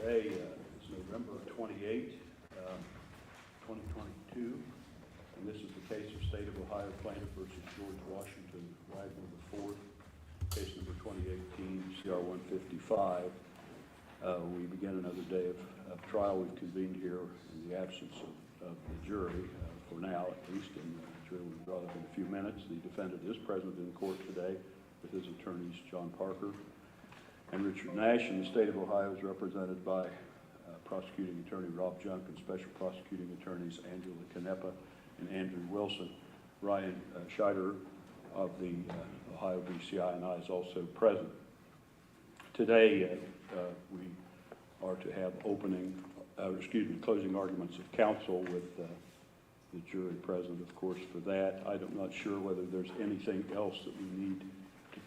Today is November 28, 2022, and this is the case of State of Ohio plaintiff versus George Wagner IV, case number 2018 CR 155. We begin another day of trial. We've convened here in the absence of the jury, for now at least, and the jury will be brought up in a few minutes. The defendant is present in court today with his attorneys John Parker and Richard Nash, and the State of Ohio is represented by prosecuting attorney Ralph Junk and special prosecuting attorneys Angela Canepa and Andrew Wilson. Ryan Scheider of the Ohio BCI and I is also present. Today we are to have closing arguments of counsel with the jury present, of course, for that. I'm not sure whether there's anything else that we need to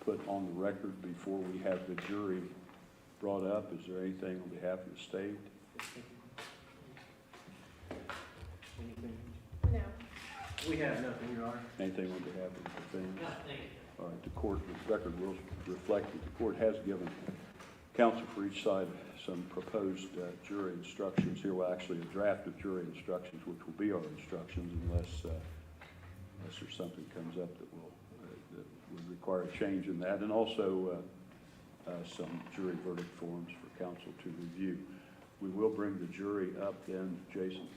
put on the record before we have the jury brought up. Is there anything on behalf of the state? Anything? No. We have nothing, Your Honor. Anything on behalf of the defense? Nothing. All right, the record will reflect that the court has given counsel for each side some proposed jury instructions. Here will actually a draft of jury instructions, which will be our instructions unless there's something comes up that would require a change in that, and also some jury verdict forms for counsel to review. We will bring the jury up then, Jason.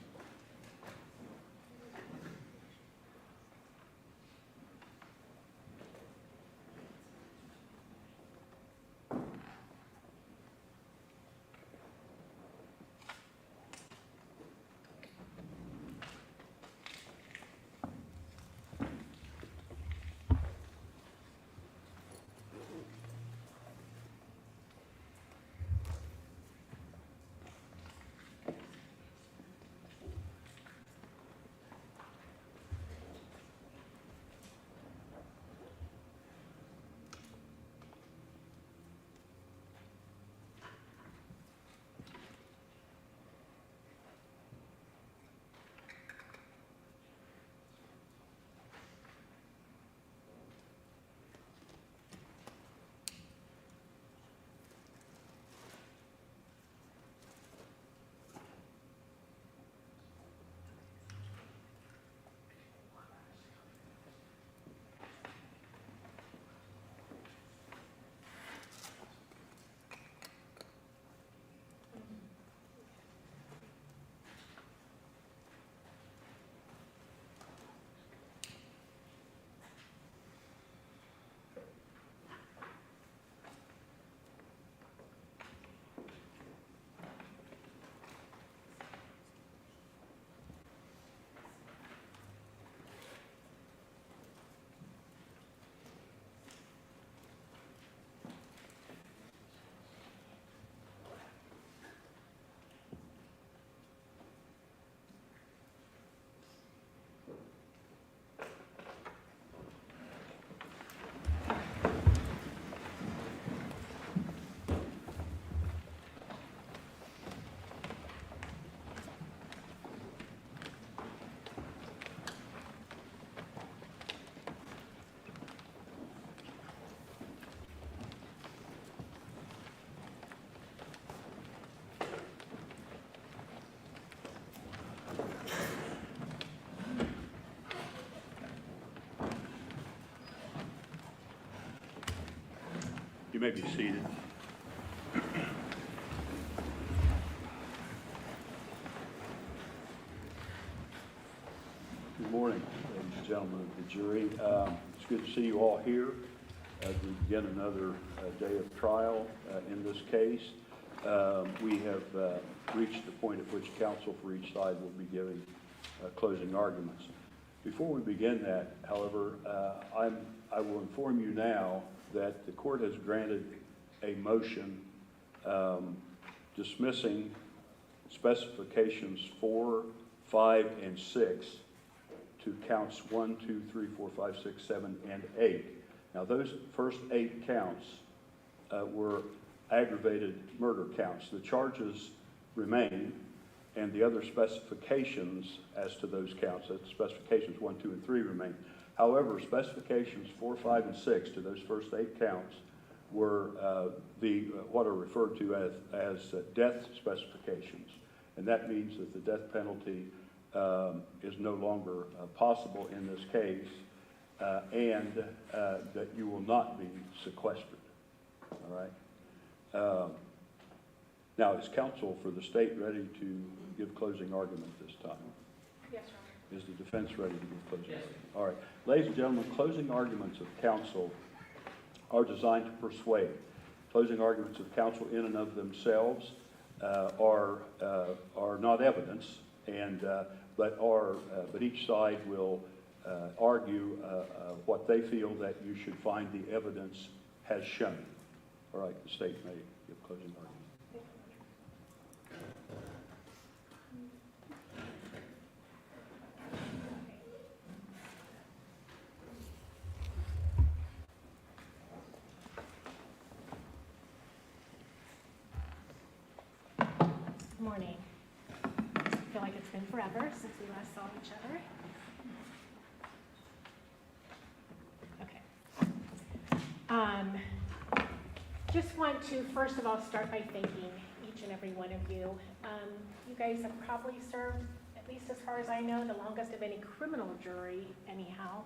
You may be seated. Good morning, ladies and gentlemen of the jury. It's good to see you all here as we begin another day of trial in this case. We have reached the point at which counsel for each side will be giving closing arguments. Before we begin that, however, I will inform you now that the court has granted a motion dismissing specifications 4, 5, and 6 to counts 1, 2, 3, 4, 5, 6, 7, and 8. Now those first 8 counts were aggravated murder counts. The charges remain, and the other specifications as to those counts, that specifications 1, 2, and 3 remain. However, specifications 4, 5, and 6 to those first 8 counts were what are referred to as death specifications. And that means that the death penalty is no longer possible in this case, and that you will not be sequestered. All right? Now, is counsel for the state ready to give closing argument this time? Yes, Your Honor. Is the defense ready to give closing Yes. argument? All right. Ladies and gentlemen, closing arguments of counsel are designed to persuade. Closing arguments of counsel in and of themselves are not evidence, but each side will argue what they feel that you should find the evidence has shown. All right, the state may give closing argument. Good morning. I feel like it's been forever since we last saw each other. Okay. Just want to, first of all, start by thanking each and every one of you. You guys have probably served, at least as far as I know, the longest of any criminal jury anyhow.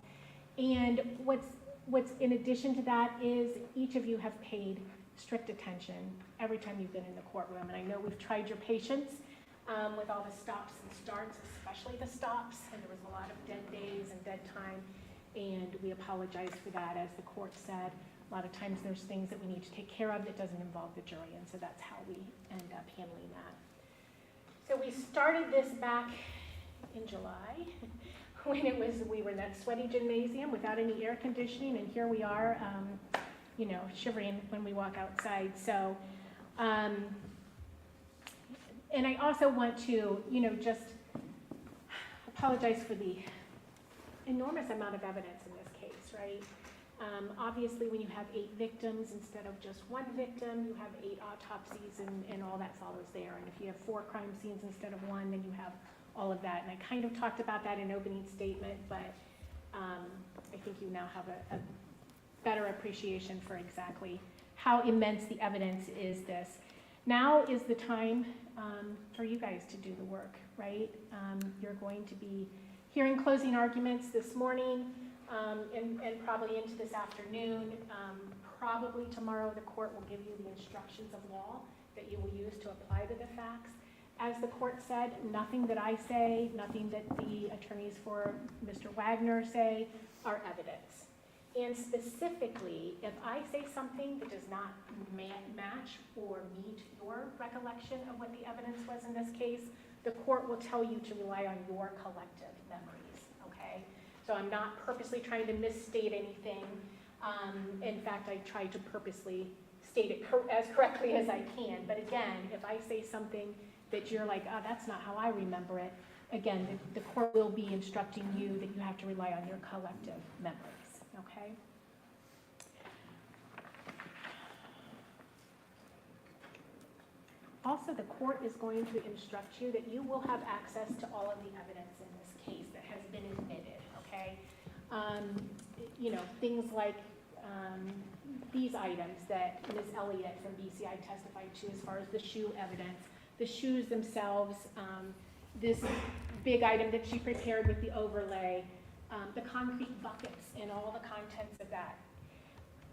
And what's in addition to that is each of you have paid strict attention every time you've been in the courtroom. And I know we've tried your patience with all the stops and starts, especially the stops, and there was a lot of dead days and dead time, and we apologize for that. As the court said, a lot of times there's things that we need to take care of that doesn't involve the jury, and so that's how we end up handling that. So we started this back in July when we were in that sweaty gymnasium without any air conditioning, and here we are, shivering when we walk outside. So, and I also want to, just apologize for the enormous amount of evidence in this case, right? Obviously, when you have 8 victims instead of just 1 victim, you have 8 autopsies and all that follows there. And if you have 4 crime scenes instead of 1, then you have all of that. And I kind of talked about that in opening statement, but I think you now have a better appreciation for exactly how immense the evidence is this. Now is the time for you guys to do the work, right? You're going to be hearing closing arguments this morning and probably into this afternoon. Probably tomorrow the court will give you the instructions of law that you will use to apply to the facts. As the court said, nothing that I say, nothing that the attorneys for Mr. Wagner say are evidence. And specifically, if I say something that does not match or meet your recollection of what the evidence was in this case, the court will tell you to rely on your collective memories, okay? So I'm not purposely trying to misstate anything. In fact, I try to purposely state it as correctly as I can. But again, if I say something that you're like, oh, that's not how I remember it, again, the court will be instructing you that you have to rely on your collective memories, okay? Also, the court is going to instruct you that you will have access to all of the evidence in this case that has been admitted, okay? Things like these items that Ms. Elliott from BCI testified to as far as the shoe evidence, the shoes themselves, this big item that she prepared with the overlay, the concrete buckets and all the contents of that.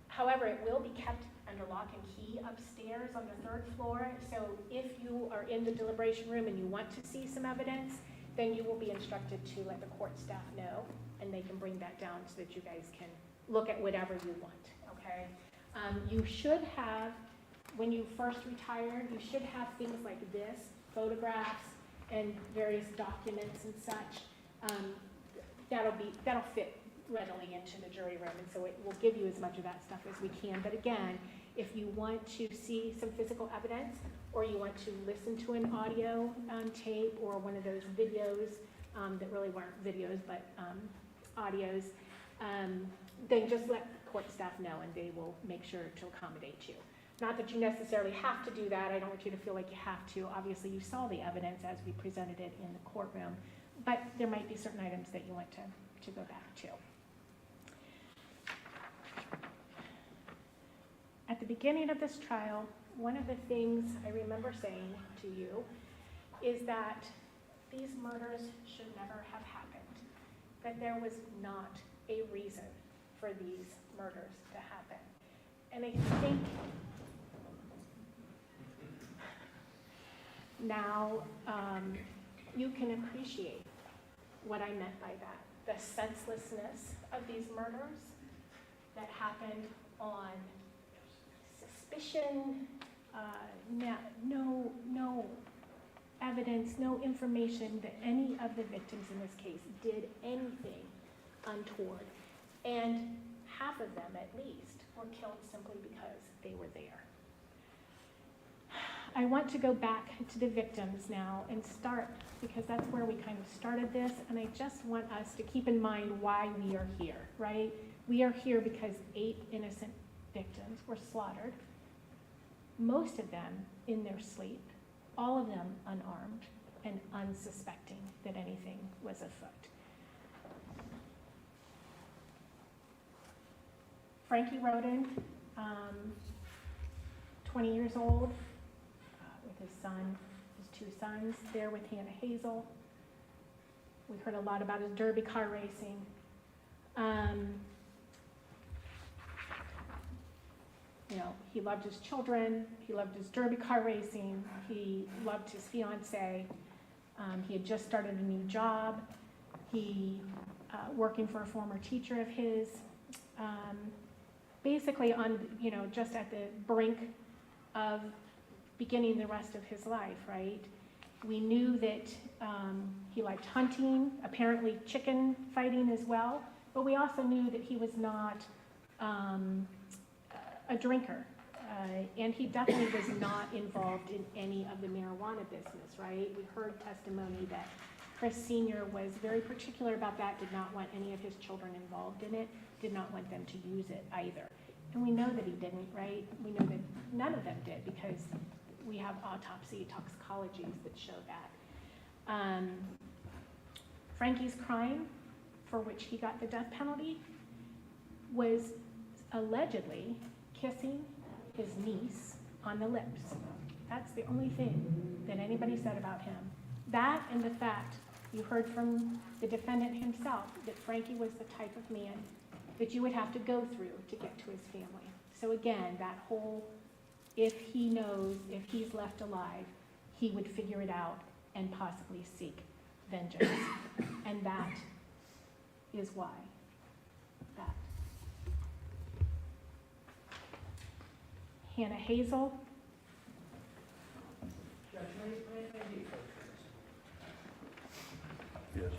However, it will be kept under lock and key upstairs on the 3rd floor. So if you are in the deliberation room and you want to see some evidence, then you will be instructed to let the court staff know, and they can bring that down so that you guys can look at whatever you want, okay? You should have, when you first retired, you should have things like this, photographs and various documents and such. That'll fit readily into the jury room, and so it will give you as much of that stuff as we can. But again, if you want to see some physical evidence, or you want to listen to an audio tape or one of those videos that really weren't videos but audios, then just let court staff know and they will make sure to accommodate you. Not that you necessarily have to do that. I don't want you to feel like you have to. Obviously, you saw the evidence as we presented it in the courtroom, but there might be certain items that you want to go back to. At the beginning of this trial, one of the things I remember saying to you is that these murders should never have happened, that there was not a reason for these murders to happen. And I think now you can appreciate what I meant by that, the senselessness of these murders that happened on suspicion, no evidence, no information that any of the victims in this case did anything untoward. And half of them, at least, were killed simply because they were there. I want to go back to the victims now and start, because that's where we kind of started this, and I just want us to keep in mind why we are here, right? We are here because 8 innocent victims were slaughtered, most of them in their sleep, all of them unarmed and unsuspecting that anything was afoot. Frankie Roden, 20 years old, with his son, his 2 sons, there with Hannah Hazel. We heard a lot about his derby car racing. You know, he loved his children, he loved his derby car racing, he loved his fiance. He had just started a new job. He, working for a former teacher of his, basically on, you know, just at the brink of beginning the rest of his life, right? We knew that he liked hunting, apparently chicken fighting as well, but we also knew that he was not a drinker, and he definitely was not involved in any of the marijuana business, right? We heard testimony that Chris Sr. was very particular about that, did not want any of his children involved in it, did not want them to use it either. And we know that he didn't, right? We know that none of them did, because we have autopsy toxicologies that show that. Frankie's crime, for which he got the death penalty, was allegedly kissing his niece on the lips. That's the only thing that anybody said about him. That and the fact you heard from the defendant himself that Frankie was the type of man that you would have to go through to get to his family. So again, that whole, if he knows, if he's left alive, he would figure it out and possibly seek vengeance. And that is why. That. Hannah Hazel. Judge, may you focus? Yes.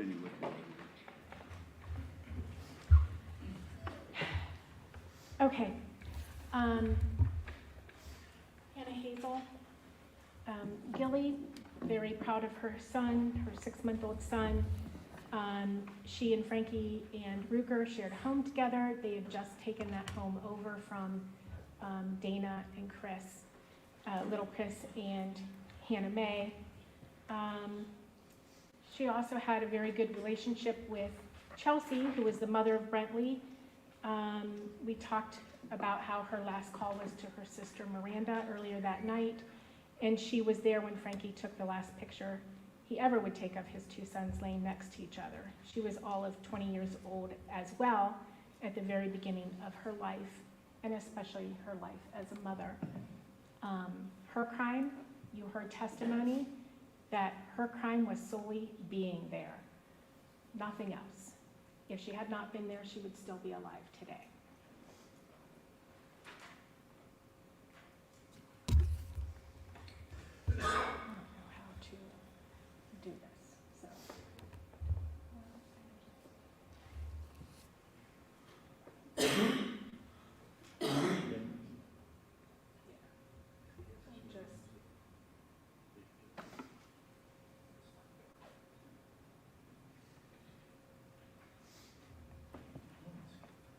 continue with the Okay. Hannah Hazel, Gilly, very proud of her son, her 6-month-old son. She and Frankie and Ruger shared a home together. They had just taken that home over from Dana and Chris, little Chris and Hannah Mae. She also had a very good relationship with Chelsea, who was the mother of Brentley. We talked about how her last call was to her sister Miranda earlier that night, and she was there when Frankie took the last picture he ever would take of his 2 sons laying next to each other. She was all of 20 years old as well at the very beginning of her life, and especially her life as a mother. Her crime, you heard testimony that her crime was solely being there, nothing else. If she had not been there, she would still be alive today. I don't know how to do this, so.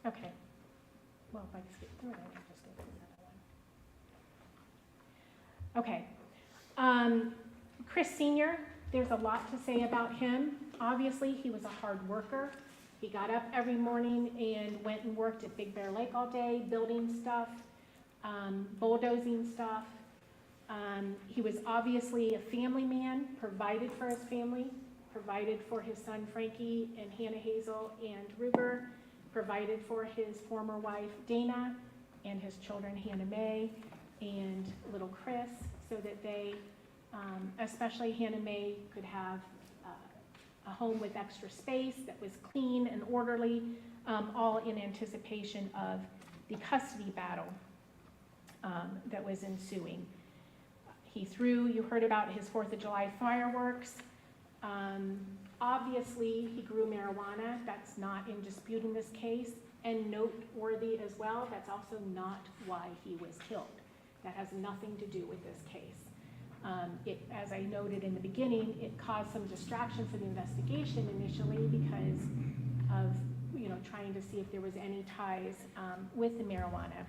Okay. Well, if I skip through it, I can just go to another one. Okay. Chris Sr., there's a lot to say about him. Obviously, he was a hard worker. He got up every morning and went and worked at Big Bear Lake all day, building stuff, bulldozing stuff. He was obviously a family man, provided for his family, provided for his son Frankie and Hannah Hazel and Ruger, provided for his former wife Dana and his children Hannah Mae and little Chris, so that they, especially Hannah Mae, could have a home with extra space that was clean and orderly, all in anticipation of the custody battle that was ensuing. He threw, you heard about his 4th of July fireworks. Obviously, he grew marijuana. That's not in dispute in this case. And noteworthy as well, that's also not why he was killed. That has nothing to do with this case. As I noted in the beginning, it caused some distraction for the investigation initially because of, trying to see if there was any ties with the marijuana.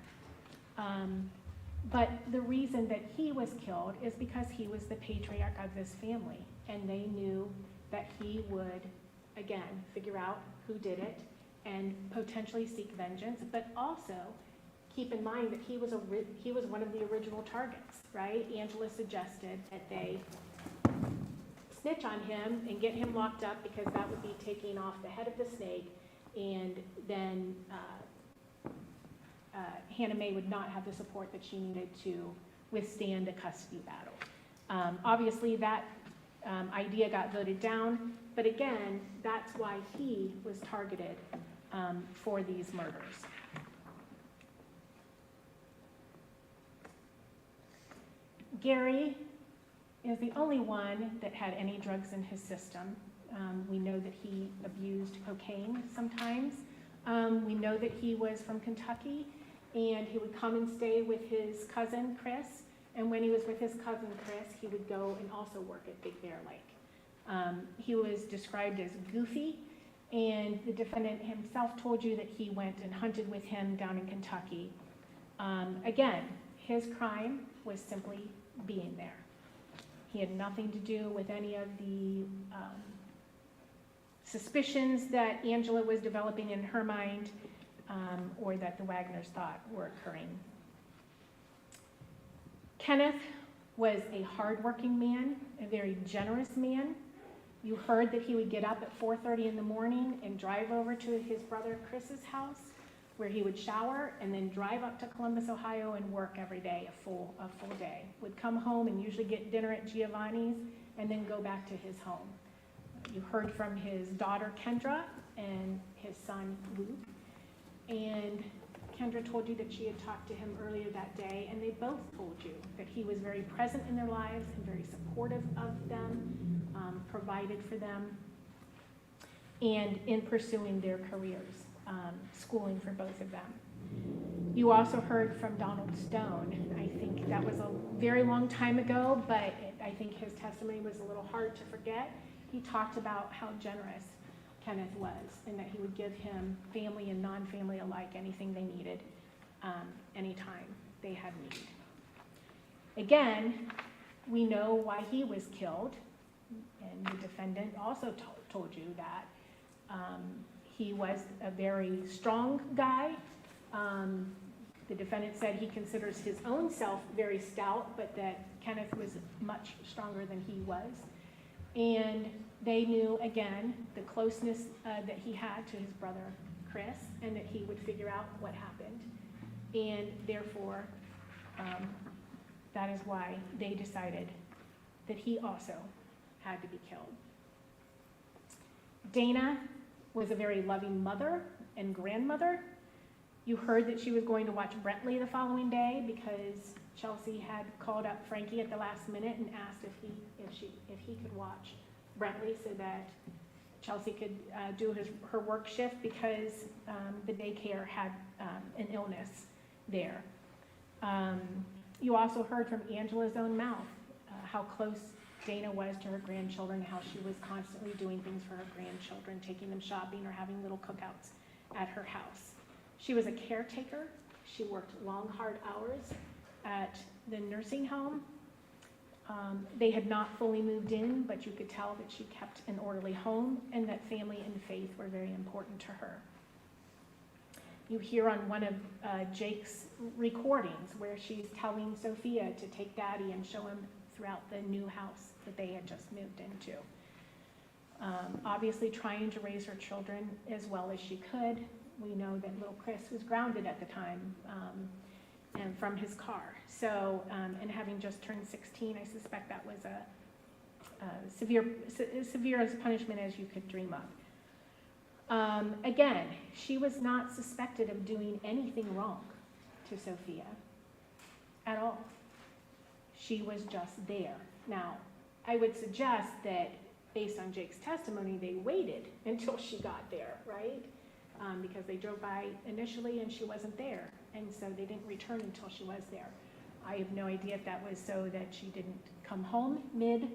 But the reason that he was killed is because he was the patriarch of this family, and they knew that he would, again, figure out who did it and potentially seek vengeance, but also keep in mind that he was one of the original targets, right? Angela suggested that they snitch on him and get him locked up because that would be taking off the head of the snake, and then Hannah Mae would not have the support that she needed to withstand a custody battle. Obviously, that idea got voted down, but again, that's why he was targeted for these murders. Gary is the only one that had any drugs in his system. We know that he abused cocaine sometimes. We know that he was from Kentucky, and he would come and stay with his cousin, Chris. And when he was with his cousin, Chris, he would go and also work at Big Bear Lake. He was described as goofy, and the defendant himself told you that he went and hunted with him down in Kentucky. Again, his crime was simply being there. He had nothing to do with any of the suspicions that Angela was developing in her mind, or that the Wagners thought were occurring. Kenneth was a hardworking man, a very generous man. You heard that he would get up at 4:30 in the morning and drive over to his brother Chris's house, where he would shower and then drive up to Columbus, Ohio and work every day, a full day. Would come home and usually get dinner at Giovanni's and then go back to his home. You heard from his daughter Kendra and his son Luke. And Kendra told you that she had talked to him earlier that day, and they both told you that he was very present in their lives and very supportive of them, provided for them. and in pursuing their careers, schooling for both of them. You also heard from Donald Stone. I think that was a very long time ago, but I think his testimony was a little hard to forget. He talked about how generous Kenneth was and that he would give him, family and non-family alike, anything they needed, anytime they had need. Again, we know why he was killed, and the defendant also told you that. He was a very strong guy. The defendant said he considers his own self very stout, but that Kenneth was much stronger than he was. And they knew, again, the closeness that he had to his brother Chris, and that he would figure out what happened. And therefore, that is why they decided that he also had to be killed. Dana was a very loving mother and grandmother. You heard that she was going to watch Brentley the following day because Chelsea had called up Frankie at the last minute and asked if he could watch Brentley so that Chelsea could do her work shift because the daycare had an illness there. You also heard from Angela's own mouth how close Dana was to her grandchildren, how she was constantly doing things for her grandchildren, taking them shopping or having little cookouts at her house. She was a caretaker. She worked long, hard hours at the nursing home. They had not fully moved in, but you could tell that she kept an orderly home and that family and faith were very important to her. You hear on one of Jake's recordings where she's telling Sophia to take Daddy and show him throughout the new house that they had just moved into. Obviously trying to raise her children as well as she could. We know that little Chris was grounded at the time and from his car. So, and having just turned 16, I suspect that was a severe as punishment as you could dream of. Again, she was not suspected of doing anything wrong to Sophia at all. She was just there. Now, I would suggest that based on Jake's testimony, they waited until she got there, right? Because they drove by initially and she wasn't there. And so they didn't return until she was there. I have no idea if that was so that she didn't come home mid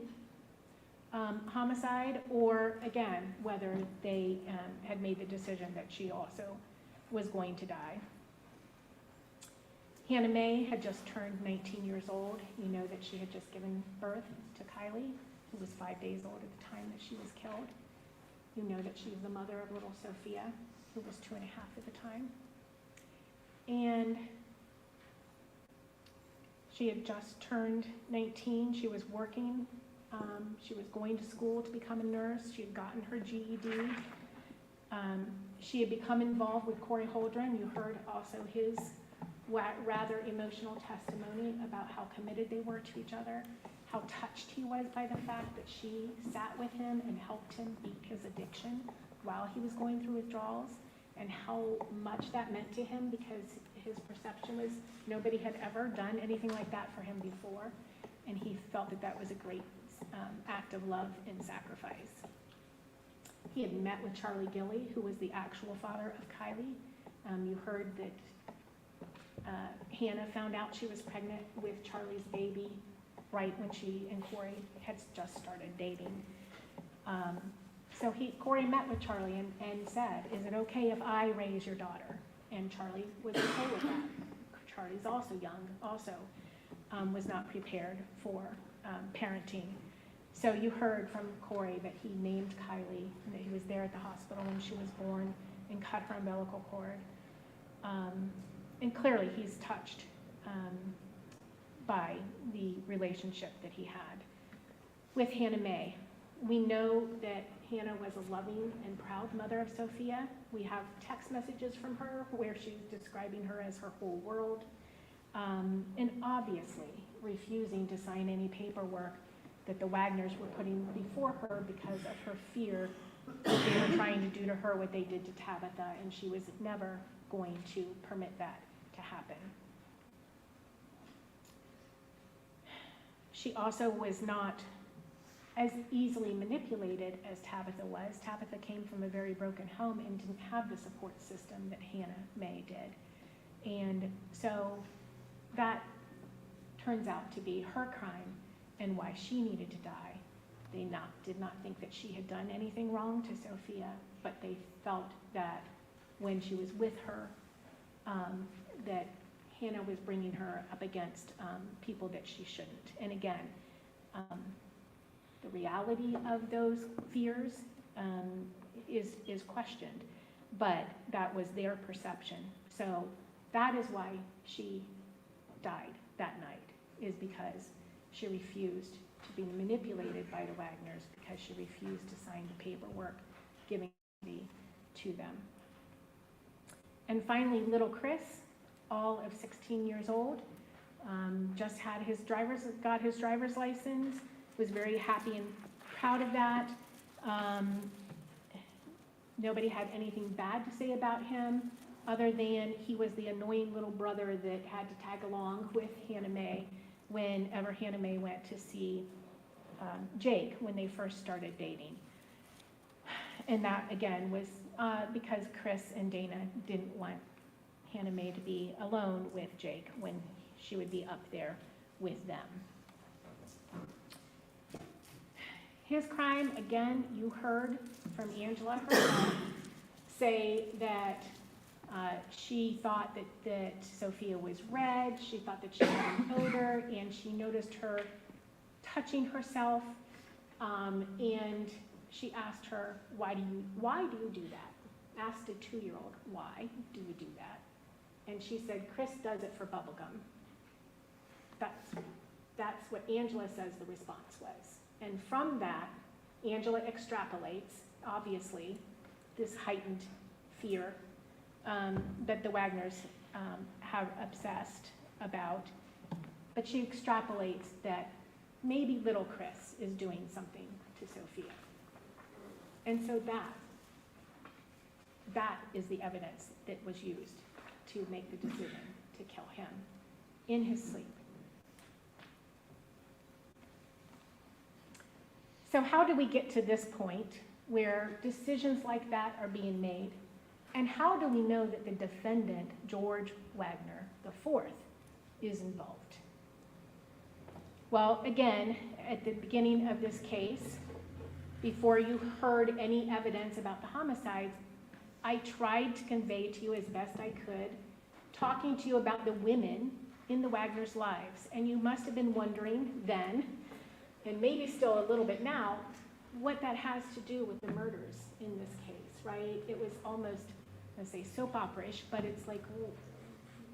homicide, or again, whether they had made the decision that she also was going to die. Hannah Mae had just turned 19 years old. You know that she had just given birth to Kylie, who was 5 days old at the time that she was killed. You know that she was the mother of little Sophia, who was 2.5 at the time. And she had just turned 19. She was working. She was going to school to become a nurse. She had gotten her GED. She had become involved with Corey Holdren. You heard also his rather emotional testimony about how committed they were to each other, how touched he was by the fact that she sat with him and helped him beat his addiction while he was going through withdrawals, and how much that meant to him because his perception was nobody had ever done anything like that for him before, and he felt that that was a great act of love and sacrifice. He had met with Charlie Gilley, who was the actual father of Kylie. You heard that Hannah found out she was pregnant with Charlie's baby right when she and Corey had just started dating. So Corey met with Charlie and said, "Is it okay if I raise your daughter?" And Charlie was okay with that. Charlie's also young, also was not prepared for parenting. So you heard from Corey that he named Kylie and that he was there at the hospital when she was born and cut her umbilical cord. And clearly he's touched by the relationship that he had with Hannah Mae. We know that Hannah was a loving and proud mother of Sophia. We have text messages from her where she's describing her as her whole world, and obviously refusing to sign any paperwork that the Wagners were putting before her because of her fear that they were trying to do to her what they did to Tabitha, and she was never going to permit that to happen. She also was not as easily manipulated as Tabitha was. Tabitha came from a very broken home and didn't have the support system that Hannah Mae did. And so that turns out to be her crime and why she needed to die. They did not think that she had done anything wrong to Sophia, but they felt that when she was with her, that Hannah was bringing her up against people that she shouldn't. And again, the reality of those fears is questioned, but that was their perception. So that is why she died that night, is because she refused to be manipulated by the Wagners, because she refused to sign the paperwork giving to them. And finally, little Chris, all of 16 years old, just got his driver's license, was very happy and proud of that. Nobody had anything bad to say about him, other than he was the annoying little brother that had to tag along with Hannah Mae whenever Hannah Mae went to see Jake when they first started dating. And that, again, was because Chris and Dana didn't want Hannah Mae to be alone with Jake when she would be up there with them. His crime, again, you heard from Angela herself say that she thought that Sophia was red, she thought that she had an odor, and she noticed her touching herself, and she asked her, why do you do that? Asked a 2-year-old, why do you do that? And she said, Chris does it for bubblegum. That's what Angela says the response was. And from that, Angela extrapolates, obviously, this heightened fear that the Wagners have obsessed about, but she extrapolates that maybe little Chris is doing something to Sophia. And so that is the evidence that was used to make the decision to kill him in his sleep. So how do we get to this point where decisions like that are being made? And how do we know that the defendant, George Wagner IV, is involved? Well, again, at the beginning of this case, before you heard any evidence about the homicides, I tried to convey to you as best I could, talking to you about the women in the Wagners' lives. And you must have been wondering then, and maybe still a little bit now, what that has to do with the murders in this case, right? It was almost, let's say, soap opera-ish, but it's like,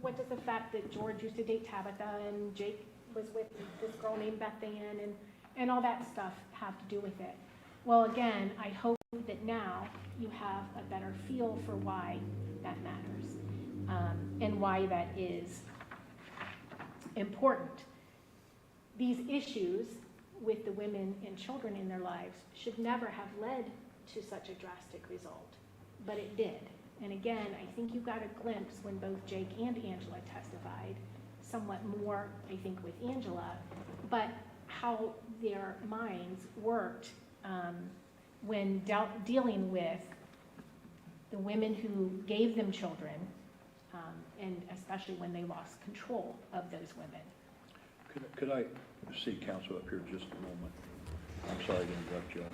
what does the fact that George used to date Tabitha and Jake was with this girl named Beth Ann and all that stuff have to do with it? Well, again, I hope that now you have a better feel for why that matters and why that is important. These issues with the women and children in their lives should never have led to such a drastic result, but it did. And again, I think you got a glimpse when both Jake and Angela testified, somewhat more, I think, with Angela, but how their minds worked when dealing with the women who gave them children, and especially when they lost control of those women. Could I see counsel up here just a moment? I'm sorry to interrupt you.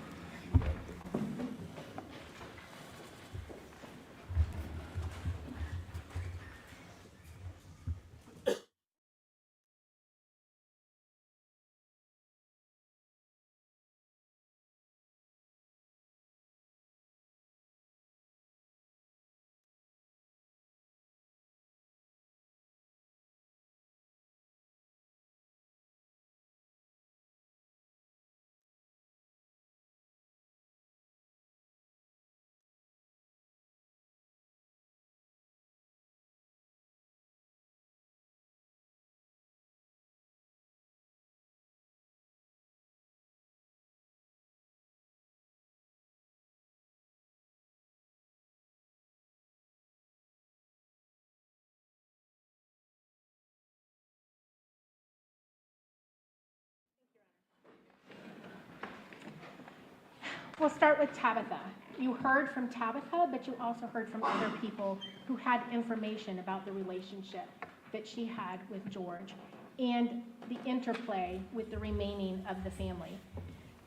We'll start with Tabitha. You heard from Tabitha, but you also heard from other people who had information about the relationship that she had with George and the interplay with the remaining of the family.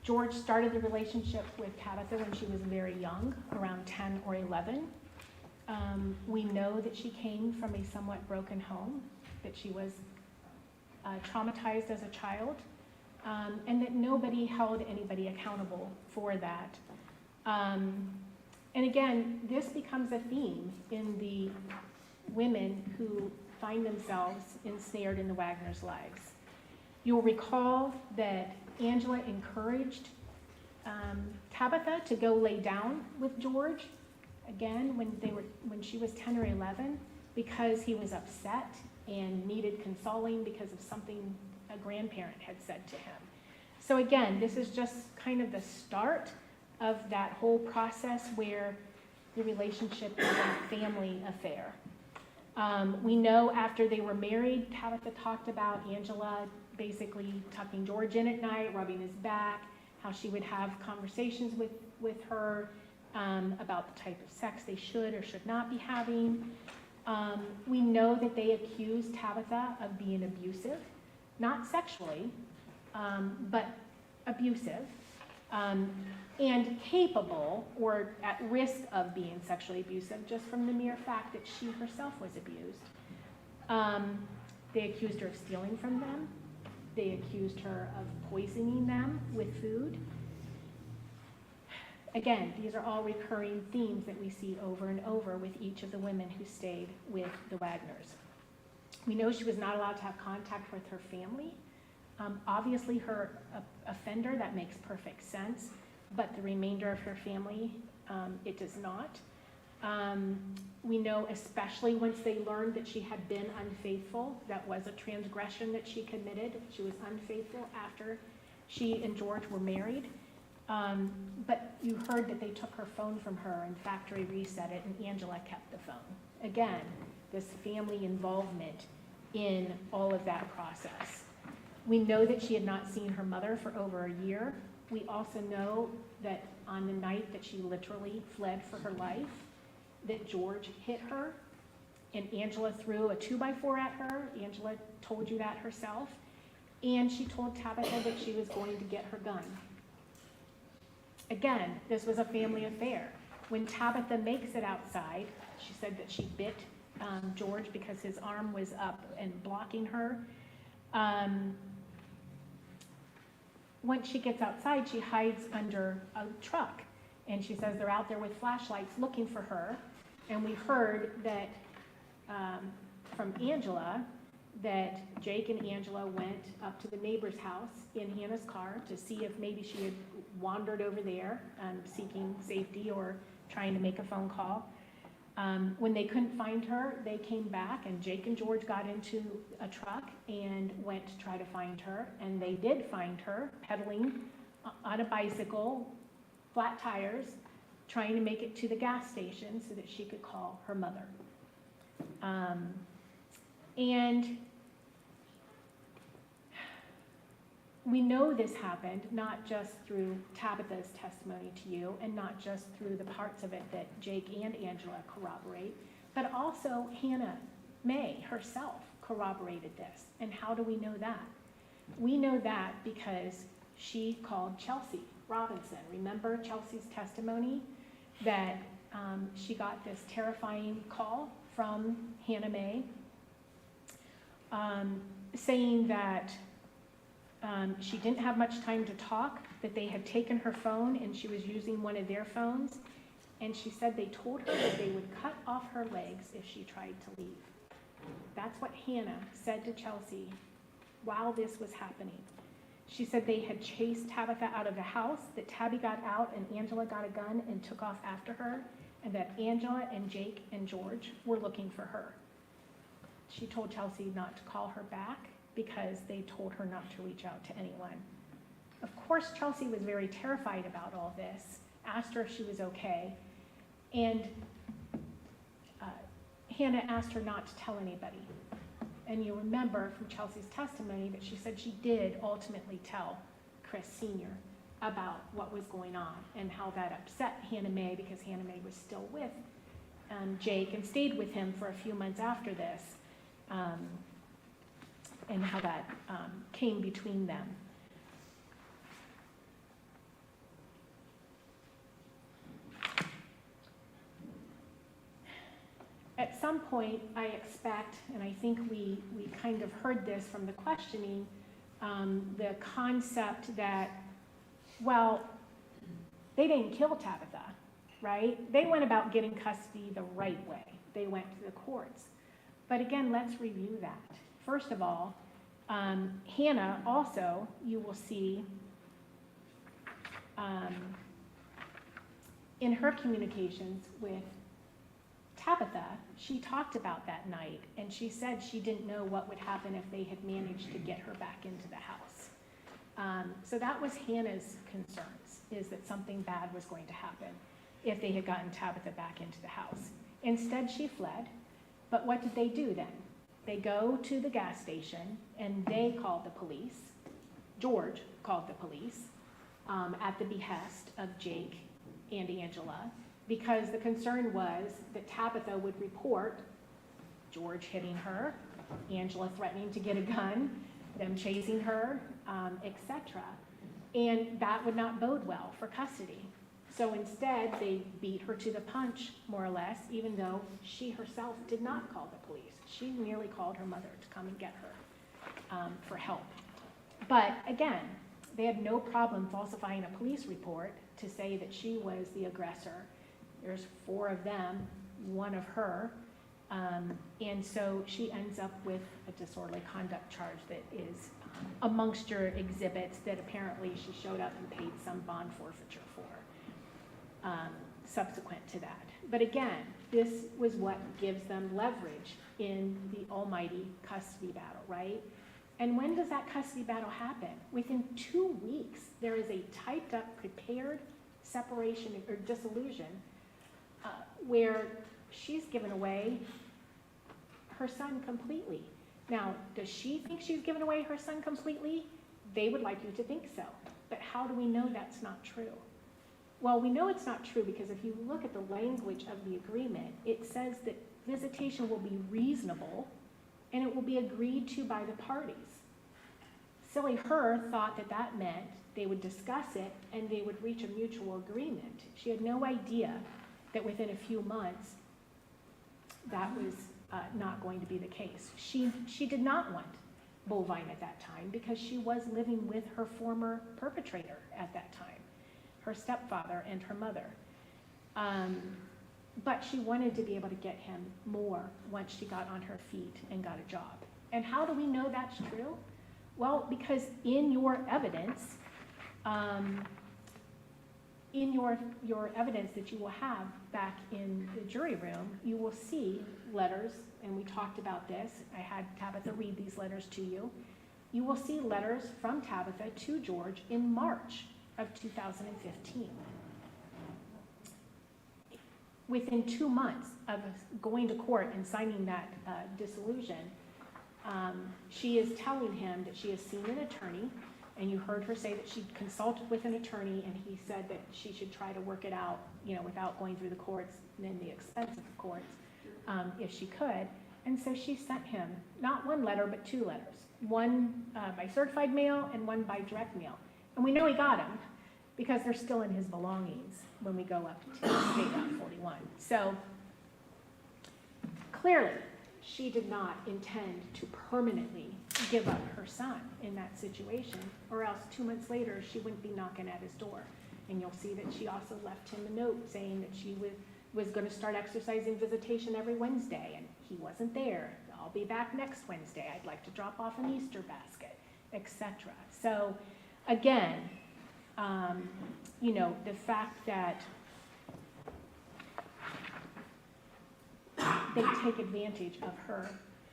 George started the relationship with Tabitha when she was very young, around 10 or 11. We know that she came from a somewhat broken home, that she was traumatized as a child, and that nobody held anybody accountable for that. And again, this becomes a theme in the women who find themselves ensnared in the Wagner's lives. You'll recall that Angela encouraged Tabitha to go lay down with George, again, when she was 10 or 11, because he was upset and needed consoling because of something a grandparent had said to him. So again, this is just kind of the start of that whole process where the relationship is a family affair. We know after they were married, Tabitha talked about Angela basically tucking George in at night, rubbing his back, how she would have conversations with her about the type of sex they should or should not be having. We know that they accused Tabitha of being abusive, not sexually, but abusive, and capable or at risk of being sexually abusive just from the mere fact that she herself was abused. They accused her of stealing from them. They accused her of poisoning them with food. Again, these are all recurring themes that we see over and over with each of the women who stayed with the Wagners. We know she was not allowed to have contact with her family. Obviously, her offender, that makes perfect sense, but the remainder of her family, it does not. We know, especially once they learned that she had been unfaithful, that was a transgression that she committed. She was unfaithful after she and George were married. But you heard that they took her phone from her and factory reset it, and Angela kept the phone. Again, this family involvement in all of that process. We know that she had not seen her mother for over a year. We also know that on the night that she literally fled for her life, that George hit her, and Angela threw a 2x4 at her. Angela told you that herself. And she told Tabitha that she was going to get her gun. Again, this was a family affair. When Tabitha makes it outside, she said that she bit George because his arm was up and blocking her. Once she gets outside, she hides under a truck. And she says they're out there with flashlights looking for her. And we heard that from Angela that Jake and Angela went up to the neighbor's house in Hannah's car to see if maybe she had wandered over there seeking safety or trying to make a phone call. When they couldn't find her, they came back, and Jake and George got into a truck and went to try to find her. And they did find her pedaling on a bicycle, flat tires, trying to make it to the gas station so that she could call her mother. And we know this happened not just through Tabitha's testimony to you and not just through the parts of it that Jake and Angela corroborate, but also Hannah May herself corroborated this. And how do we know that? We know that because she called Chelsea Robinson. Remember Chelsea's testimony that she got this terrifying call from Hannah May saying that she didn't have much time to talk, that they had taken her phone and she was using one of their phones. And she said they told her that they would cut off her legs if she tried to leave. That's what Hannah said to Chelsea while this was happening. She said they had chased Tabitha out of the house, that Tabby got out and Angela got a gun and took off after her, and that Angela and Jake and George were looking for her. She told Chelsea not to call her back because they told her not to reach out to anyone. Of course, Chelsea was very terrified about all this, asked her if she was okay, and Hannah asked her not to tell anybody. And you remember from Chelsea's testimony that she said she did ultimately tell Chris Sr. about what was going on and how that upset Hannah Mae, because Hannah Mae was still with Jake and stayed with him for a few months after this, and how that came between them. At some point, I expect, and I think we kind of heard this from the questioning, the concept that, well, they didn't kill Tabitha, right? They went about getting custody the right way. They went to the courts. But again, let's review that. First of all, Hannah also, you will see in her communications with Tabitha, she talked about that night, and she said she didn't know what would happen if they had managed to get her back into the house. So that was Hannah's concerns, is that something bad was going to happen if they had gotten Tabitha back into the house. Instead, she fled. But what did they do then? They go to the gas station, and they called the police. George called the police at the behest of Jake and Angela, because the concern was that Tabitha would report George hitting her, Angela threatening to get a gun, them chasing her, etc. And that would not bode well for custody. So instead, they beat her to the punch, more or less, even though she herself did not call the police. She merely called her mother to come and get her for help. But again, they had no problem falsifying a police report to say that she was the aggressor. There's 4 of them, 1 of her. And so she ends up with a disorderly conduct charge that is amongst your exhibits that apparently she showed up and paid some bond forfeiture for subsequent to that. But again, this was what gives them leverage in the almighty custody battle, right? And when does that custody battle happen? Within 2 weeks, there is a typed up, prepared separation or dissolution where she's given away her son completely. Now, does she think she's given away her son completely? They would like you to think so. But how do we know that's not true? Well, we know it's not true because if you look at the language of the agreement, it says that visitation will be reasonable and it will be agreed to by the parties. Silly her thought that that meant they would discuss it and they would reach a mutual agreement. She had no idea that within a few months that was not going to be the case. She did not want bovine at that time because she was living with her former perpetrator at that time, her stepfather and her mother. But she wanted to be able to get him more once she got on her feet and got a job. And how do we know that's true? Well, because in your evidence, your evidence that you will have back in the jury room, you will see letters, and we talked about this. I had Tabitha read these letters to you. You will see letters from Tabitha to George in March of 2015. Within 2 months of going to court and signing that dissolution, she is telling him that she has seen an attorney, and you heard her say that she consulted with an attorney, and he said that she should try to work it out, without going through the courts and the expense of the courts, if she could. And so she sent him not 1 letter, but 2 letters, one by certified mail and one by direct mail. And we know he got them because they're still in his belongings when we go up to State Route 41. So clearly, she did not intend to permanently give up her son in that situation, or else 2 months later, she wouldn't be knocking at his door. And you'll see that she also left him a note saying that she was going to start exercising visitation every Wednesday, and he wasn't there. I'll be back next Wednesday. I'd like to drop off an Easter basket, etc. So again, the fact that they take advantage of her,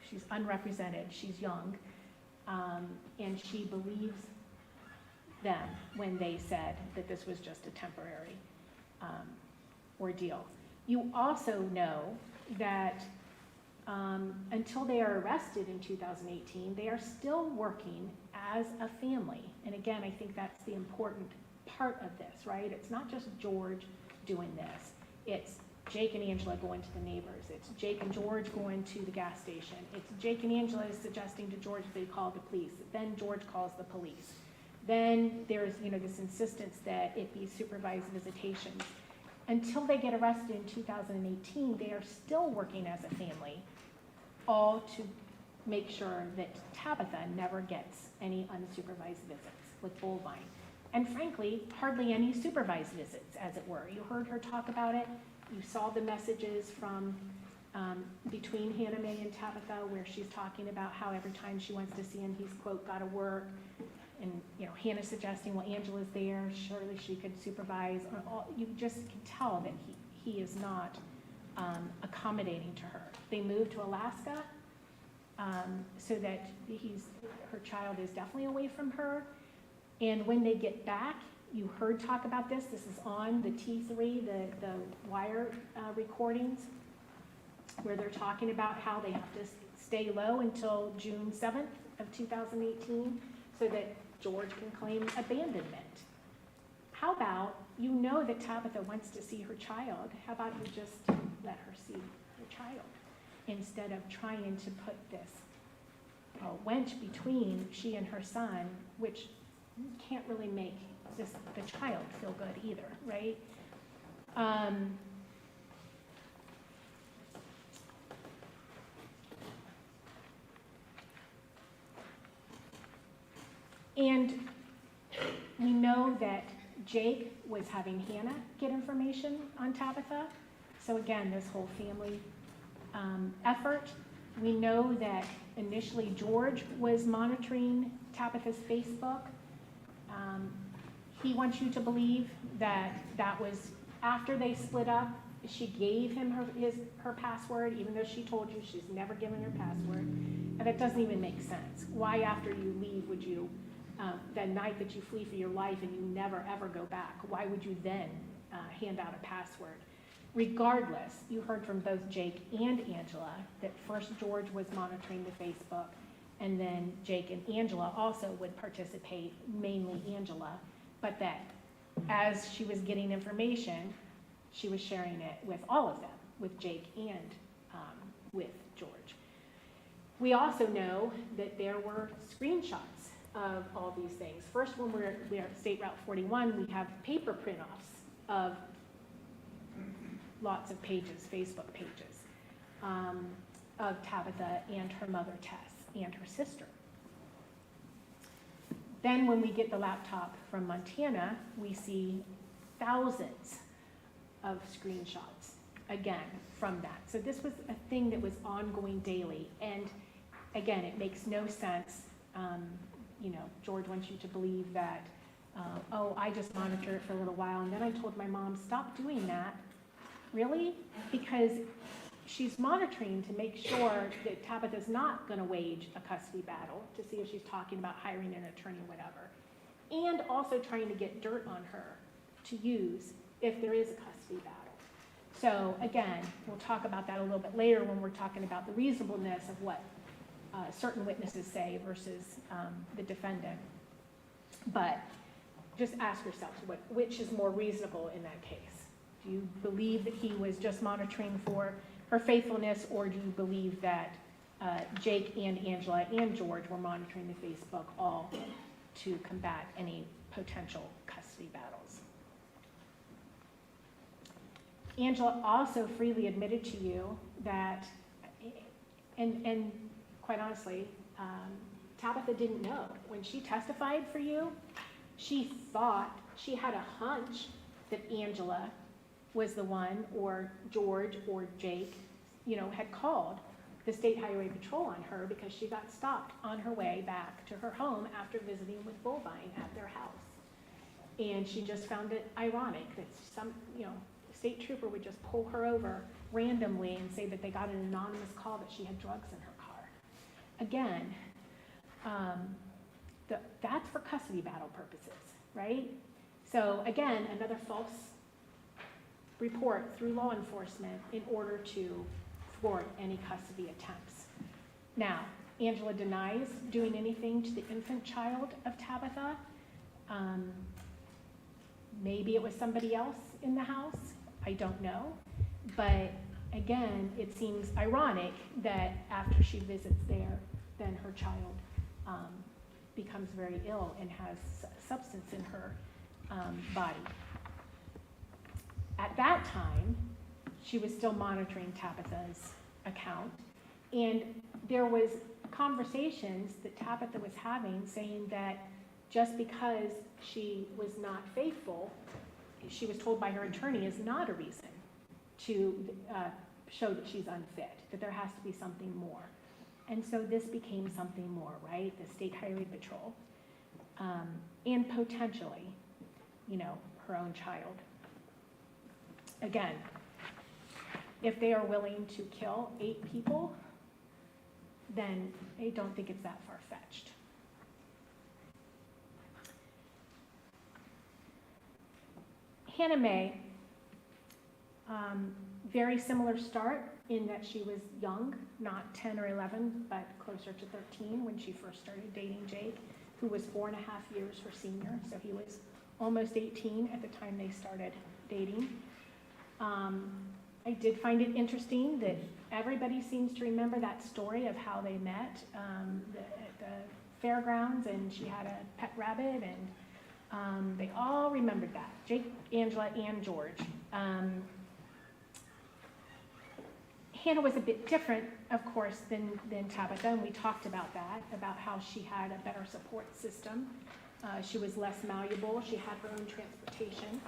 she's unrepresented, she's young, and she believes them when they said that this was just a temporary ordeal. You also know that until they are arrested in 2018, they are still working as a family. And again, I think that's the important part of this, right? It's not just George doing this. It's Jake and Angela going to the neighbors. It's Jake and George going to the gas station. It's Jake and Angela suggesting to George they call the police. Then George calls the police. Then there's, this insistence that it be supervised visitations. Until they get arrested in 2018, they are still working as a family, all to make sure that Tabitha never gets any unsupervised visits with Bullvine. And frankly, hardly any supervised visits, as it were. You heard her talk about it. You saw the messages from between Hannah Mae and Tabitha where she's talking about how every time she wants to see him, he's, quote, got to work. And, Hannah suggesting, well, Angela's there, surely she could supervise. You just can tell that he is not accommodating to her. They moved to Alaska so that her child is definitely away from her. And when they get back, you heard talk about this. This is on the T3, the wire recordings, where they're talking about how they have to stay low until June 7th of 2018 so that George can claim abandonment. How about, that Tabitha wants to see her child. How about you just let her see her child instead of trying to put this wench between she and her son, which can't really make the child feel good either, right? And we know that Jake was having Hannah get information on Tabitha. So again, this whole family effort. We know that initially George was monitoring Tabitha's Facebook. He wants you to believe that was after they split up. She gave him her password, even though she told you she's never given her password. And that doesn't even make sense. Why after you leave would you, the night that you flee for your life and you never ever go back, why would you then hand out a password? Regardless, you heard from both Jake and Angela that first George was monitoring the Facebook, and then Jake and Angela also would participate, mainly Angela, but that as she was getting information, she was sharing it with all of them, with Jake and with George. We also know that there were screenshots of all these things. First, when we're at State Route 41, we have paper print-offs of lots of pages, Facebook pages, of Tabitha and her mother, Tess, and her sister. Then when we get the laptop from Montana, we see thousands of screenshots, again, from that. So this was a thing that was ongoing daily. And again, it makes no sense. George wants you to believe that, I just monitor it for a little while. And then I told my mom, stop doing that. Really? Because she's monitoring to make sure that Tabitha's not going to wage a custody battle to see if she's talking about hiring an attorney or whatever. And also trying to get dirt on her to use if there is a custody battle. So again, we'll talk about that a little bit later when we're talking about the reasonableness of what certain witnesses say versus the defendant. But just ask yourself, which is more reasonable in that case? Do you believe that he was just monitoring for her faithfulness, or do you believe that Jake and Angela and George were monitoring the Facebook all to combat any potential custody battles? Angela also freely admitted to you that, and quite honestly, Tabitha didn't know. When she testified for you, she thought, she had a hunch that Angela was the one, or George or Jake, had called the State Highway Patrol on her because she got stopped on her way back to her home after visiting with Bullvine at their house. And she just found it ironic that some, state trooper would just pull her over randomly and say that they got an anonymous call that she had drugs in her car. Again, that's for custody battle purposes, right? So again, another false report through law enforcement in order to thwart any custody attempts. Now, Angela denies doing anything to the infant child of Tabitha. Maybe it was somebody else in the house, I don't know. But again, it seems ironic that after she visits there, then her child becomes very ill and has substance in her body. At that time, she was still monitoring Tabitha's account, and there was conversations that Tabitha was having saying that just because she was not faithful, she was told by her attorney, is not a reason to show that she's unfit, that there has to be something more. And so this became something more, right? The State Highway Patrol, and potentially, her own child. Again, if they are willing to kill 8 people, then I don't think it's that far-fetched. Hannah Mae, very similar start in that she was young, not 10 or 11, but closer to 13 when she first started dating Jake, who was 4.5 years her senior, so he was almost 18 at the time they started dating. I did find it interesting that everybody seems to remember that story of how they met at the fairgrounds, and she had a pet rabbit, and they all remembered that, Jake, Angela, and George. Hannah was a bit different, of course, than Tabitha, and we talked about that, about how she had a better support system. She was less malleable. She had her own transportation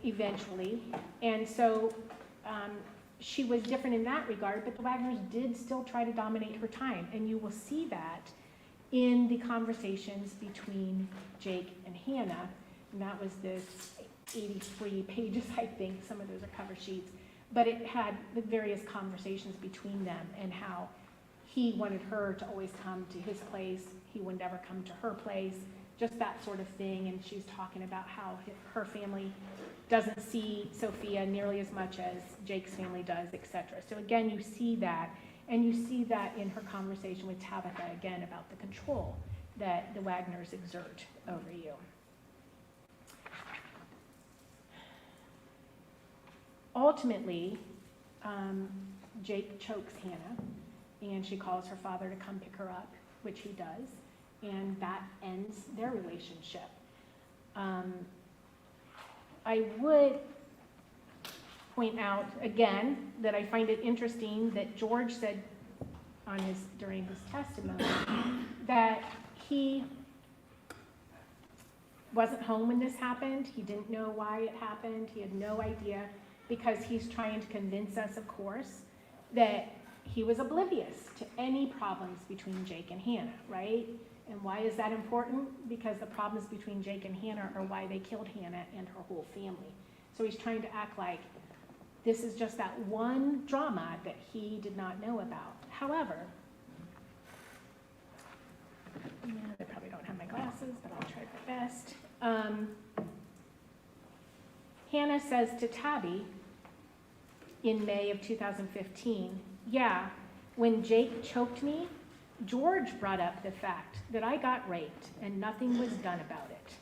eventually. And so she was different in that regard, but the Wagners did still try to dominate her time. And you will see that in the conversations between Jake and Hannah. And that was this 83 pages, I think. Some of those are cover sheets. But it had the various conversations between them and how he wanted her to always come to his place. He would never come to her place, just that sort of thing. And she's talking about how her family doesn't see Sophia nearly as much as Jake's family does, etc. So again, you see that, and you see that in her conversation with Tabitha, again, about the control that the Wagners exert over you. Ultimately, Jake chokes Hannah, and she calls her father to come pick her up, which he does, and that ends their relationship. I would point out, again, that I find it interesting that George said during his testimony that he wasn't home when this happened. He didn't know why it happened. He had no idea, because he's trying to convince us, of course, that he was oblivious to any problems between Jake and Hannah, right? And why is that important? Because the problems between Jake and Hannah are why they killed Hannah and her whole family. So he's trying to act like this is just that one drama that he did not know about. However, I probably don't have my glasses, but I'll try my best. Hannah says to Tabby in May of 2015, yeah, when Jake choked me, George brought up the fact that I got raped and nothing was done about it.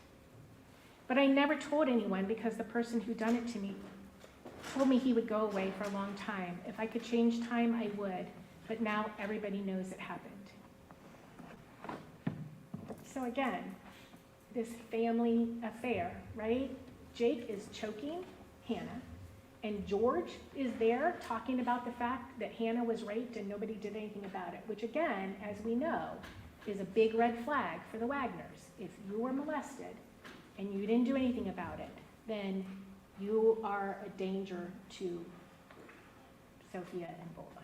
But I never told anyone because the person who done it to me told me he would go away for a long time. If I could change time, I would. But now everybody knows it happened. So again, this family affair, right? Jake is choking Hannah, and George is there talking about the fact that Hannah was raped and nobody did anything about it, which again, as we know, is a big red flag for the Wagners. If you were molested and you didn't do anything about it, then you are a danger to Sophia and Bovine.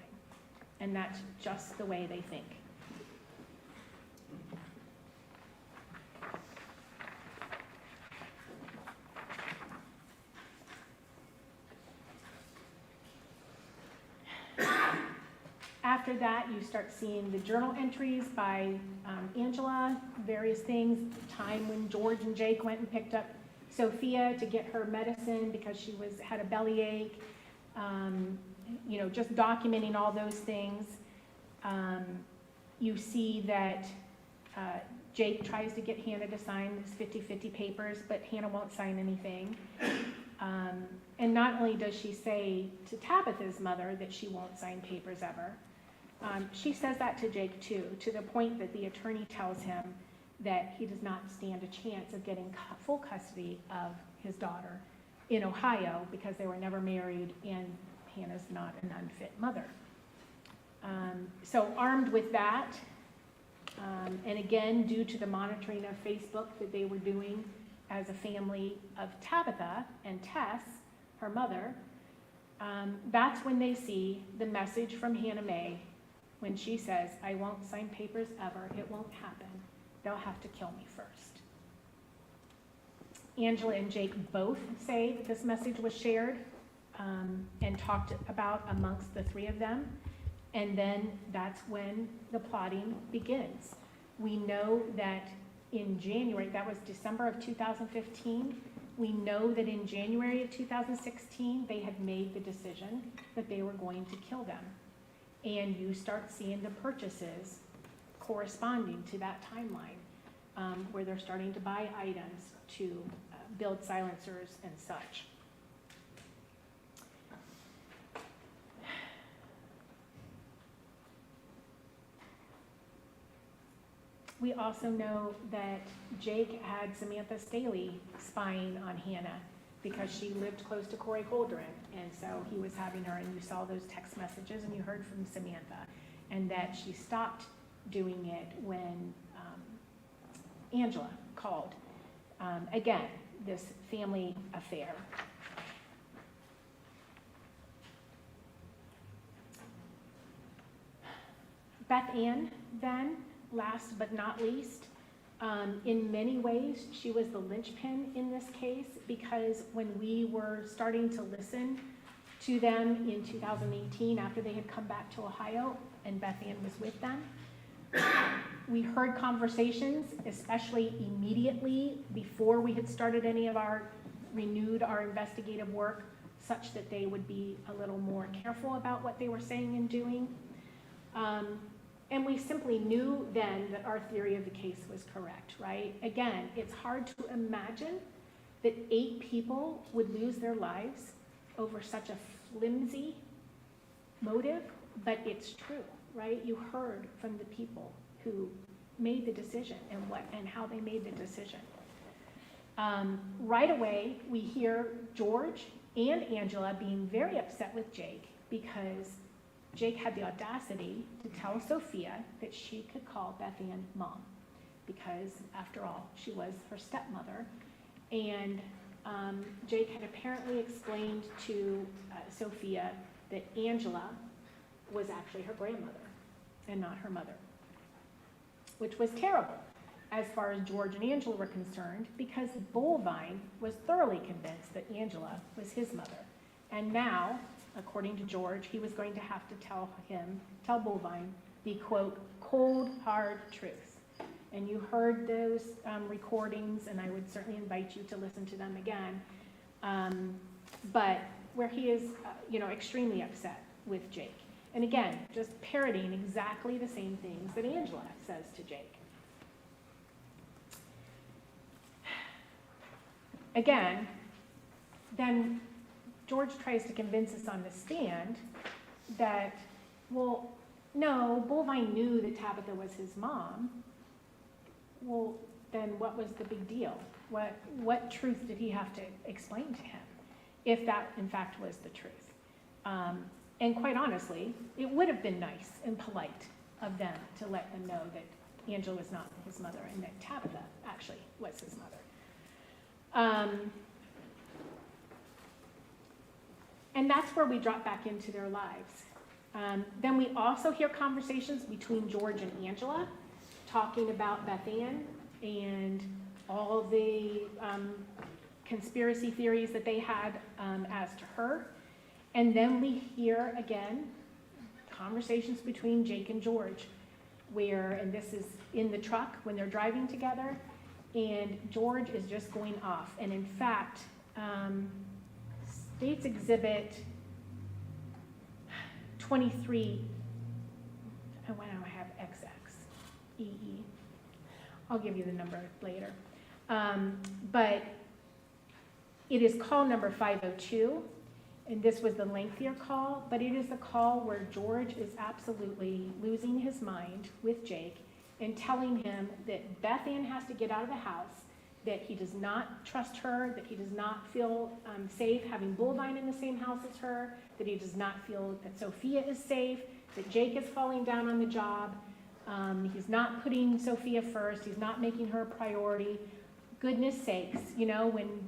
And that's just the way they think. After that, you start seeing the journal entries by Angela, various things, time when George and Jake went and picked up Sophia to get her medicine because she had a bellyache, just documenting all those things. You see that Jake tries to get Hannah to sign his 50-50 papers, but Hannah won't sign anything. And not only does she say to Tabitha's mother that she won't sign papers ever, she says that to Jake too, to the point that the attorney tells him that he does not stand a chance of getting full custody of his daughter in Ohio because they were never married and Hannah's not an unfit mother. So armed with that, and again, due to the monitoring of Facebook that they were doing as a family of Tabitha and Tess, her mother, that's when they see the message from Hannah Mae when she says, "I won't sign papers ever, it won't happen. They'll have to kill me first." Angela and Jake both say that this message was shared and talked about amongst the three of them. And then that's when the plotting begins. We know that in January, that was December of 2015, we know that in January of 2016, they had made the decision that they were going to kill them. And you start seeing the purchases corresponding to that timeline, where they're starting to buy items to build silencers and such. We also know that Jake had Samantha Staley spying on Hannah because she lived close to Corey Holdren, and so he was having her, and you saw those text messages and you heard from Samantha, and that she stopped doing it when Angela called. Again, this family affair. Beth Ann, then, last but not least, in many ways, she was the linchpin in this case because when we were starting to listen to them in 2018 after they had come back to Ohio and Beth Ann was with them, we heard conversations, especially immediately before we had started renewed our investigative work, such that they would be a little more careful about what they were saying and doing. And we simply knew then that our theory of the case was correct, right? Again, it's hard to imagine that 8 people would lose their lives over such a flimsy motive, but it's true, right? You heard from the people who made the decision and how they made the decision. Right away, we hear George and Angela being very upset with Jake because Jake had the audacity to tell Sophia that she could call Beth Ann mom because, after all, she was her stepmother. And Jake had apparently explained to Sophia that Angela was actually her grandmother and not her mother, which was terrible as far as George and Angela were concerned because Bullvine was thoroughly convinced that Angela was his mother. And now, according to George, he was going to have to tell Bullvine the, quote, cold, hard truth. And you heard those recordings, and I would certainly invite you to listen to them again, but where he is, extremely upset with Jake. And again, just parroting exactly the same things that Angela says to Jake. Again, then George tries to convince us on the stand that, well, no, Bullvine knew that Tabitha was his mom. Well, then what was the big deal? What truth did he have to explain to him, if that, in fact, was the truth? And quite honestly, it would have been nice and polite of them to let them know that Angela was not his mother and that Tabitha actually was his mother. And that's where we drop back into their lives. Then we also hear conversations between George and Angela talking about Beth Ann and all the conspiracy theories that they had as to her. And then we hear, again, conversations between Jake and George, and this is in the truck when they're driving together, and George is just going off. And in fact, State's Exhibit 23, why do I have XX, EE? I'll give you the number later. But it is call number 502, and this was the lengthier call, but it is the call where George is absolutely losing his mind with Jake and telling him that Beth Ann has to get out of the house, that he does not trust her, that he does not feel safe having Bullvine in the same house as her, that he does not feel that Sophia is safe, that Jake is falling down on the job. He's not putting Sophia first. He's not making her a priority. Goodness sakes, you know,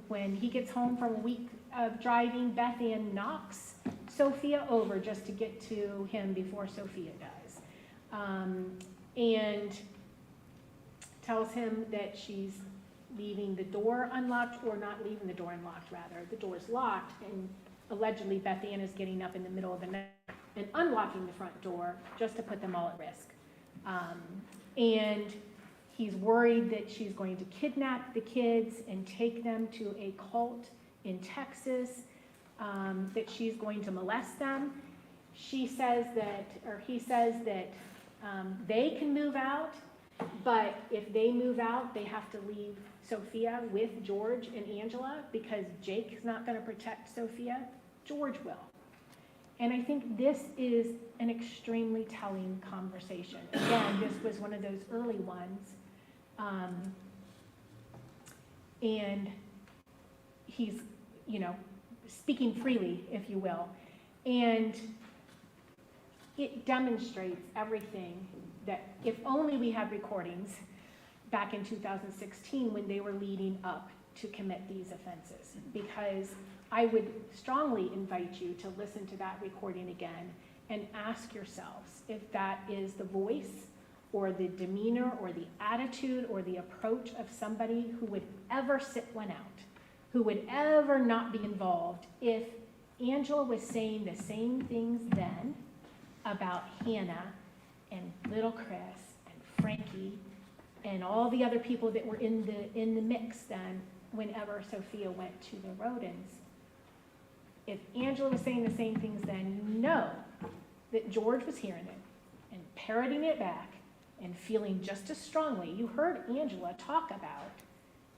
when he gets home from a week of driving, Beth Ann knocks Sophia over just to get to him before Sophia does. And tells him that she's leaving the door unlocked, or not leaving the door unlocked, rather. The door's locked, and allegedly Beth Ann is getting up in the middle of the night and unlocking the front door just to put them all at risk. And he's worried that she's going to kidnap the kids and take them to a cult in Texas, that she's going to molest them. She says that, or he says that they can move out, but if they move out, they have to leave Sophia with George and Angela, because Jake is not going to protect Sophia. George will. And I think this is an extremely telling conversation. Again, this was one of those early ones. And he's, you know, speaking freely, if you will. And it demonstrates everything that, if only we had recordings back in 2016 when they were leading up to commit these offenses. Because I would strongly invite you to listen to that recording again and ask yourselves if that is the voice or the demeanor or the attitude or the approach of somebody who would ever sit one out, who would ever not be involved if Angela was saying the same things then about Hannah and little Chris and Frankie and all the other people that were in the mix then whenever Sophia went to the Rodens. If Angela was saying the same things then, you know that George was hearing it and parroting it back and feeling just as strongly. You heard Angela talk about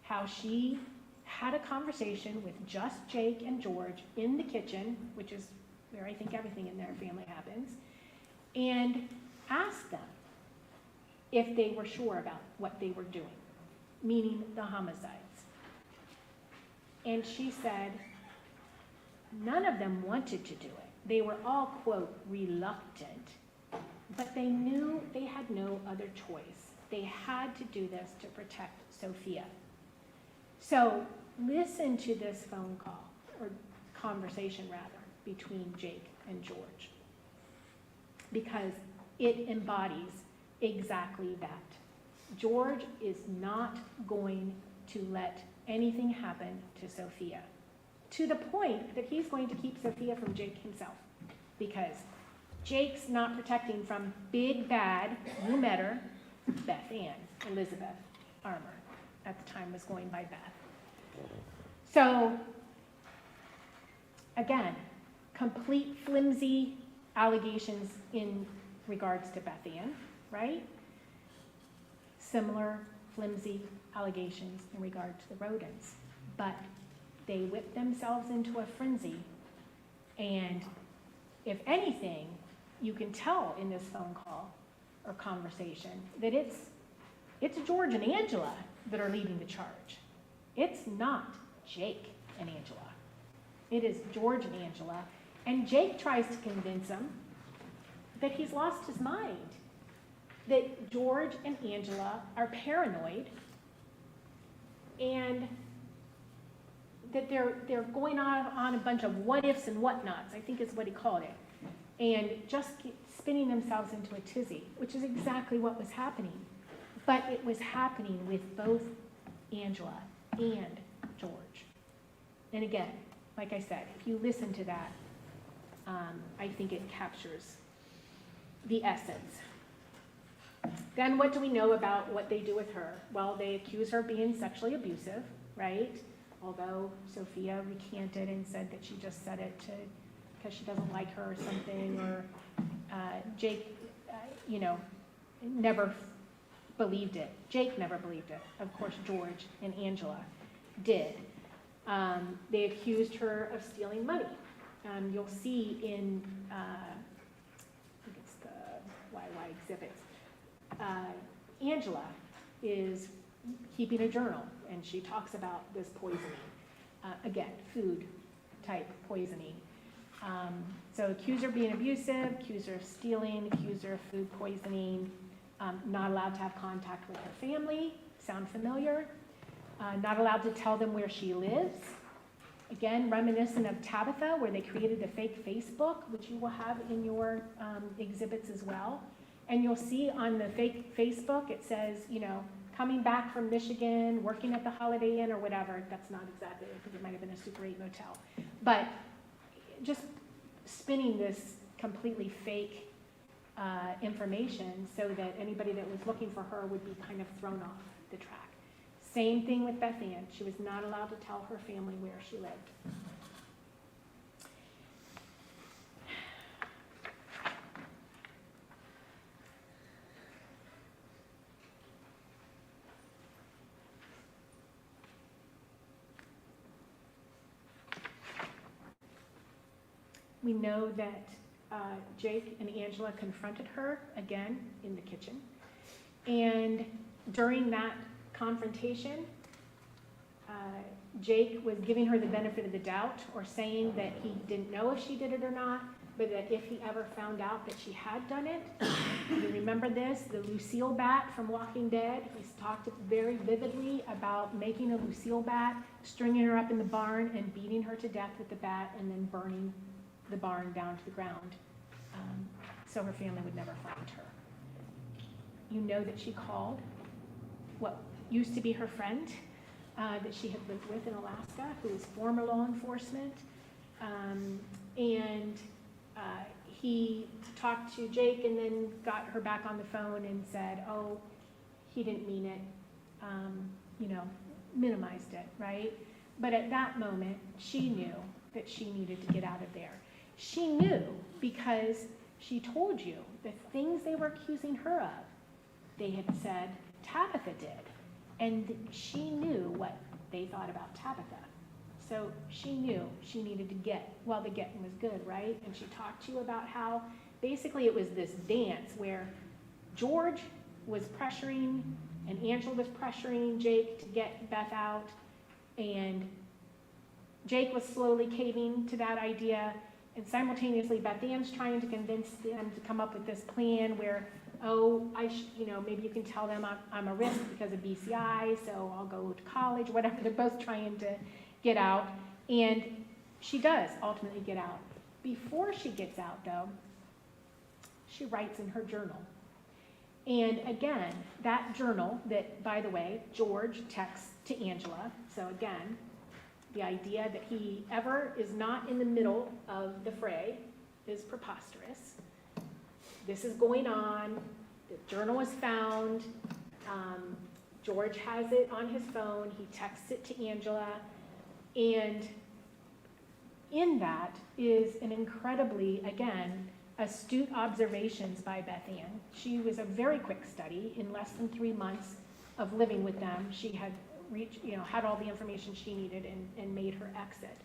how she had a conversation with just Jake and George in the kitchen, which is where I think everything in their family happens, and asked them if they were sure about what they were doing, meaning the homicides. And she said none of them wanted to do it. They were all, quote, reluctant, but they knew they had no other choice. They had to do this to protect Sophia. So listen to this phone call, or conversation rather, between Jake and George, because it embodies exactly that. George is not going to let anything happen to Sophia, to the point that he's going to keep Sophia from Jake himself, because Jake's not protecting from big bad, you met her, Beth Ann, Elizabeth Armour, at the time was going by Beth. So, again, complete flimsy allegations in regards to Beth Ann, right? Similar flimsy allegations in regard to the Rodens. But they whipped themselves into a frenzy. And if anything, you can tell in this phone call or conversation that it's George and Angela that are leading the charge. It's not Jake and Angela. It is George and Angela. And Jake tries to convince him that he's lost his mind, that George and Angela are paranoid, and that they're going on a bunch of what ifs and whatnots, I think is what he called it, and just keep spinning themselves into a tizzy, which is exactly what was happening. But it was happening with both Angela and George. And again, like I said, if you listen to that, I think it captures the essence. Then what do we know about what they do with her? Well, they accuse her of being sexually abusive, right? Although Sophia recanted and said that she just said it because she doesn't like her or something, or Jake, never believed it. Jake never believed it. Of course, George and Angela did. They accused her of stealing money. You'll see in, I think it's the YY exhibits, Angela is keeping a journal, and she talks about this poisoning. Again, food type poisoning. So accuse her of being abusive, accuse her of stealing, accuse her of food poisoning, not allowed to have contact with her family. Sound familiar? Not allowed to tell them where she lives. Again, reminiscent of Tabitha, where they created a fake Facebook, which you will have in your exhibits as well. And you'll see on the fake Facebook, it says, you know, coming back from Michigan, working at the Holiday Inn or whatever. That's not exactly, I think it might have been a Super 8 motel. But just spinning this completely fake information so that anybody that was looking for her would be kind of thrown off the track. Same thing with Beth Ann. She was not allowed to tell her family where she lived. We know that Jake and Angela confronted her again in the kitchen. And during that confrontation, Jake was giving her the benefit of the doubt, or saying that he didn't know if she did it or not, but that if he ever found out that she had done it. You remember this, the Lucille bat from Walking Dead. He's talked very vividly about making a Lucille bat, stringing her up in the barn and beating her to death with the bat, and then burning the barn down to the ground, so her family would never find her. You know that she called what used to be her friend that she had lived with in Alaska, who was former law enforcement, and he talked to Jake and then got her back on the phone and said, oh, he didn't mean it, you know, minimized it, right? But at that moment, she knew that she needed to get out of there. She knew because she told you the things they were accusing her of, they had said Tabitha did. And she knew what they thought about Tabitha. So she knew she needed to get, well, the getting was good, right? And she talked to you about how basically it was this dance where George was pressuring and Angela was pressuring Jake to get Beth out. And Jake was slowly caving to that idea. And simultaneously, Beth Ann's trying to convince them to come up with this plan where, oh, you know, maybe you can tell them I'm a risk because of BCI, so I'll go to college, whatever. They're both trying to get out. And she does ultimately get out. Before she gets out, though, she writes in her journal. And again, that journal that, by the way, George texts to Angela. So again, the idea that he ever is not in the middle of the fray is preposterous. This is going on. The journal is found. George has it on his phone. He texts it to Angela. And in that is an incredibly, again, astute observations by Beth Ann. She was a very quick study. In less than 3 months of living with them, she had reached, you know, had all the information she needed and made her exit.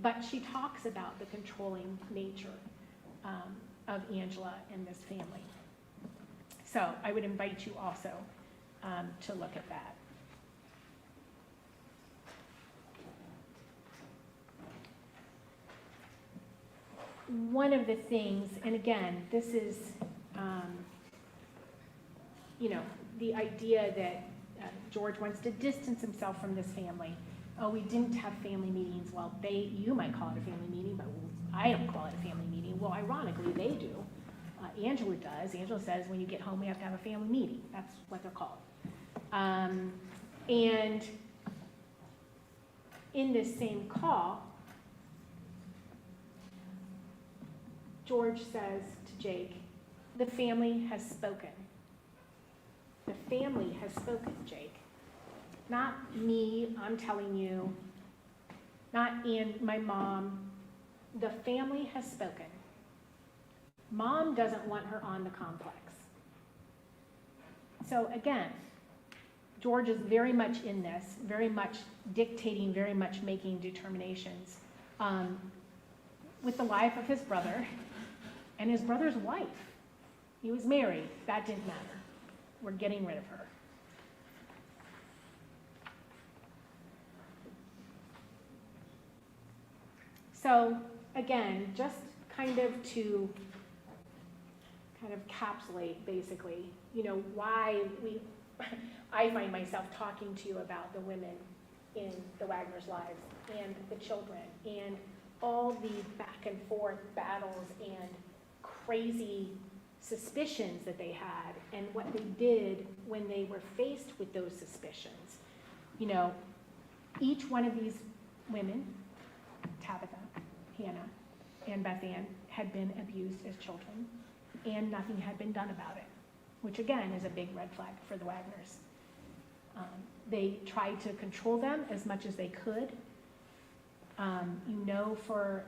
But she talks about the controlling nature of Angela and this family. So I would invite you also to look at that. One of the things, and again, this is, you know, the idea that George wants to distance himself from this family. Oh, we didn't have family meetings. Well, you might call it a family meeting, but I don't call it a family meeting. Well, ironically, they do. Angela does. Angela says, when you get home, we have to have a family meeting. That's what they're called. And in this same call, George says to Jake, the family has spoken. The family has spoken, Jake. Not me, I'm telling you. Not my mom. The family has spoken. Mom doesn't want her on the complex. so again, George is very much in this, very much dictating, very much making determinations with the life of his brother and his brother's wife. He was married. That didn't matter. We're getting rid of her. So again, just kind of to encapsulate basically, why I find myself talking to you about the women in the Wagner's lives and the children and all the back and forth battles and crazy suspicions that they had and what they did when they were faced with those suspicions. Each one of these women, Tabitha, Hannah, and Beth Ann, had been abused as children, and nothing had been done about it, which again is a big red flag for the Wagners. They tried to control them as much as they could. For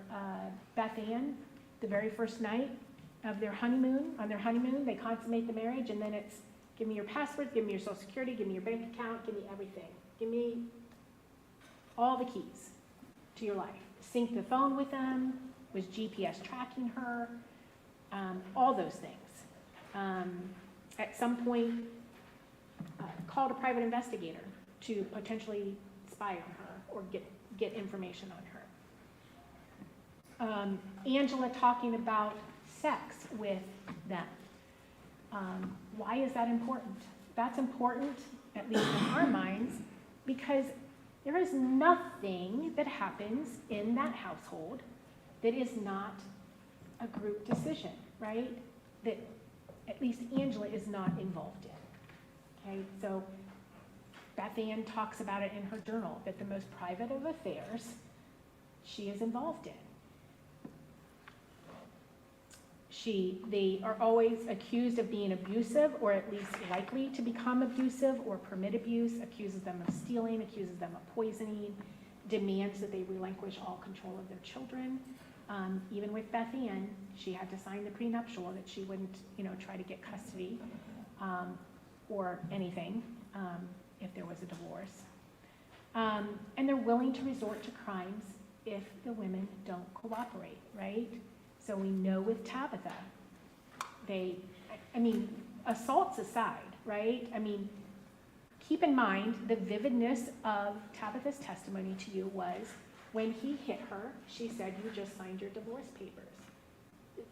Beth Ann, the very first night of their honeymoon, they consummate the marriage, and then it's, give me your password, give me your social security, give me your bank account, give me everything. Give me all the keys to your life. Sync the phone with them, was GPS tracking her, all those things. At some point, called a private investigator to potentially spy on her or get information on her. Angela talking about sex with them. Why is that important? That's important, at least in our minds, because there is nothing that happens in that household that is not a group decision, right? That at least Angela is not involved in. Okay, so Beth Ann talks about it in her journal, that the most private of affairs she is involved in. They are always accused of being abusive, or at least likely to become abusive or permit abuse, accuses them of stealing, accuses them of poisoning, demands that they relinquish all control of their children. Even with Beth Ann, she had to sign the prenuptial that she wouldn't, try to get custody or anything if there was a divorce. And they're willing to resort to crimes if the women don't cooperate, right? So we know with Tabitha, assaults aside, right? Keep in mind the vividness of Tabitha's testimony to you was when he hit her, she said, "You just signed your divorce papers."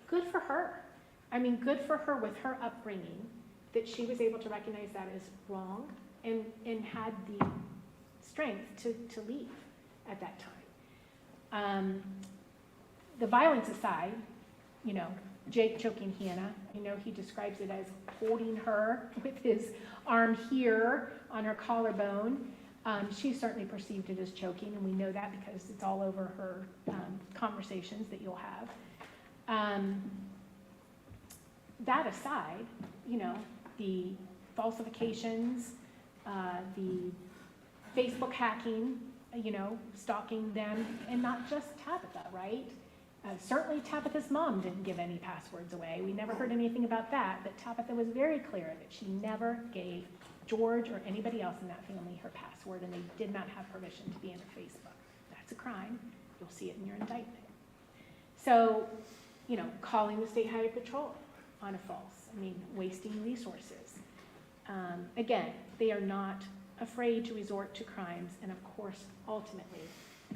Good for her. Good for her with her upbringing, that she was able to recognize that as wrong and had the strength to leave at that time. The violence aside, Jake choking Hannah, he describes it as holding her with his arm here on her collarbone. She certainly perceived it as choking, and we know that because it's all over her conversations that you'll have. That aside, the falsifications, the Facebook hacking, stalking them, and not just Tabitha, right? Certainly Tabitha's mom didn't give any passwords away. We never heard anything about that, but Tabitha was very clear that she never gave George or anybody else in that family her password, and they did not have permission to be in her Facebook. That's a crime. You'll see it in your indictment. So, calling the state highway patrol on a false, wasting resources. Again, they are not afraid to resort to crimes, and of course, ultimately,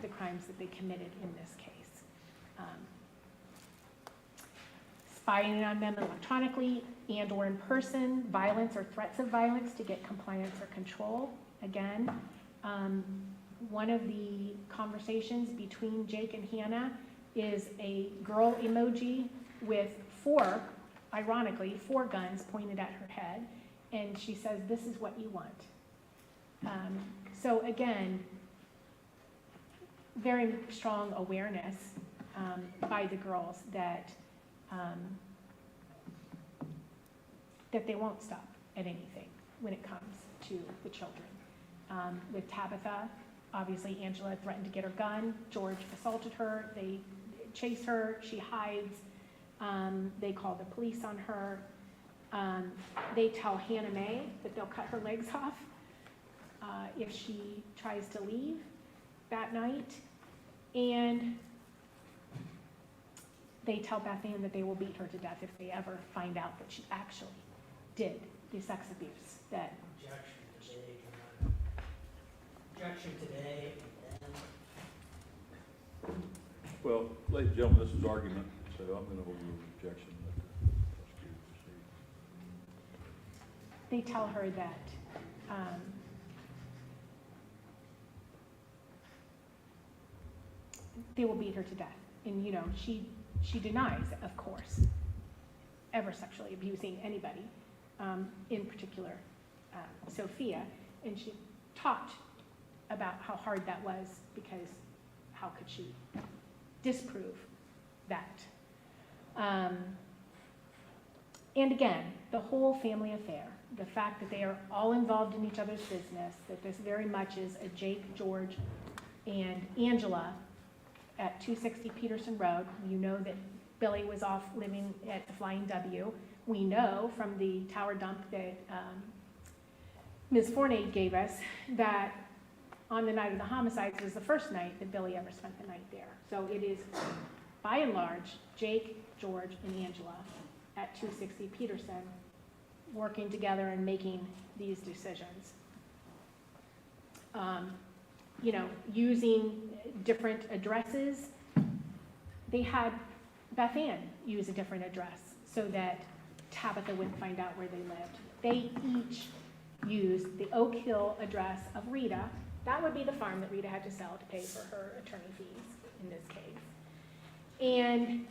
the crimes that they committed in this case. Spying on them electronically and or in person, violence or threats of violence to get compliance or control. Again, one of the conversations between Jake and Hannah is a girl emoji with ironically, four guns pointed at her head, and she says, "This is what you want." So again, very strong awareness by the girls that they won't stop at anything when it comes to the children. With Tabitha, obviously Angela threatened to get her gun. George assaulted her. They chase her. She hides. They call the police on her. They tell Hannah Mae that they'll cut her legs off if she tries to leave that night. And they tell Beth Ann that they will beat her to death if they ever find out that she actually did the sex abuse. That Objection today, and then. Well, ladies and gentlemen, this is argument, so I'm going to overrule the objection. Let the prosecutor proceed. they tell her that they will beat her to death. And, you know, she denies, of course, ever sexually abusing anybody, in particular Sophia. And she talked about how hard that was because how could she disprove that? And again, the whole family affair, the fact that they are all involved in each other's business, that this very much is a Jake, George, and Angela at 260 Peterson Road. You know that Billy was off living at the Flying W. We know from the tower dump that Ms. Forney gave us that on the night of the homicides was the first night that Billy ever spent the night there. So it is, by and large, Jake, George, and Angela at 260 Peterson working together and making these decisions. You know, using different addresses. They had Beth Ann use a different address so that Tabitha wouldn't find out where they lived. They each used the Oak Hill address of Rita. That would be the farm that Rita had to sell to pay for her attorney fees in this case. And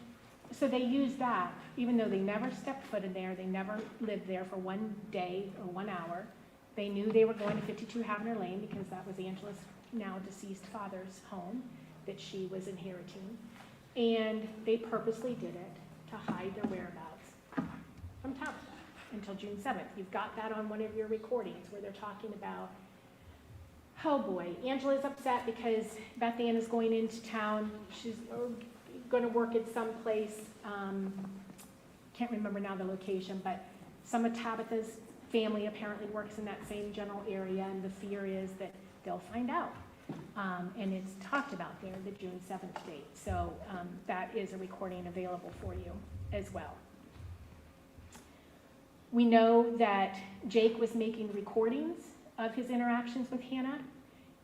so they used that, even though they never stepped foot in there, they never lived there for one day or 1 hour. They knew they were going to 52 Havner Lane because that was Angela's now deceased father's home that she was inheriting. And they purposely did it to hide their whereabouts from Tabitha until June 7th. You've got that on one of your recordings where they're talking about, oh boy, Angela's upset because Beth Ann is going into town. She's going to work at some place, can't remember now the location, but some of Tabitha's family apparently works in that same general area, and the fear is that they'll find out. And it's talked about there, the June 7th date. So that is a recording available for you as well. We know that Jake was making recordings of his interactions with Hannah,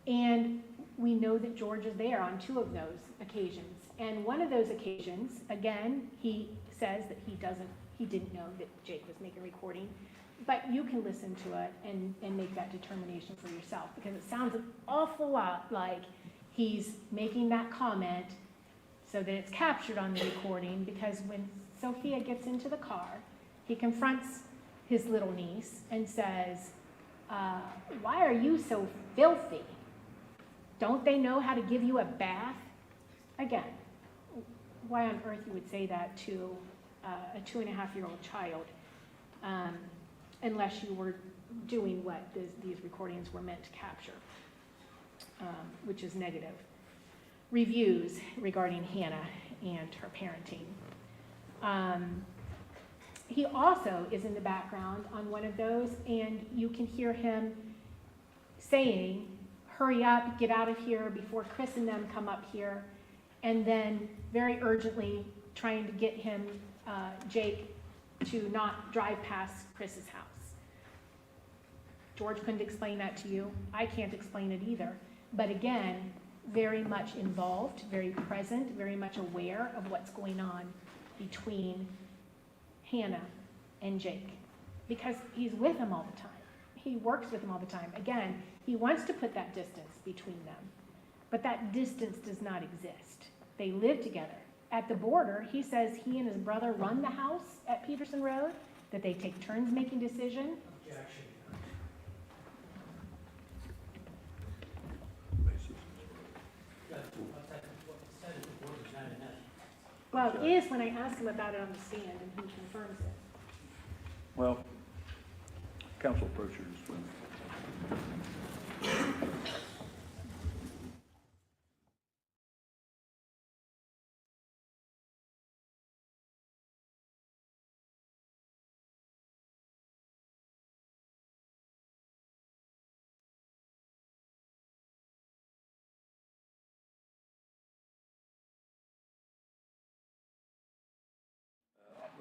and we know that George is there on 2 of those occasions. And one of those occasions, again, he says that he didn't know that Jake was making a recording, but you can listen to it and make that determination for yourself, because it sounds an awful lot like he's making that comment so that it's captured on the recording, because when Sophia gets into the car, he confronts his little niece and says, why are you so filthy? Don't they know how to give you a bath? Again, why on earth you would say that to a 2.5-year-old child, unless you were doing what these recordings were meant to capture, which is negative. Reviews regarding Hannah and her parenting. He also is in the background on one of those, and you can hear him saying, hurry up, get out of here before Chris and them come up here, and then very urgently trying to get him, Jake, to not drive past Chris's house. George couldn't explain that to you. I can't explain it either. But again, very much involved, very present, very much aware of what's going on between Hannah and Jake, because he's with him all the time. He works with him all the time. Again, he wants to put that distance between them, but that distance does not exist. They live together. At the border, he says he and his brother run the house at Peterson Road, that they take turns making decisions. Objection. Yeah, what said at the board is not enough. Well, it is when I ask him about it on the stand, and he confirms it. Well, counsel approaches.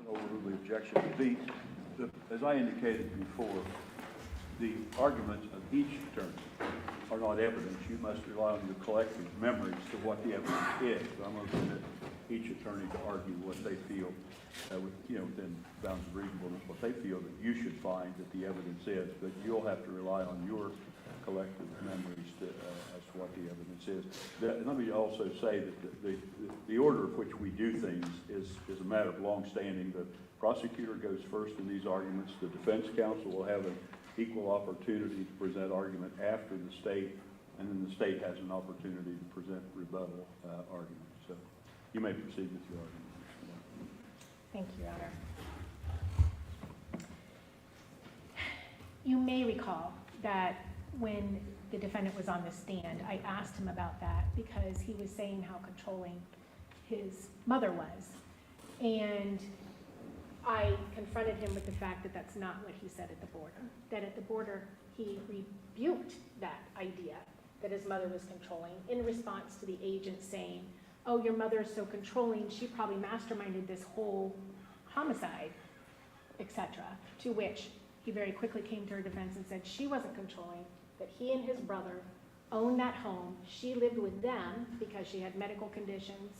overrule the objection. As I indicated before, the arguments of each attorney are not evidence. You must rely on your collective memories to what the evidence is. I'm going to permit each attorney to argue what they feel, within bounds of reasonableness, what they feel that you should find that the evidence is. But you'll have to rely on your collective memories as to what the evidence is. Let me also say that the order of which we do things is a matter of long-standing. The prosecutor goes first in these arguments. The defense counsel will have an equal opportunity to present argument after the state, and then the state has an opportunity to present rebuttal argument. So you may proceed with your argument. Thank you, Your Honor. You may recall that when the defendant was on the stand, I asked him about that because he was saying how controlling his mother was. And I confronted him with the fact that that's not what he said at the border. That at the border, he rebuked that idea that his mother was controlling in response to the agent saying, oh, your mother is so controlling, she probably masterminded this whole homicide, etc. To which he very quickly came to her defense and said she wasn't controlling, that he and his brother owned that home. She lived with them because she had medical conditions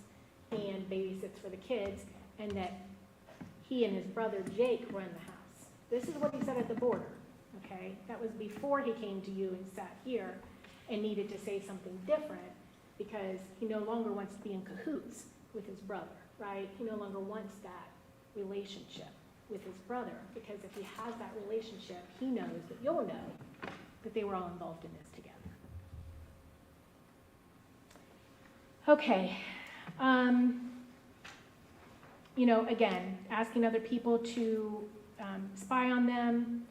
and babysits for the kids, and that he and his brother Jake were in the house. This is what he said at the border, okay? That was before he came to you and sat here and needed to say something different because he no longer wants to be in cahoots with his brother, right? He no longer wants that relationship with his brother because if he has that relationship, he knows that you'll know that they were all involved in this together. Okay. Again, asking other people to spy on them.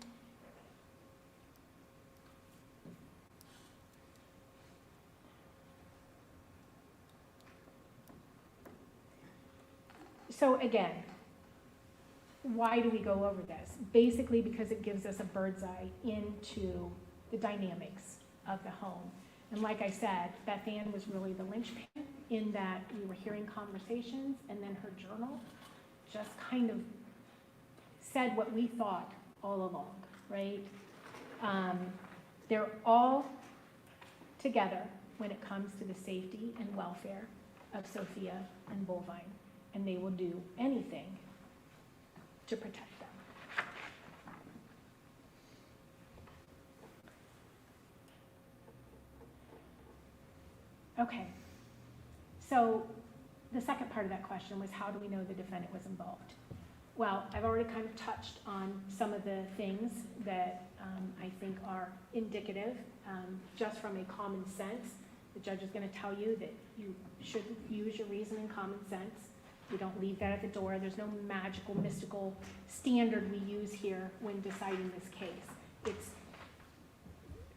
So again, why do we go over this? Basically because it gives us a bird's eye into the dynamics of the home. And like I said, Beth Ann was really the linchpin in that we were hearing conversations and then her journal just kind of said what we thought all along, right? They're all together when it comes to the safety and welfare of Sophia and Bovine, and they will do anything to protect them. Okay, so the second part of that question was how do we know the defendant was involved? Well, I've already kind of touched on some of the things that I think are indicative, just from a common sense. The judge is going to tell you that you should use your reason and common sense. We don't leave that at the door. There's no magical, mystical standard we use here when deciding this case. It's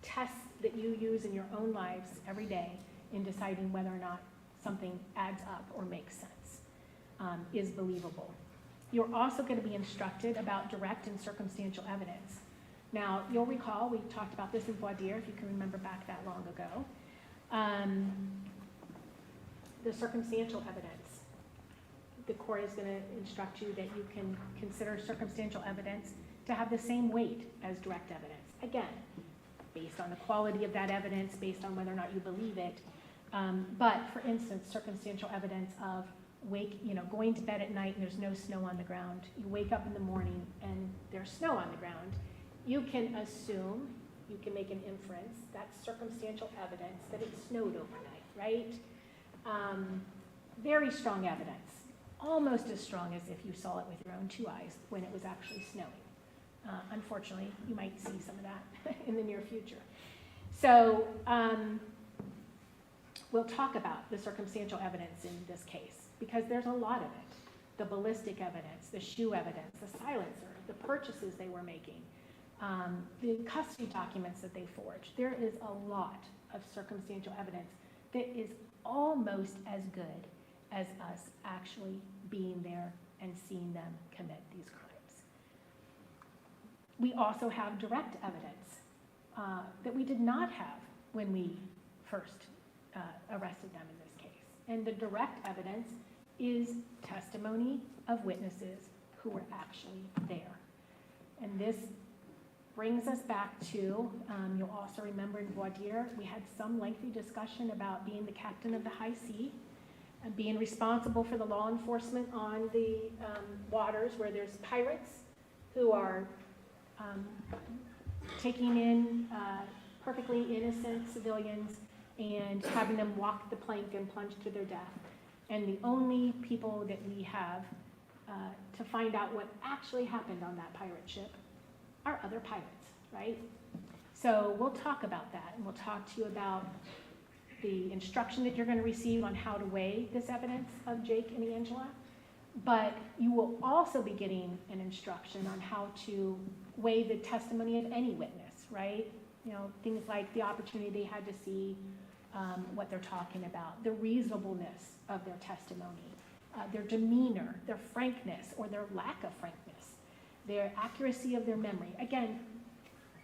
tests that you use in your own lives every day in deciding whether or not something adds up or makes sense, is believable. You're also going to be instructed about direct and circumstantial evidence. Now, you'll recall, we talked about this in voir dire, if you can remember back that long ago. The circumstantial evidence. The court is going to instruct you that you can consider circumstantial evidence to have the same weight as direct evidence. Again, based on the quality of that evidence, based on whether or not you believe it. But for instance, circumstantial evidence of going to bed at night and there's no snow on the ground. You wake up in the morning and there's snow on the ground. You can assume, you can make an inference, that's circumstantial evidence that it snowed overnight, right? Very strong evidence, almost as strong as if you saw it with your own two eyes when it was actually snowing. Unfortunately, you might see some of that in the near future. So we'll talk about the circumstantial evidence in this case because there's a lot of it. The ballistic evidence, the shoe evidence, the silencer, the purchases they were making, the custody documents that they forged. There is a lot of circumstantial evidence that is almost as good as us actually being there and seeing them commit these crimes. We also have direct evidence that we did not have when we first arrested them in this case. And the direct evidence is testimony of witnesses who were actually there. And this brings us back to, you'll also remember in voir dire, we had some lengthy discussion about being the captain of the high sea and being responsible for the law enforcement on the waters where there's pirates who are taking in perfectly innocent civilians and having them walk the plank and plunge to their death. And the only people that we have to find out what actually happened on that pirate ship are other pirates, right? So we'll talk about that, and we'll talk to you about the instruction that you're going to receive on how to weigh this evidence of Jake and Angela. But you will also be getting an instruction on how to weigh the testimony of any witness, right? You know, things like the opportunity they had to see what they're talking about, the reasonableness of their testimony, their demeanor, their frankness or their lack of frankness, their accuracy of their memory. Again,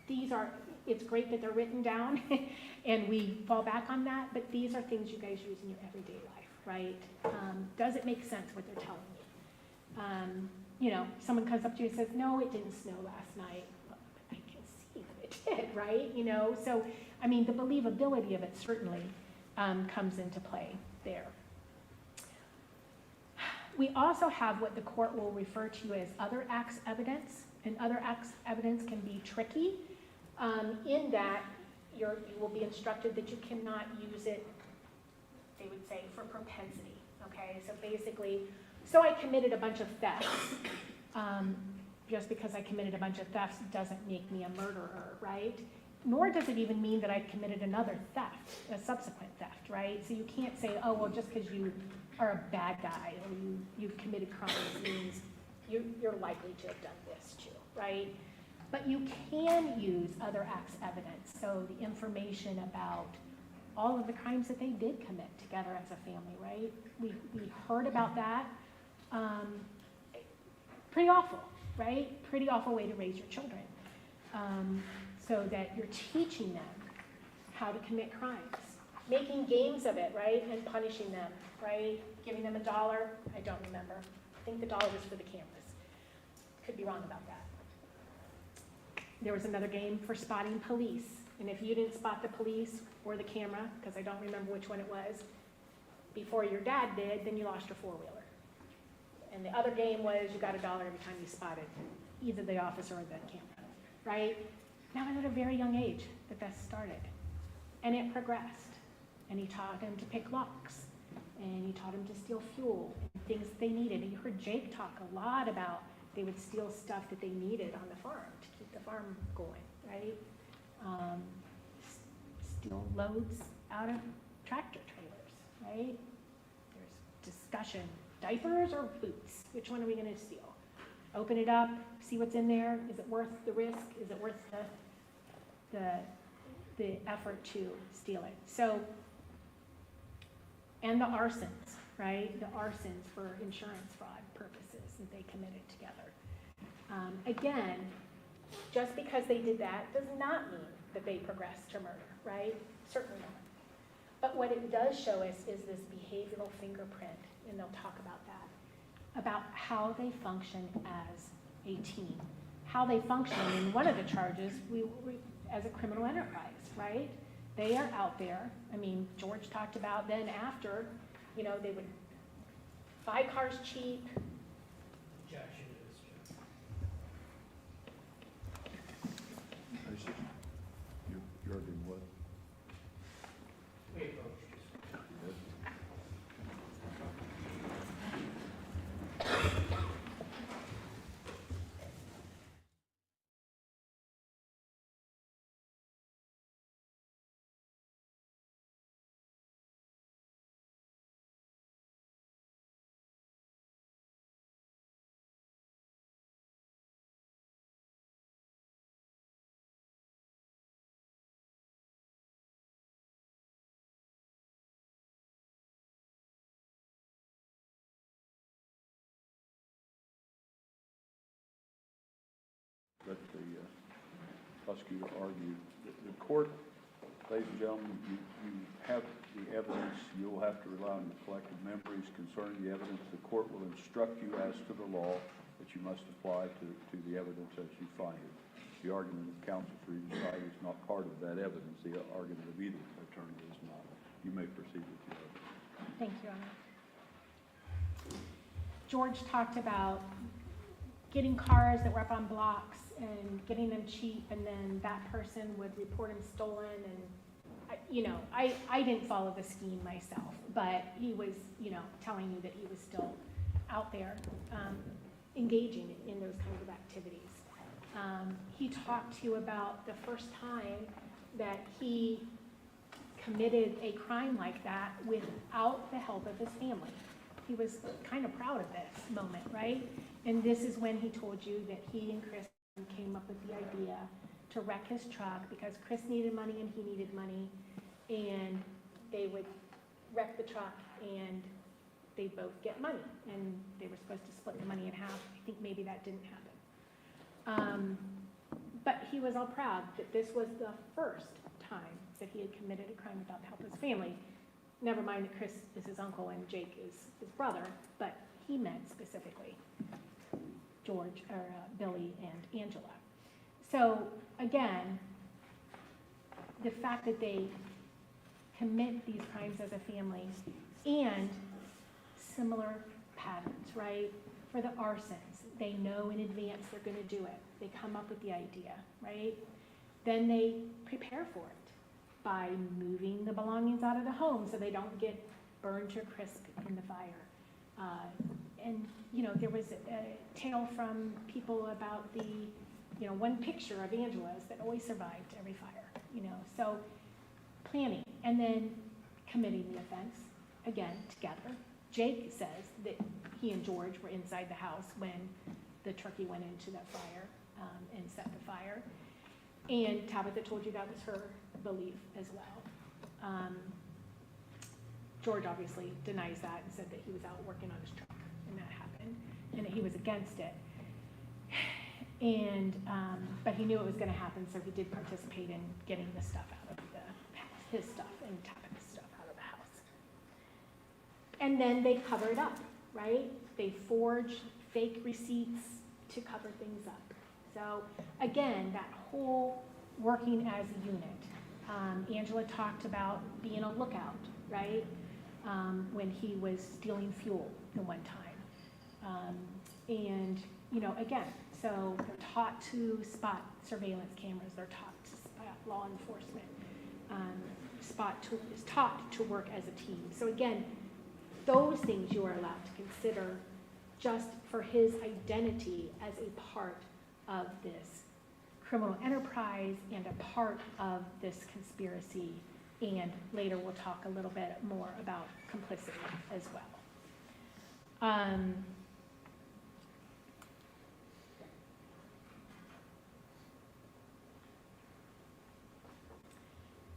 it's great that they're written down and we fall back on that, but these are things you guys use in your everyday life, right? Does it make sense what they're telling you? You know, someone comes up to you and says, no, it didn't snow last night. Well, I can see that it did, right? You know, so, I mean, the believability of it certainly comes into play there. We also have what the court will refer to as other acts evidence, and other acts evidence can be tricky in that you will be instructed that you cannot use it, they would say, for propensity, okay? So basically, so I committed a bunch of thefts. Just because I committed a bunch of thefts doesn't make me a murderer, right? Nor does it even mean that I committed another theft, a subsequent theft, right? So you can't say, oh, well, just because you are a bad guy or you've committed crimes means you're likely to have done this too, right? But you can use other acts evidence, so the information about all of the crimes that they did commit together as a family, right? We heard about that. Pretty awful, right? Pretty awful way to raise your children. So that you're teaching them how to commit crimes, making games of it, right? And punishing them, right? Giving them $1, I don't remember. I think the $1 was for the cameras. Could be wrong about that. There was another game for spotting police. And if you didn't spot the police or the camera, because I don't remember which one it was, before your dad did, then you lost your four-wheeler. And the other game was you got $1 every time you spotted either the officer or the camera, right? That was at a very young age that that started. And it progressed. And he taught him to pick locks. And he taught him to steal fuel and things they needed. And you heard Jake talk a lot about they would steal stuff that they needed on the farm to keep the farm going, right? Steal loads out of tractor trailers, right? There's discussion, diapers or boots? Which one are we gonna steal? Open it up, see what's in there. Is it worth the risk? Is it worth the effort to steal it? So, and the arsons, right? The arsons for insurance fraud purposes that they committed together. Again, just because they did that does not mean that they progressed to murder, right? Certainly not. But what it does show us is this behavioral fingerprint, and they'll talk about that, about how they function as a team, how they function in one of the charges as a criminal enterprise, right? They are out there. I mean, George talked about then after, you know, they would buy cars cheap. Objection to this, Judge. You're doing what? We approached this. Let the prosecutor argue. The court, ladies and gentlemen, you have the evidence. You'll have to rely on the collective memories concerning the evidence. The court will instruct you as to the law. but you must apply to the evidence as you find it. The argument of counsel for each side is not part of that evidence. The argument of either attorney is not. You may proceed with your evidence. Thank you, Honor. George talked about getting cars that were up on blocks and getting them cheap, and then that person would report them stolen. And I didn't follow the scheme myself, but he was, telling you that he was still out there engaging in those kinds of activities. He talked to you about the first time that he committed a crime like that without the help of his family. He was kind of proud of this moment, right? And this is when he told you that he and Chris came up with the idea to wreck his truck because Chris needed money and he needed money, and they would wreck the truck and they'd both get money, and they were supposed to split the money in half. I think maybe that didn't happen. But he was all proud that this was the first time that he had committed a crime without the help of his family. Never mind that Chris is his uncle and Jake is his brother, but he meant specifically Billy and Angela. So again, the fact that they commit these crimes as a family and similar patterns, right? For the arsons, they know in advance they're going to do it. They come up with the idea, right? Then they prepare for it by moving the belongings out of the home so they don't get burned to a crisp in the fire. And there was a tale from people about the, one picture of Angela's that always survived every fire, So planning and then committing the offense, again, together. Jake says that he and George were inside the house when the turkey went into the fire and set the fire. And Tabitha told you that was her belief as well. George obviously denies that and said that he was out working on his truck and that happened, and that he was against it. And but he knew it was going to happen, so he did participate in getting the stuff out of the house, his stuff and Tabitha's stuff out of the house. And then they cover it up, right? They forge fake receipts to cover things up. So again, that whole working as a unit. Angela talked about being a lookout, right? When he was stealing fuel the one time. And, again, so they're taught to spot surveillance cameras. They're taught to spot law enforcement. Is taught to work as a team. So again, those things you are allowed to consider just for his identity as a part of this criminal enterprise and a part of this conspiracy. And later we'll talk a little bit more about complicity as well.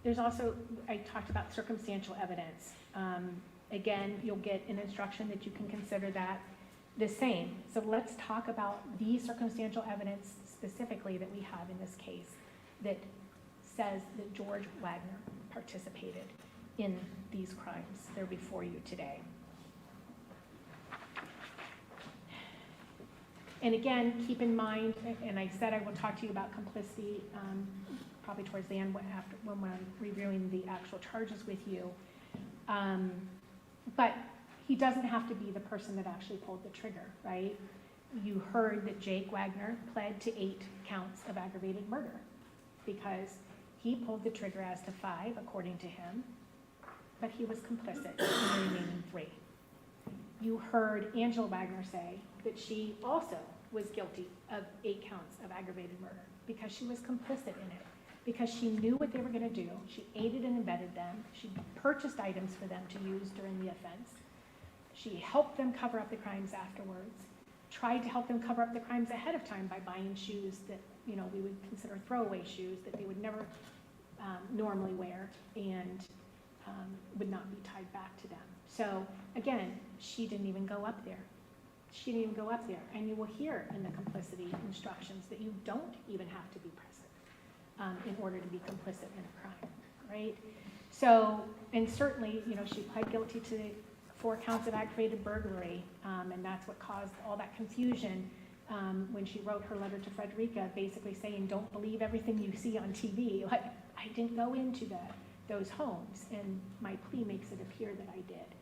There's also, I talked about circumstantial evidence. Again, you'll get an instruction that you can consider that the same. So let's talk about the circumstantial evidence specifically that we have in this case that says that George Wagner participated in these crimes. They're before you today. And again, keep in mind, and I said I will talk to you about complicity probably towards the end when I'm reviewing the actual charges with you. But he doesn't have to be the person that actually pulled the trigger, right? You heard that Jake Wagner pled to 8 counts of aggravated murder because he pulled the trigger as to 5, according to him, but he was complicit in the remaining 3. You heard Angela Wagner say that she also was guilty of 8 counts of aggravated murder because she was complicit in it, because she knew what they were going to do. She aided and abetted them. She purchased items for them to use during the offense. She helped them cover up the crimes afterwards, tried to help them cover up the crimes ahead of time by buying shoes that we would consider throwaway shoes that they would never normally wear and would not be tied back to them. So again, she didn't even go up there. She didn't even go up there. And you will hear in the complicity instructions that you don't even have to be present in order to be complicit in a crime, right? So, and certainly, she pled guilty to 4 counts of aggravated burglary, and that's what caused all that confusion when she wrote her letter to Frederica, basically saying, don't believe everything you see on TV. Like, I didn't go into those homes, and my plea makes it appear that I did.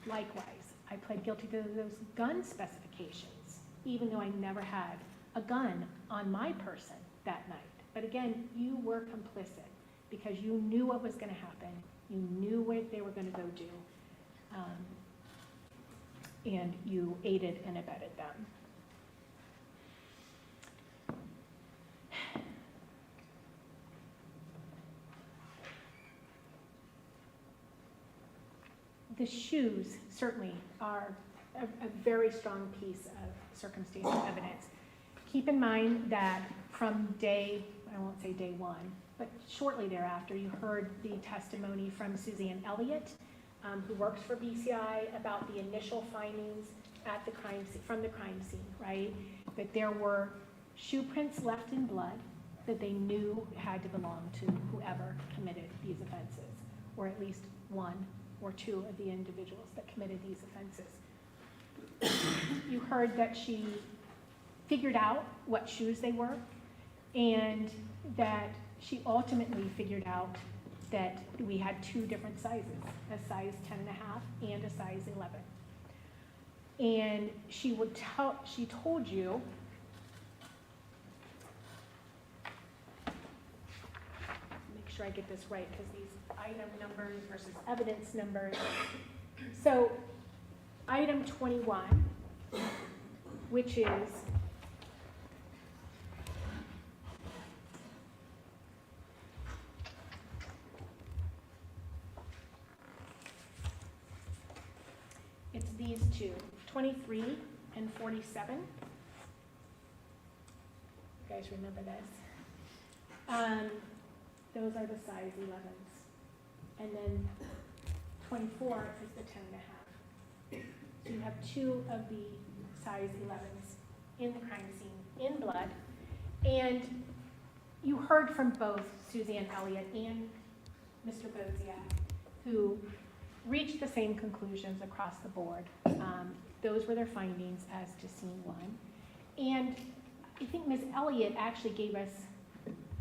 Likewise, I pled guilty to those gun specifications, even though I never had a gun on my person that night. But again, you were complicit because you knew what was going to happen. You knew what they were going to go do. And you aided and abetted them. The shoes certainly are a very strong piece of circumstantial evidence. Keep in mind that from I won't say day one, but shortly thereafter, you heard the testimony from Suzanne Elliott, who works for BCI, about the initial findings at the from the crime scene, right? That there were shoe prints left in blood that they knew had to belong to whoever committed these offenses, or at least one or two of the individuals that committed these offenses. You heard that she figured out what shoes they were, and that she ultimately figured out that we had two different sizes, a size 10.5 and a size 11. And she told you, make sure I get this right, because these item numbers versus evidence numbers. So item 21, which is it's these two, 23 and 47. You guys remember this? Those are the size 11s. And then 24 is the 10.5. So you have two of the size 11s in the crime scene, in blood. And you heard from both Suzanne Elliott and Mr. Boziak, who reached the same conclusions across the board. Those were their findings as to scene one. And I think Ms. Elliott actually gave us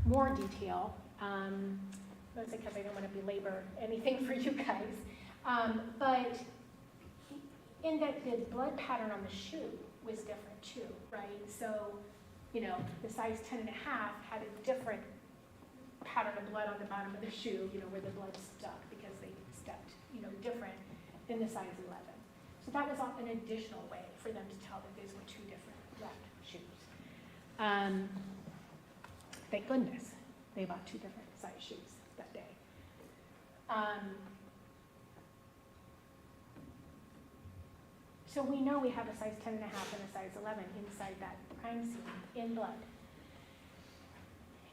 more detail, mostly because I don't want to belabor anything for you guys. But in that the blood pattern on the shoe was different too, right? So, you know, the size 10.5 had a different pattern of blood on the bottom of the shoe, you know, where the blood stuck because they stepped, you know, different than the size 11. So that was an additional way for them to tell that these were two different left shoes. Thank goodness they bought two different size shoes that day. So we know we have a size 10.5 and a size 11 inside that crime scene in blood.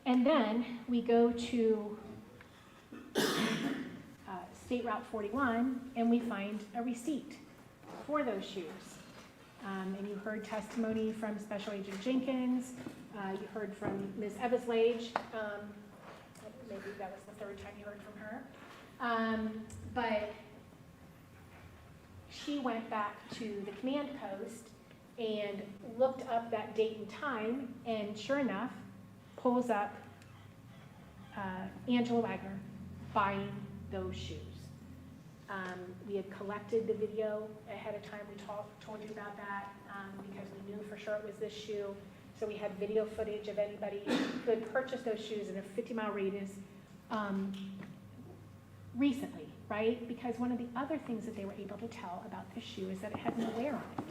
And then we go to State Route 41 and we find a receipt for those shoes. And you heard testimony from Special Agent Jenkins. You heard from Ms. Eveslage. Maybe that was the third time you heard from her. But she went back to the command post and looked up that date and time, and sure enough, pulls up Angela Wagner buying those shoes. We had collected the video ahead of time. We told you about that because we knew for sure it was this shoe. So we had video footage of anybody who had purchased those shoes in a 50-mile radius recently, right? Because one of the other things that they were able to tell about this shoe is that it had no wear on it.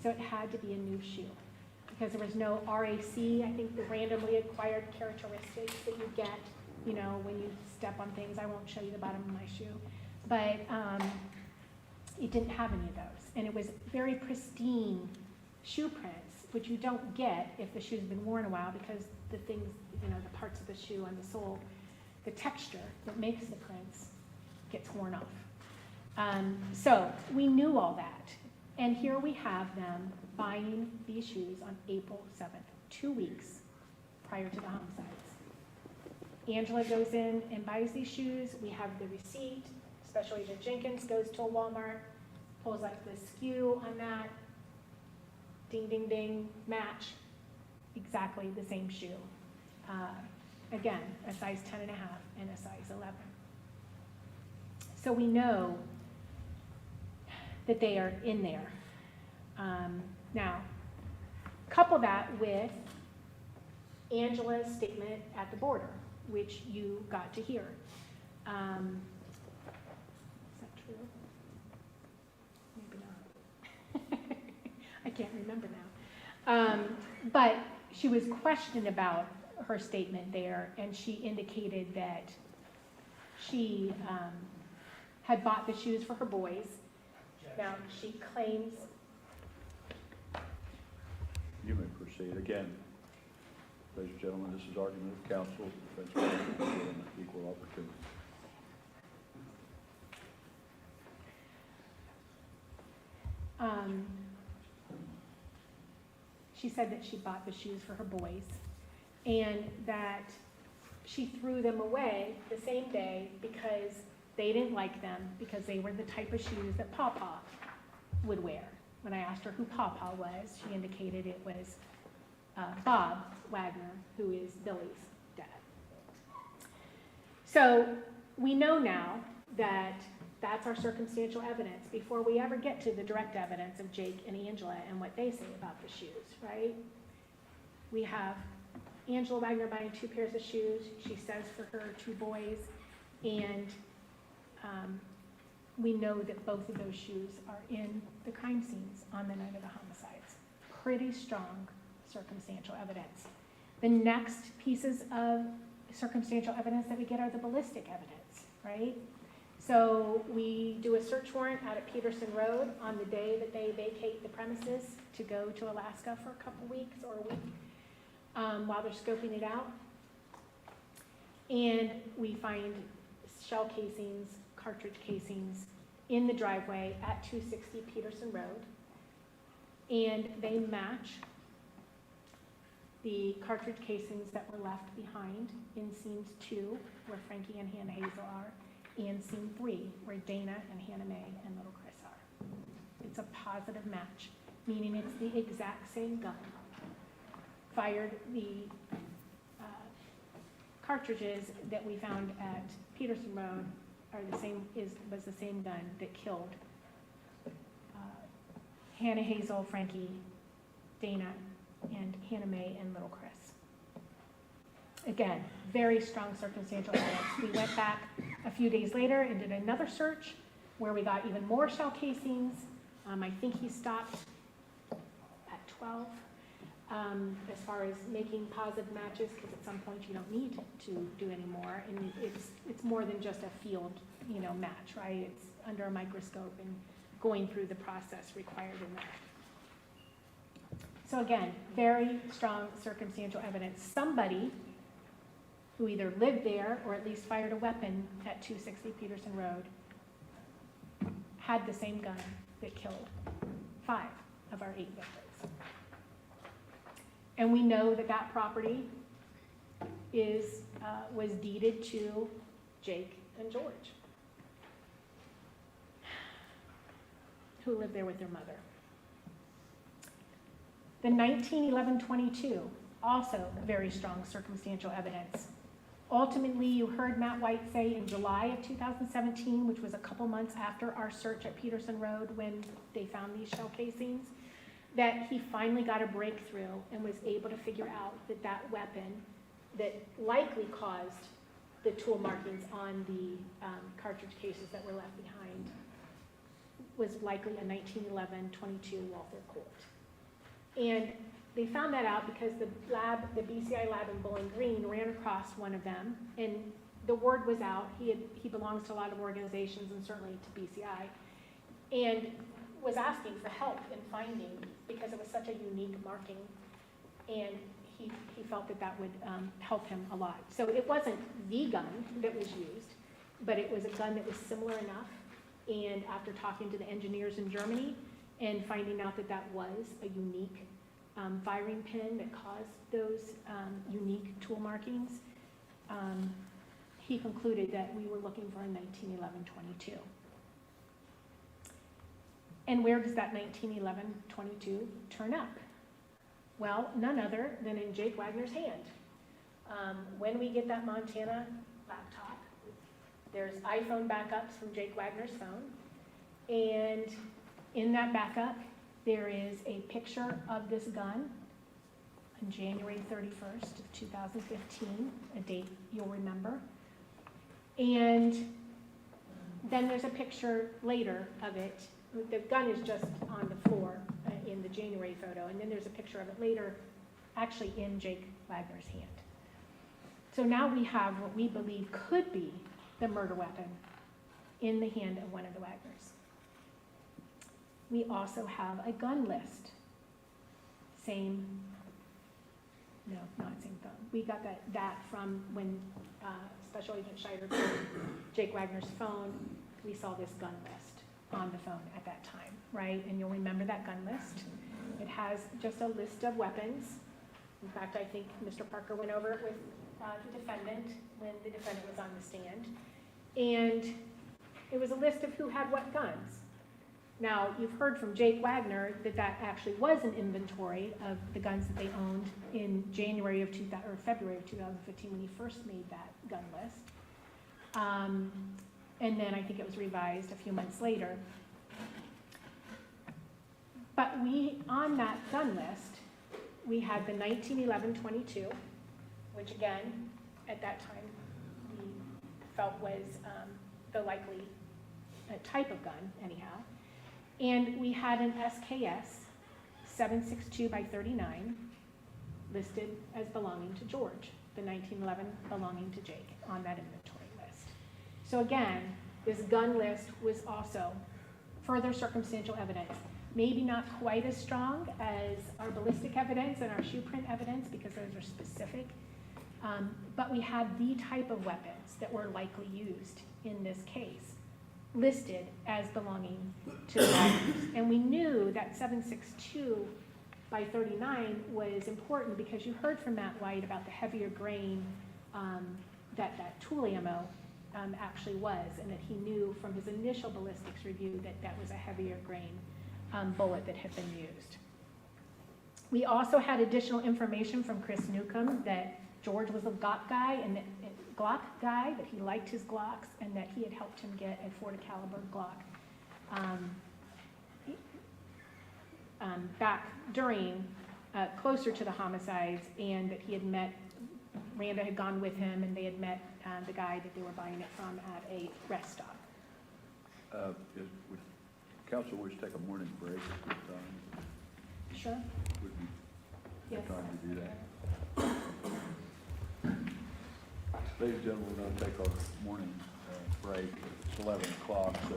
So it had to be a new shoe because there was no RAC, I think the randomly acquired characteristics that you get, you know, when you step on things. I won't show you the bottom of my shoe. But it didn't have any of those. And it was very pristine shoe prints, which you don't get if the shoe's been worn a while because the things, you know, the parts of the shoe on the sole, the texture that makes the prints gets worn off. So we knew all that. And here we have them buying these shoes on April 7th, 2 weeks prior to the homicides. Angela goes in and buys these shoes. We have the receipt. Special Agent Jenkins goes to a Walmart, pulls up the SKU on that ding, ding, ding, match, exactly the same shoe. Again, a size 10 and a half and a size 11. So we know that they are in there. Now, couple that with Angela's statement at the border, which you got to hear. Is that true? Maybe not. I can't remember now. But she was questioned about her statement there, and she indicated that she had bought the shoes for her boys. Now, she claims... You may proceed. Again, ladies and gentlemen, this is argument of counsel. Defense counsel is given equal opportunity. She said that she bought the shoes for her boys and that she threw them away the same day because they didn't like them, because they were the type of shoes that Pawpaw would wear. When I asked her who Pawpaw was, she indicated it was Bob Wagner, who is Billy's dad. So we know now that that's our circumstantial evidence before we ever get to the direct evidence of Jake and Angela and what they say about the shoes, right? We have Angela Wagner buying 2 pairs of shoes, she says, for her 2 boys, and we know that both of those shoes are in the crime scenes on the night of the homicides. Pretty strong circumstantial evidence. The next pieces of circumstantial evidence that we get are the ballistic evidence, right? So we do a search warrant out at Peterson Road on the day that they vacate the premises to go to Alaska for a couple weeks or a week while they're scoping it out. And we find shell casings, cartridge casings in the driveway at 260 Peterson Road. And they match the cartridge casings that were left behind in scenes 2, where Frankie and Hannah Hazel are, and scene 3, where Dana and Hannah Mae and little Chris are. It's a positive match, meaning it's the exact same gun. Fired the cartridges that we found at Peterson Road are was the same gun that killed Hannah Hazel, Frankie, Dana, and Hannah Mae and little Chris. Again, very strong circumstantial evidence. We went back a few days later and did another search where we got even more shell casings. I think he stopped at 12 as far as making positive matches, because at some point you don't need to do any more. And it's more than just a field, match, right? It's under a microscope and going through the process required in that. So again, very strong circumstantial evidence. Somebody who either lived there or at least fired a weapon at 260 Peterson Road had the same gun that killed 5 of our 8 victims. And we know that that property was deeded to Jake and George, who lived there with their mother. The 1911-22, also very strong circumstantial evidence. Ultimately, you heard Matt White say in July of 2017, which was a couple months after our search at Peterson Road when they found these shell casings, that he finally got a breakthrough and was able to figure out that that weapon that likely caused the tool markings on the cartridge cases that were left behind was likely a 1911-22 Walther Colt. And they found that out because the BCI lab in Bowling Green ran across one of them, and the word was out. He belongs to a lot of organizations and certainly to BCI, and was asking for help in finding, because it was such a unique marking, and he felt that would help him a lot. So it wasn't the gun that was used, but it was a gun that was similar enough, and after talking to the engineers in Germany and finding out that was a unique firing pin that caused those unique tool markings, he concluded that we were looking for a 1911-22. And where does that 1911-22 turn up? Well, none other than in Jake Wagner's hand. When we get that Montana laptop, there's iPhone backups from Jake Wagner's phone, and in that backup, there is a picture of this gun on January 31st of 2015, a date you'll remember. And then there's a picture later of it. The gun is just on the floor in the January photo, and then there's a picture of it later, actually in Jake Wagner's hand. So now we have what we believe could be the murder weapon in the hand of one of the Wagners. We also have a gun list. Not same phone. We got that from when Special Agent Scheider took Jake Wagner's phone. We saw this gun list on the phone at that time, right? And you'll remember that gun list. It has just a list of weapons. In fact, I think Mr. Parker went over it with the defendant when the defendant was on the stand. And it was a list of who had what guns. Now, you've heard from Jake Wagner that actually was an inventory of the guns that they owned in February of 2015 when he first made that gun list. And then I think it was revised a few months later. But on that gun list, we had the 1911-22, which again, at that time, we felt was the likely type of gun, anyhow. And we had an SKS 762 by 39 listed as belonging to George, the 1911 belonging to Jake on that inventory list. So again, this gun list was also further circumstantial evidence. Maybe not quite as strong as our ballistic evidence and our shoe print evidence because those are specific, but we had the type of weapons that were likely used in this case listed as belonging to the Wagners. And we knew that 762 by 39 was important because you heard from Matt White about the heavier grain that tool ammo actually was, and that he knew from his initial ballistics review that was a heavier grain bullet that had been used. We also had additional information from Chris Newcomb that George was a Glock guy, that he liked his Glocks, and that he had helped him get a .40 caliber Glock back during, closer to the homicides, and that he had met, Randa had gone with him, and they had met the guy that they were buying it from at a rest stop. Would council wish to take a morning break at this time? Sure. Would be Yes. good time to do that. Ladies and gentlemen, we're going to take our morning break. It's 11 o'clock, so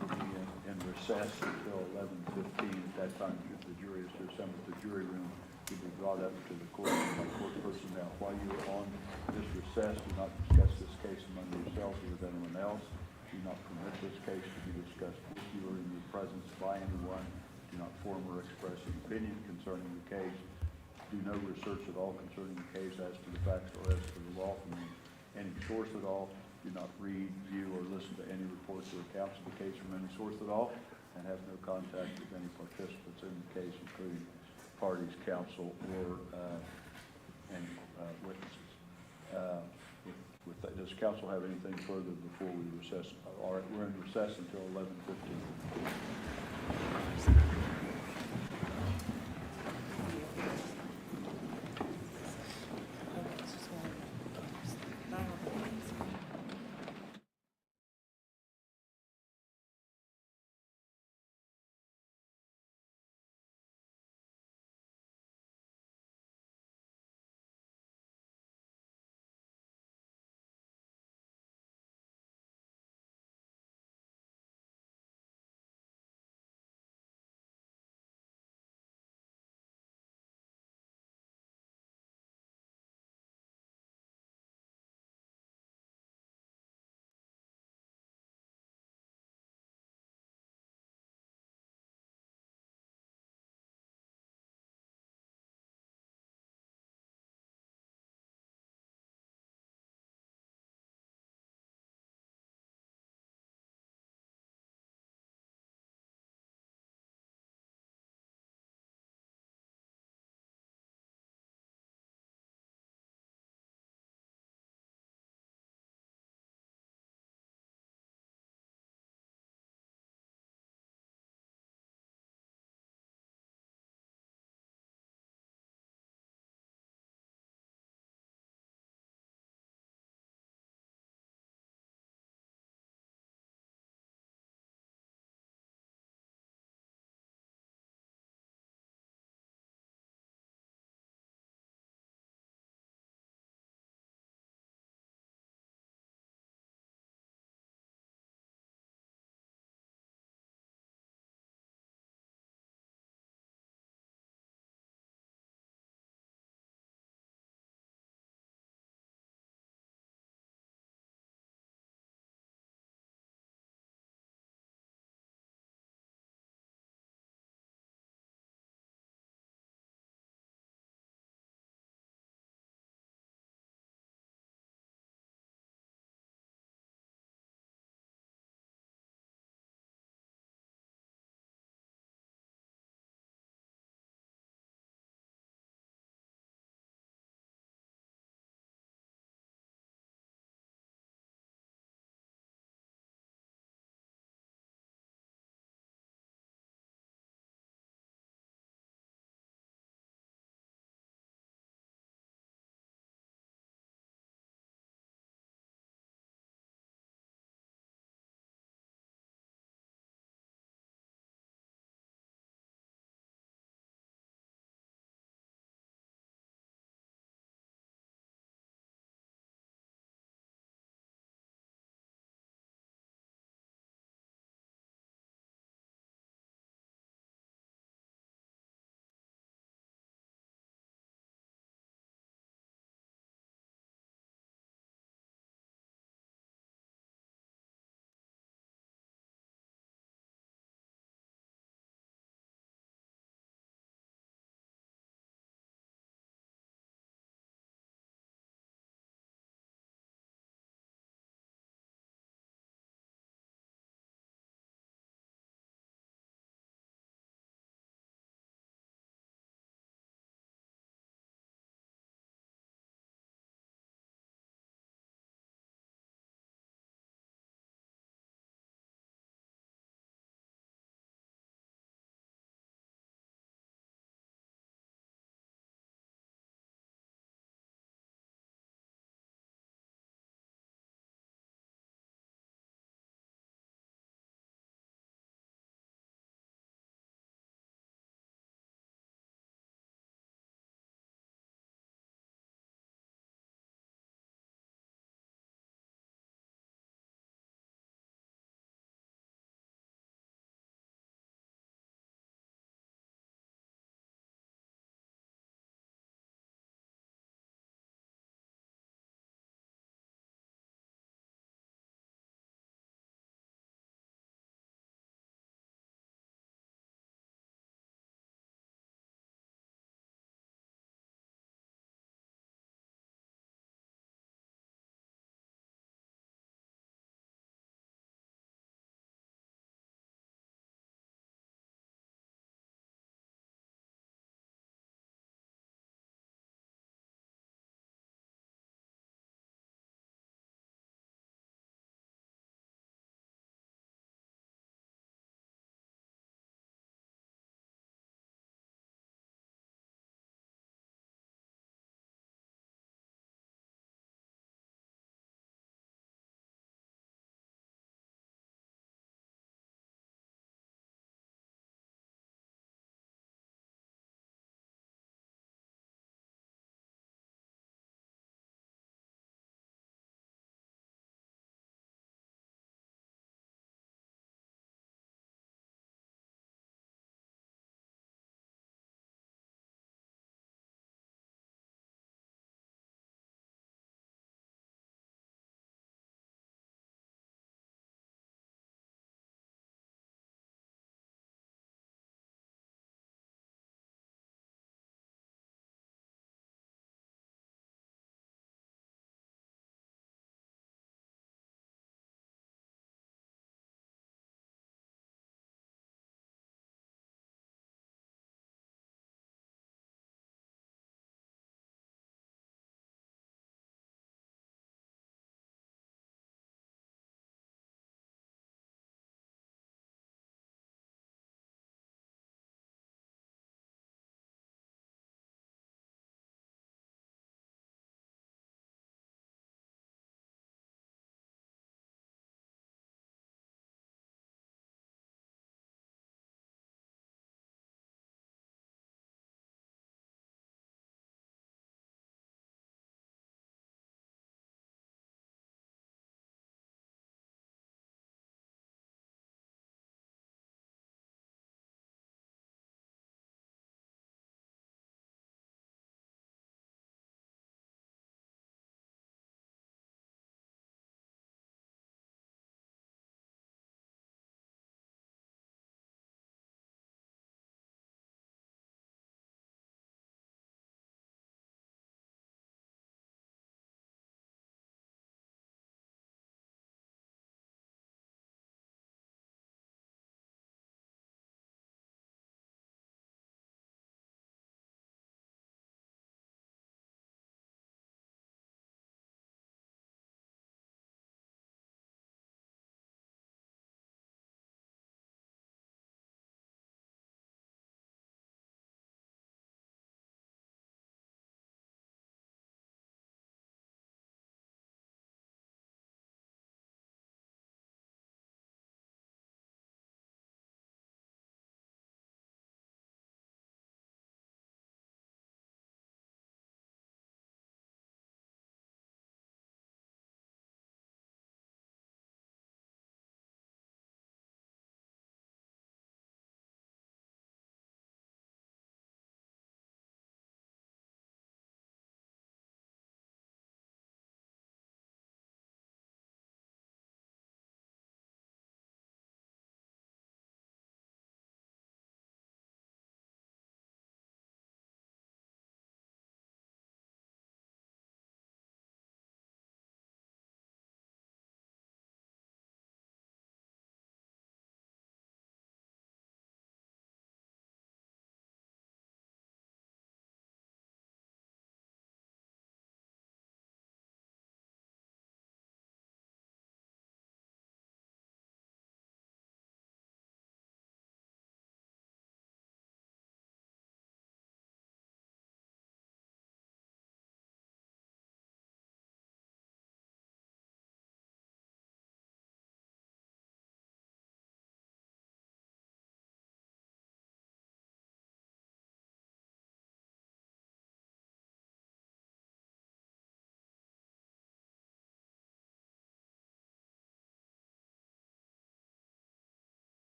we'll be in recess until 11:15. At that time, the jury is to assemble at the jury room. You'll be brought up to the court by court personnel. While you're on this recess, do not discuss this case among yourselves or with anyone else. Do not permit this case to be discussed with you or in your presence by anyone. Do not form or express an opinion concerning the case. Do no research at all concerning the case as to the facts or as to the law from any source at all. Do not read, view, or listen to any reports or accounts of the case from any source at all, and have no contact with any participants in the case, including parties, counsel, or any witnesses. With that, does council have anything further before we recess? All right, we're in recess until 11:15.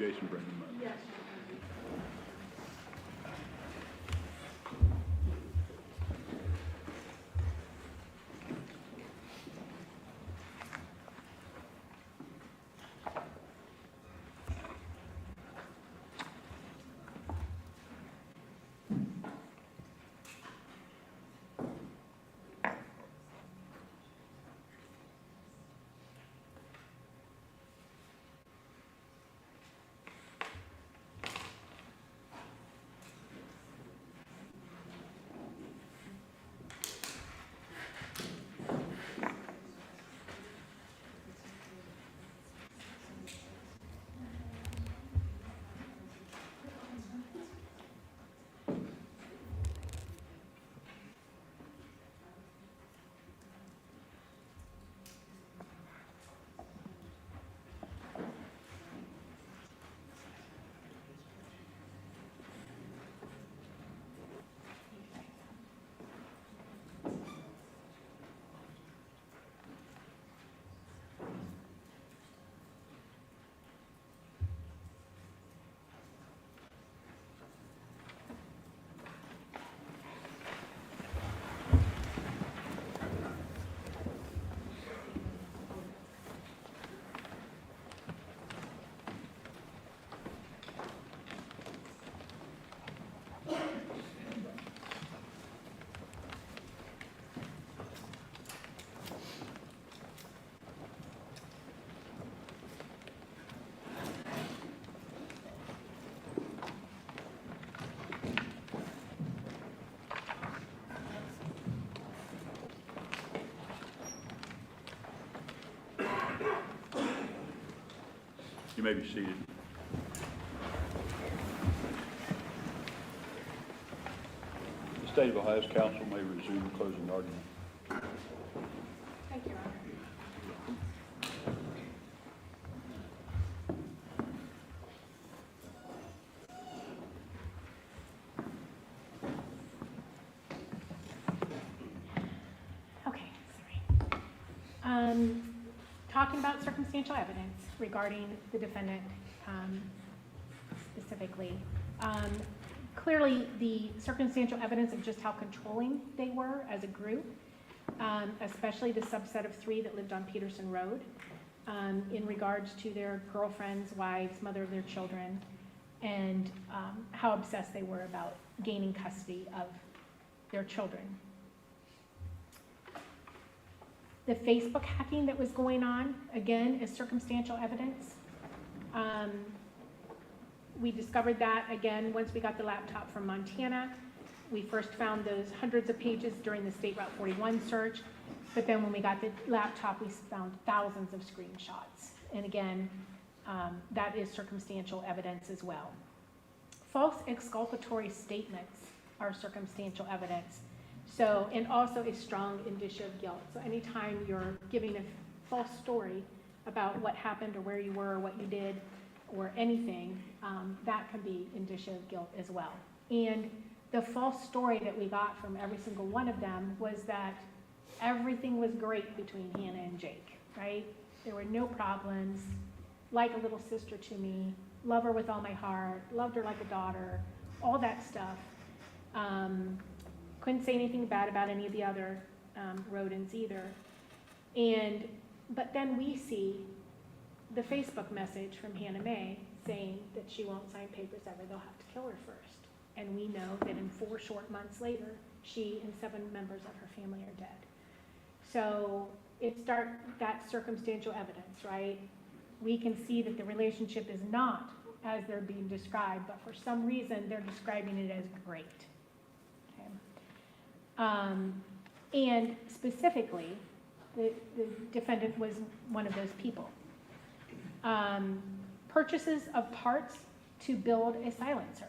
Jason bring them up? Yes. You may be seated. The State of Ohio's council may resume closing argument. Thank you, Your Honor. Okay, sorry. Talking about circumstantial evidence regarding the defendant specifically. Clearly, the circumstantial evidence of just how controlling they were as a group, especially the subset of 3 that lived on Peterson Road, in regards to their girlfriends, wives, mother of their children, and how obsessed they were about gaining custody of their children. The Facebook hacking that was going on, again, is circumstantial evidence. We discovered that, again, once we got the laptop from Montana. We first found those hundreds of pages during the State Route 41 search, but then when we got the laptop, we found thousands of screenshots. And again, that is circumstantial evidence as well. False exculpatory statements are circumstantial evidence. So, and also a strong indicia of guilt. So anytime you're giving a false story about what happened or where you were or what you did or anything, that can be indicia of guilt as well. And the false story that we got from every single one of them was that everything was great between Hannah and Jake, right? There were no problems, like a little sister to me, love her with all my heart, loved her like a daughter, all that stuff. Couldn't say anything bad about any of the other rodents either. But then we see the Facebook message from Hannah Mae saying that she won't sign papers ever, they'll have to kill her first. And we know that in 4 short months later, she and 7 members of her family are dead. So that's circumstantial evidence, right? We can see that the relationship is not as they're being described, but for some reason, they're describing it as great. And specifically, the defendant was one of those people. Purchases of parts to build a silencer.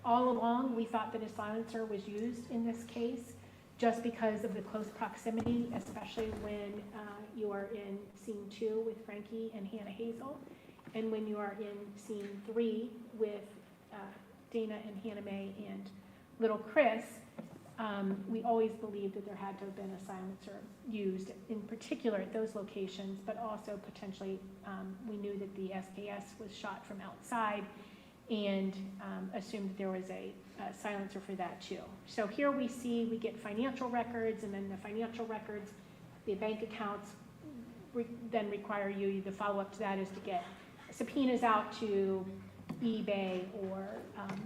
All along, we thought that a silencer was used in this case just because of the close proximity, especially when you are in scene 2 with Frankie and Hannah Hazel, and when you are in scene 3 with Dana and Hannah Mae and little Chris. We always believed that there had to have been a silencer used, in particular at those locations, but also potentially we knew that the SKS was shot from outside, and assumed that there was a silencer for that too. So here we get financial records, and then the financial records, the bank accounts then require you, the follow-up to that is to get subpoenas out to eBay or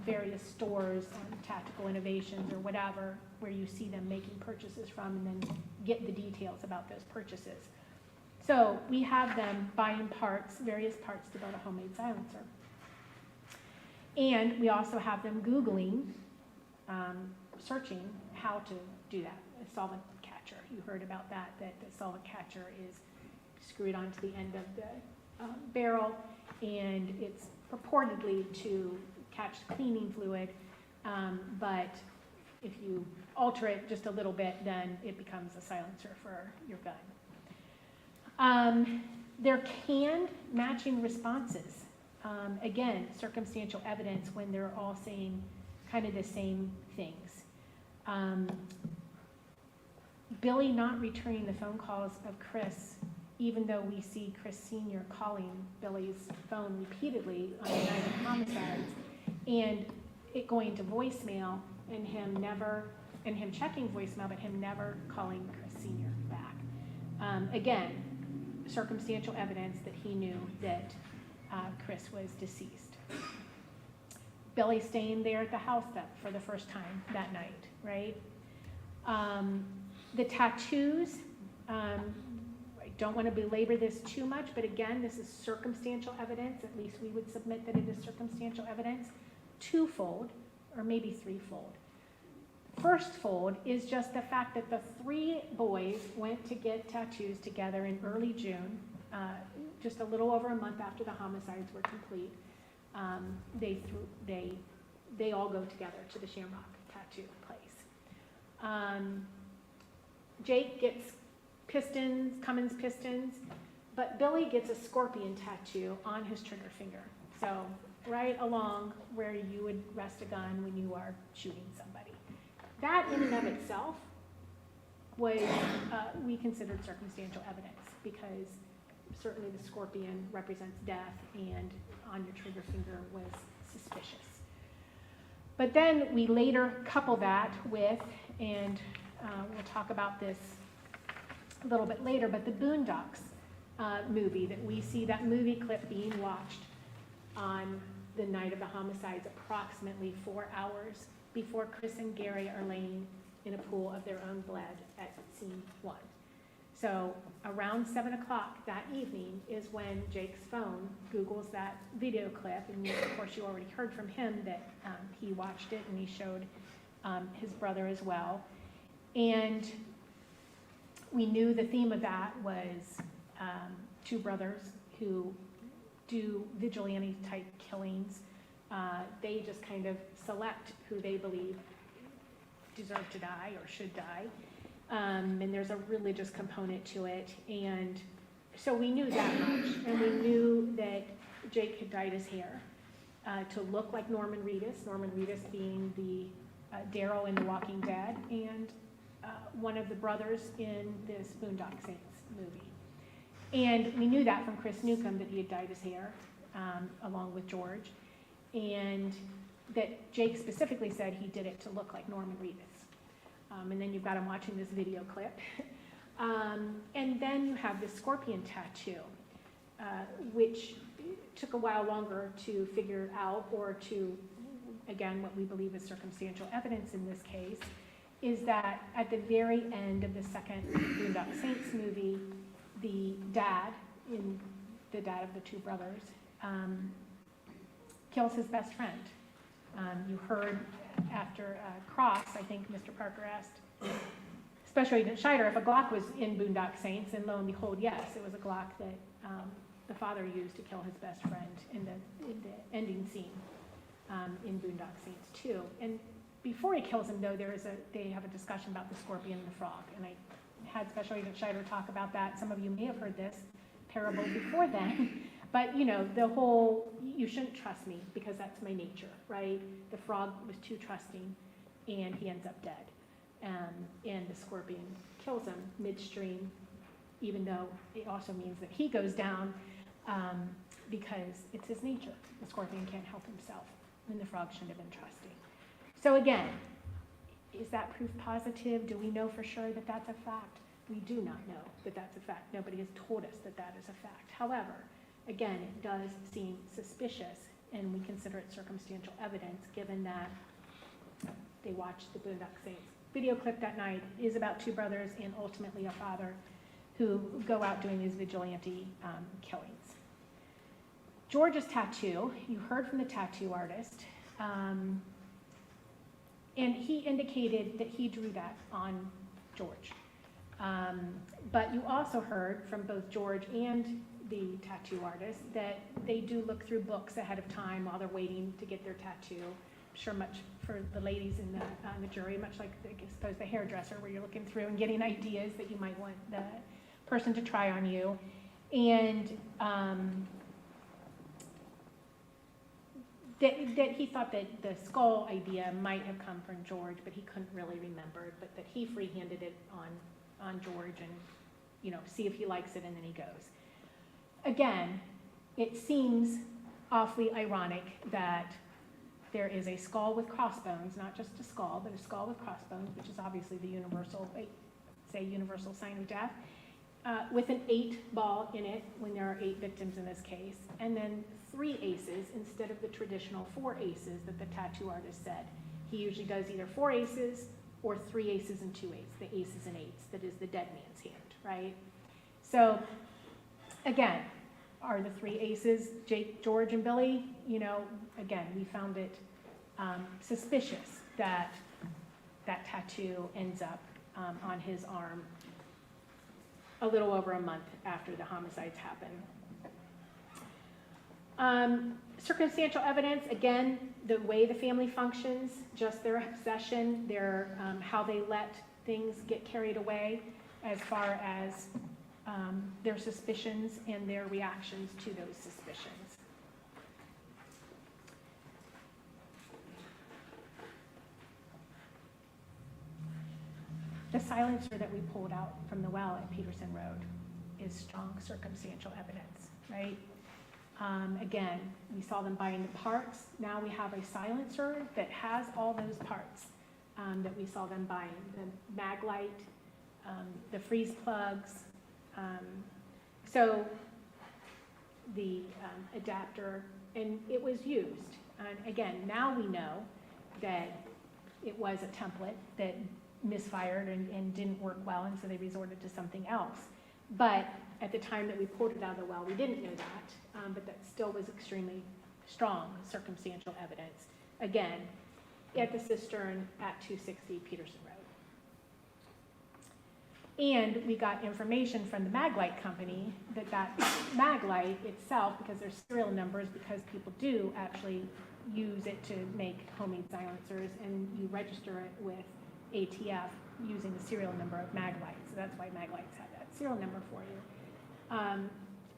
various stores, Tactical Innovations or whatever, where you see them making purchases from, and then get the details about those purchases. So we have them buying parts, various parts to build a homemade silencer. And we also have them Googling, searching how to do that, a solvent catcher. You heard about that the solvent catcher is screwed onto the end of the barrel, and it's purportedly to catch cleaning fluid, but if you alter it just a little bit, then it becomes a silencer for your gun. They're canned matching responses. Again, circumstantial evidence when they're all saying kind of the same things. Billy not returning the phone calls of Chris, even though we see Chris Sr. calling Billy's phone repeatedly on the night of homicides, and it going to voicemail, and him checking voicemail, but him never calling Chris Sr. back. Again, circumstantial evidence that he knew that Chris was deceased. Billy staying there at the house for the first time that night, right? The tattoos, I don't want to belabor this too much, but again, this is circumstantial evidence. At least we would submit that it is circumstantial evidence. Twofold, or maybe threefold. First fold is just the fact that the three boys went to get tattoos together in early June, just a little over a month after the homicides were complete. They all go together to the Shamrock tattoo place. Jake gets Cummins pistons, but Billy gets a scorpion tattoo on his trigger finger. So right along where you would rest a gun when you are shooting somebody. That in and of itself was, we considered circumstantial evidence, because certainly the scorpion represents death, and on your trigger finger was suspicious. But then we later couple that with, and we'll talk about this a little bit later, but the Boondocks movie, that we see that movie clip being watched on the night of the homicides, approximately 4 hours before Chris and Gary are laying in a pool of their own blood at scene 1. So around 7 o'clock that evening is when Jake's phone Googles that video clip, and of course you already heard from him that he watched it, and he showed his brother as well. And we knew the theme of that was two brothers who do vigilante type killings. They just kind of select who they believe deserve to die or should die. And there's a religious component to it. And so we knew that much. And we knew that Jake had dyed his hair to look like Norman Reedus being the Daryl in The Walking Dead, and one of the brothers in this Boondock Saints movie. And we knew that from Chris Newcomb, that he had dyed his hair along with George, and that Jake specifically said he did it to look like Norman Reedus. And then you've got him watching this video clip. And then you have this scorpion tattoo, which took a while longer to figure out, or to, again, what we believe is circumstantial evidence in this case, is that at the very end of the second Boondock Saints movie, the dad of the two brothers, kills his best friend. You heard after Cross, I think Mr. Parker asked Special Agent Scheider if a Glock was in Boondock Saints, and lo and behold, yes, it was a Glock that the father used to kill his best friend in the ending scene in Boondock Saints 2. And before he kills him, though, they have a discussion about the scorpion and the frog, and I had Special Agent Scheider talk about that. Some of you may have heard this parable before then, but the whole, you shouldn't trust me because that's my nature, right? The frog was too trusting, and he ends up dead. and the scorpion kills him midstream, even though it also means that he goes down because it's his nature. The scorpion can't help himself, and the frog shouldn't have been trusting. So again, is that proof positive? Do we know for sure that that's a fact? We do not know that that's a fact. Nobody has told us that that is a fact. However, again, it does seem suspicious, and we consider it circumstantial evidence, given that they watched the Boondock Saints video clip that night. It is about two brothers and ultimately a father who go out doing these vigilante killings. George's tattoo, you heard from the tattoo artist, and he indicated that he drew that on George. But you also heard from both George and the tattoo artist that they do look through books ahead of time while they're waiting to get their tattoo. I'm sure much for the ladies in the jury, much like I suppose the hairdresser, where you're looking through and getting ideas that you might want the person to try on you. And that he thought that the skull idea might have come from George, but he couldn't really remember, but that he free-handed it on George and, you know, see if he likes it, and then he goes. Again, it seems awfully ironic that there is a skull with crossbones, not just a skull, but a skull with crossbones, which is obviously the universal sign of death, with an 8 ball in it when there are 8 victims in this case, and then 3 aces instead of the traditional 4 aces that the tattoo artist said. He usually does either 4 aces or 3 aces and 2 eights, the aces and 8s, that is the dead man's hand, right? So, again, are the 3 aces Jake, George, and Billy? You know, again, we found it suspicious that that tattoo ends up on his arm a little over a month after the homicides happen. Circumstantial evidence, again, the way the family functions, just their obsession, their how they let things get carried away as far as their suspicions and their reactions to those suspicions. The silencer that we pulled out from the well at Peterson Road is strong circumstantial evidence, right? Again, we saw them buying the parts. Now we have a silencer that has all those parts that we saw them buying. The mag light, the freeze plugs, so the adapter, and it was used. And again, now we know that it was a template that misfired and didn't work well, and so they resorted to something else. But at the time that we pulled it out of the well, we didn't know that, but that still was extremely strong circumstantial evidence. Again, at the cistern at 260 Peterson Road. And we got information from the Maglite company that that Maglite itself, because there's serial numbers, because people do actually use it to make homemade silencers, and you register it with ATF using the serial number of Maglite. So that's why Maglites have that serial number for you.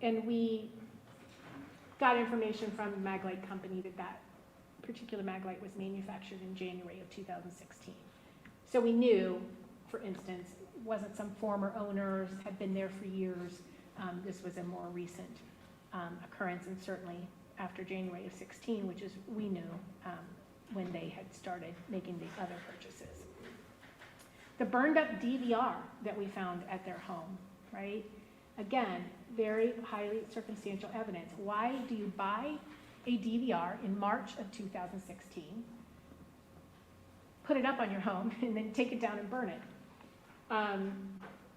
And we got information from the Maglite company that that particular Maglite was manufactured in January of 2016. So we knew, for instance, it wasn't some former owners had been there for years. This was a more recent occurrence, and certainly after January of 16, which is we knew when they had started making the other purchases. The burned up DVR that we found at their home, right? Again, very highly circumstantial evidence. Why do you buy a DVR in March of 2016, put it up on your home, and then take it down and burn it?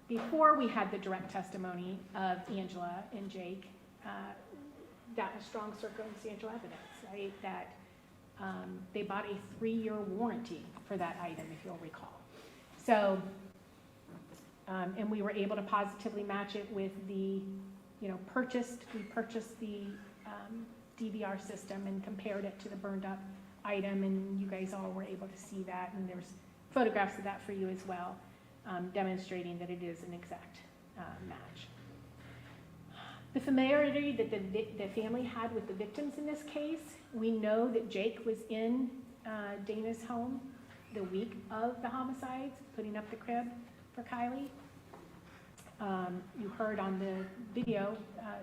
Before we had the direct testimony of Angela and Jake, that was strong circumstantial evidence, right? That they bought a 3-year warranty for that item, if you'll recall. So, and we were able to positively match it with the, we purchased the DVR system and compared it to the burned up item, and you guys all were able to see that, and there's photographs of that for you as well, demonstrating that it is an exact match. The familiarity that the family had with the victims in this case, we know that Jake was in Dana's home the week of the homicides, putting up the crib for Kylie. You heard on the video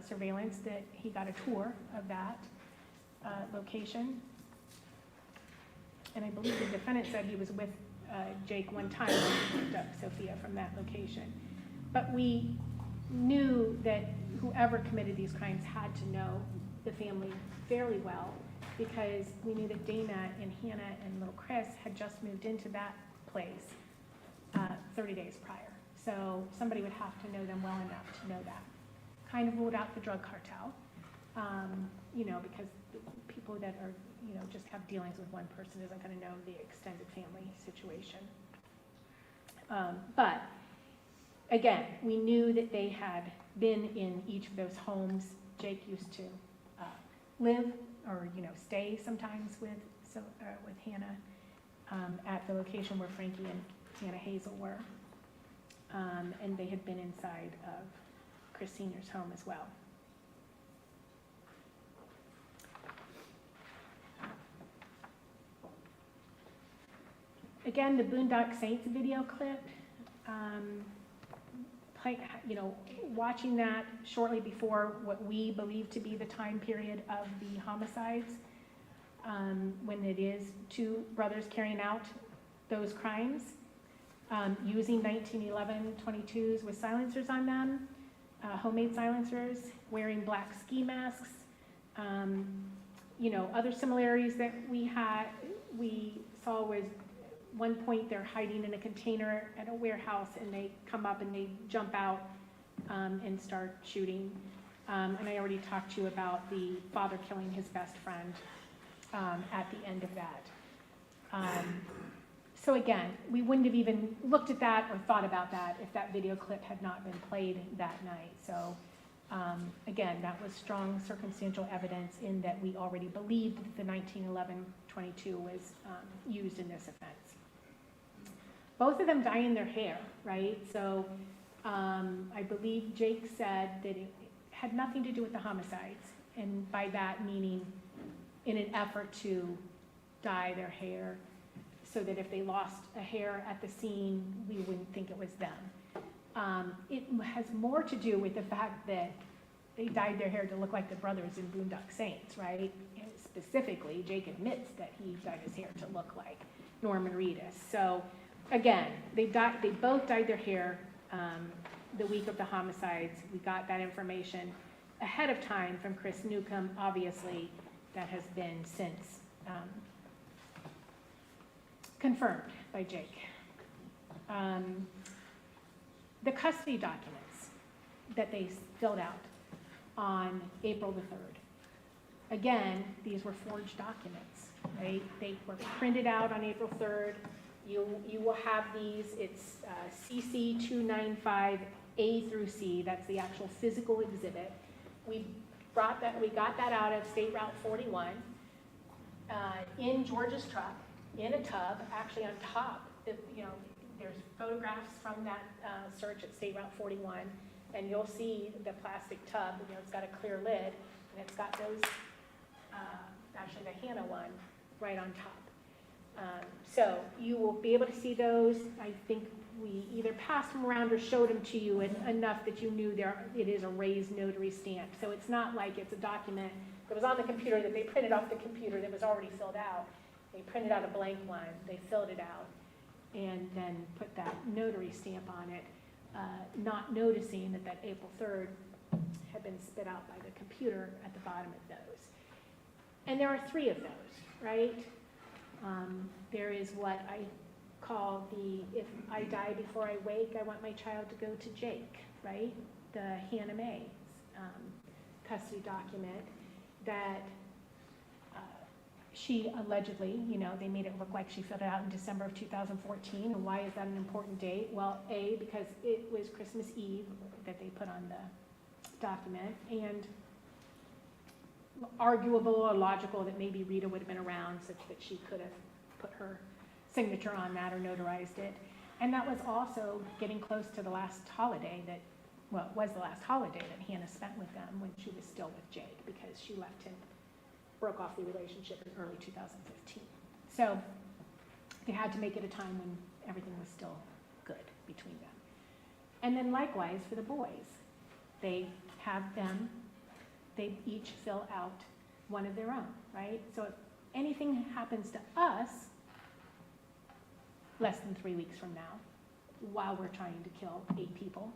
surveillance that he got a tour of that location. And I believe the defendant said he was with Jake one time when he picked up Sophia from that location. But we knew that whoever committed these crimes had to know the family fairly well, because we knew that Dana and Hannah and little Chris had just moved into that place 30 days prior. So somebody would have to know them well enough to know that. Kind of ruled out the drug cartel, because people that are, just have dealings with one person isn't going to know the extended family situation. But again, we knew that they had been in each of those homes. Jake used to live or stay sometimes with Hannah at the location where Frankie and Hannah Hazel were, and they had been inside of Chris Sr.'s home as well. Again, the Boondock Saints video clip, watching that shortly before what we believe to be the time period of the homicides, when it is two brothers carrying out those crimes, using 1911 22s with silencers on them, homemade silencers, wearing black ski masks. Other similarities that we saw was one point they're hiding in a container at a warehouse and they come up and they jump out and start shooting. And I already talked to you about the father killing his best friend at the end of that. So again, we wouldn't have even looked at that or thought about that if that video clip had not been played that night. So again, that was strong circumstantial evidence in that we already believed that the 1911 22 was used in this offense. Both of them dyeing their hair, right? So I believe Jake said that it had nothing to do with the homicides, and by that meaning in an effort to dye their hair so that if they lost a hair at the scene, we wouldn't think it was them. It has more to do with the fact that they dyed their hair to look like the brothers in Boondock Saints, right? And specifically, Jake admits that he dyed his hair to look like Norman Reedus. So again, they both dyed their hair the week of the homicides. We got that information ahead of time from Chris Newcomb. Obviously, that has been since confirmed by Jake. The custody documents that they filled out on April the 3rd. Again, these were forged documents, right? They were printed out on April 3rd. You will have these. It's CC 295A through C. That's the actual physical exhibit. We got that out of State Route 41 in George's truck, in a tub, actually on top. There's photographs from that search at State Route 41, and you'll see the plastic tub. It's got a clear lid, and it's got those, actually the Hannah one, right on top. So you will be able to see those. I think we either passed them around or showed them to you enough that you knew it is a raised notary stamp. So it's not like it's a document that was on the computer that they printed off the computer that was already filled out. They printed out a blank one, they filled it out, and then put that notary stamp on it, not noticing that April 3rd had been spit out by the computer at the bottom of those. And there are 3 of those, right? There is what I call if I die before I wake, I want my child to go to Jake, right? The Hannah Mae custody document that she allegedly, they made it look like she filled it out in December of 2014. And why is that an important date? Well, A, because it was Christmas Eve that they put on the document, and arguable or logical that maybe Rita would have been around such that she could have put her signature on that or notarized it. And that was also getting close to the last holiday it was the last holiday that Hannah spent with them when she was still with Jake, because she left him, broke off the relationship in early 2015. So they had to make it a time when everything was still good between them. And then likewise for the boys, they each fill out one of their own, right? So if anything happens to us less than 3 weeks from now, while we're trying to kill 8 people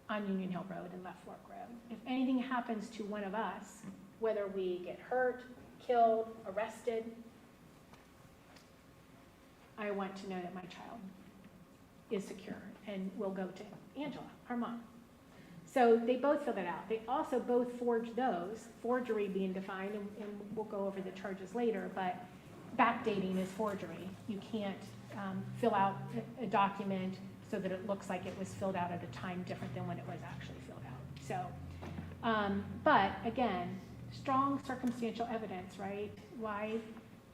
on Union Hill Road and Left Fork Road, if anything happens to one of us, whether we get hurt, killed, arrested, I want to know that my child is secure and will go to Angela, our mom. So they both fill that out. They also both forge those, forgery being defined, and we'll go over the charges later, but backdating is forgery. You can't fill out a document so that it looks like it was filled out at a time different than when it was actually filled out. So, but again, strong circumstantial evidence, right? Why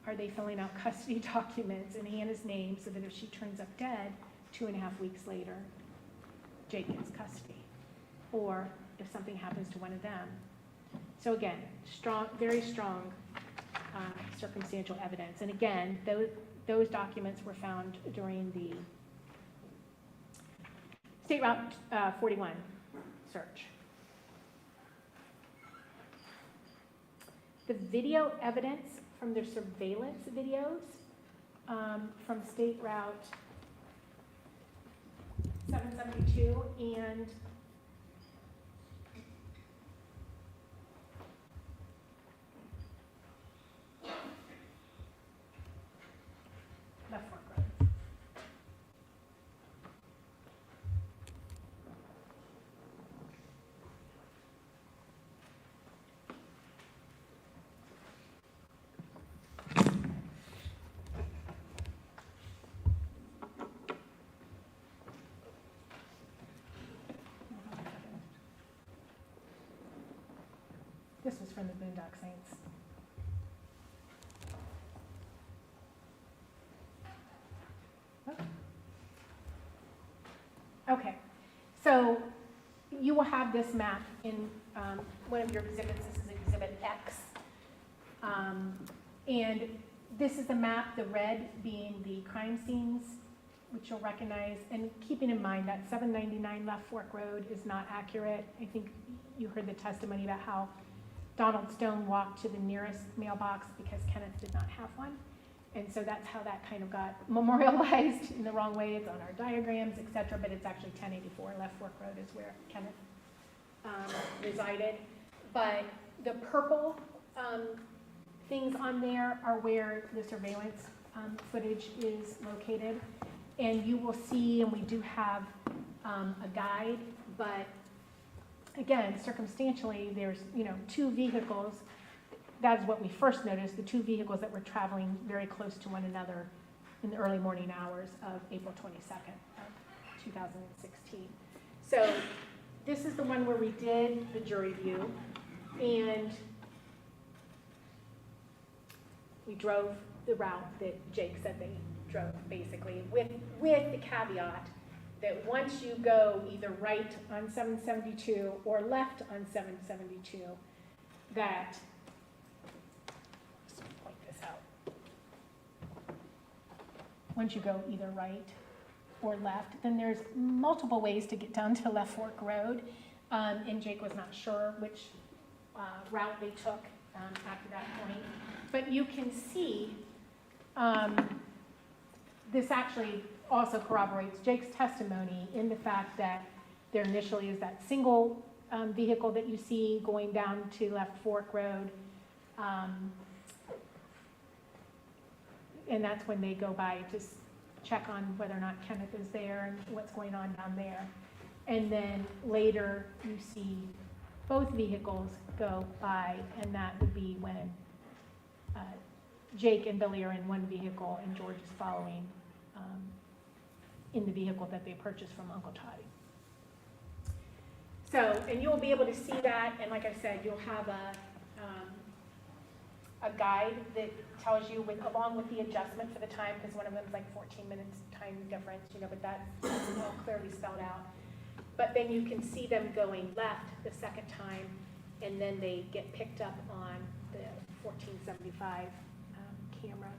are they filling out custody documents in Hannah's name so that if she turns up dead 2.5 weeks later, Jake gets custody? Or if something happens to one of them. So again, strong, very strong circumstantial evidence. And again, those documents were found during the State Route 41 search. The video evidence from their surveillance videos from State Route 772 and Left Fork Road. This was from the Boondock Saints. Okay, so you will have this map in one of your exhibits. This is Exhibit X. And this is the map, the red being the crime scenes, which you'll recognize. And keeping in mind that 799 Left Fork Road is not accurate. I think you heard the testimony about how Donald Stone walked to the nearest mailbox because Kenneth did not have one. And so that's how that kind of got memorialized in the wrong way. It's on our diagrams, et cetera, but it's actually 1084 Left Fork Road is where Kenneth resided. But the purple things on there are where the surveillance footage is located. And you will see, and we do have a guide, but again, circumstantially, there's 2 vehicles. That is what we first noticed, the 2 vehicles that were traveling very close to one another in the early morning hours of April 22nd of 2016. So this is the one where we did the jury view, and we drove the route that Jake said they drove, basically, with the caveat that once you go either right on 772 or left on 772, that, let's point this out. Once you go either right or left, then there's multiple ways to get down to Left Fork Road, and Jake was not sure which route they took after that point. But you can see this actually also corroborates Jake's testimony in the fact that there initially is that single vehicle that you see going down to Left Fork Road. And that's when they go by to check on whether or not Kenneth is there and what's going on down there. And then later you see both vehicles go by, and that would be when Jake and Billy are in one vehicle and George is following in the vehicle that they purchased from Uncle Toddy. So, and you'll be able to see that, and like I said, you'll have a guide that tells you, along with the adjustment for the time, because one of them is like 14 minutes time difference, but that's all clearly spelled out. But then you can see them going left the second time, and then they get picked up on the 1475 camera.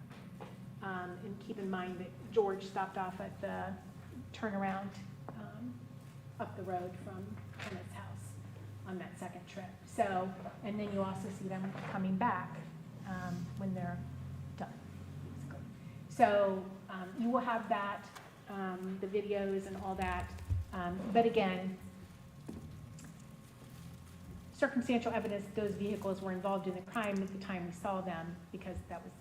And and keep in mind that George stopped off at the turnaround up the road from Kenneth's house on that second trip. So, and then you also see them coming back when they're done, basically. So you will have that, the videos and all that. But again, circumstantial evidence that those vehicles were involved in the crime at the time we saw them, because that was,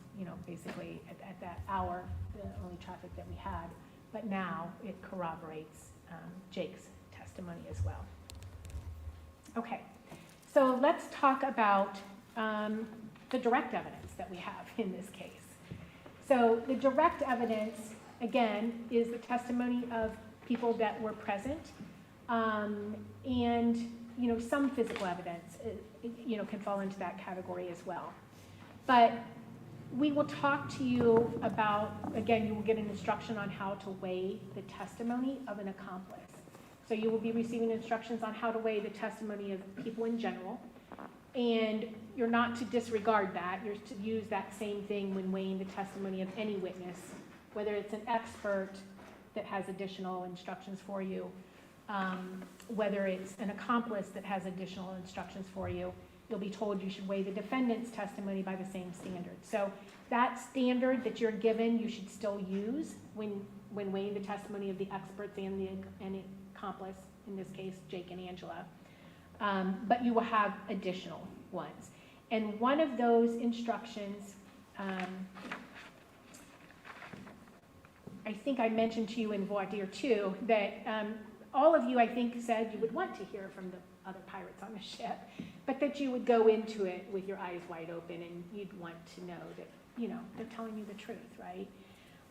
basically at that hour, the only traffic that we had. But now it corroborates Jake's testimony as well. Okay, so let's talk about the direct evidence that we have in this case. So the direct evidence, again, is the testimony of people that were present, and some physical evidence, can fall into that category as well. But we will talk to you about, again, you will get an instruction on how to weigh the testimony of an accomplice. So you will be receiving instructions on how to weigh the testimony of people in general. And you're not to disregard that. You're to use that same thing when weighing the testimony of any witness, whether it's an expert that has additional instructions for you, whether it's an accomplice that has additional instructions for you. You'll be told you should weigh the defendant's testimony by the same standard. So that standard that you're given, you should still use when weighing the testimony of the experts and the accomplice, in this case, Jake and Angela. But you will have additional ones. And one of those instructions, I think I mentioned to you in voir dire too, that all of you, I think, said you would want to hear from the other pirates on the ship, but that you would go into it with your eyes wide open and you'd want to know that, they're telling you the truth, right?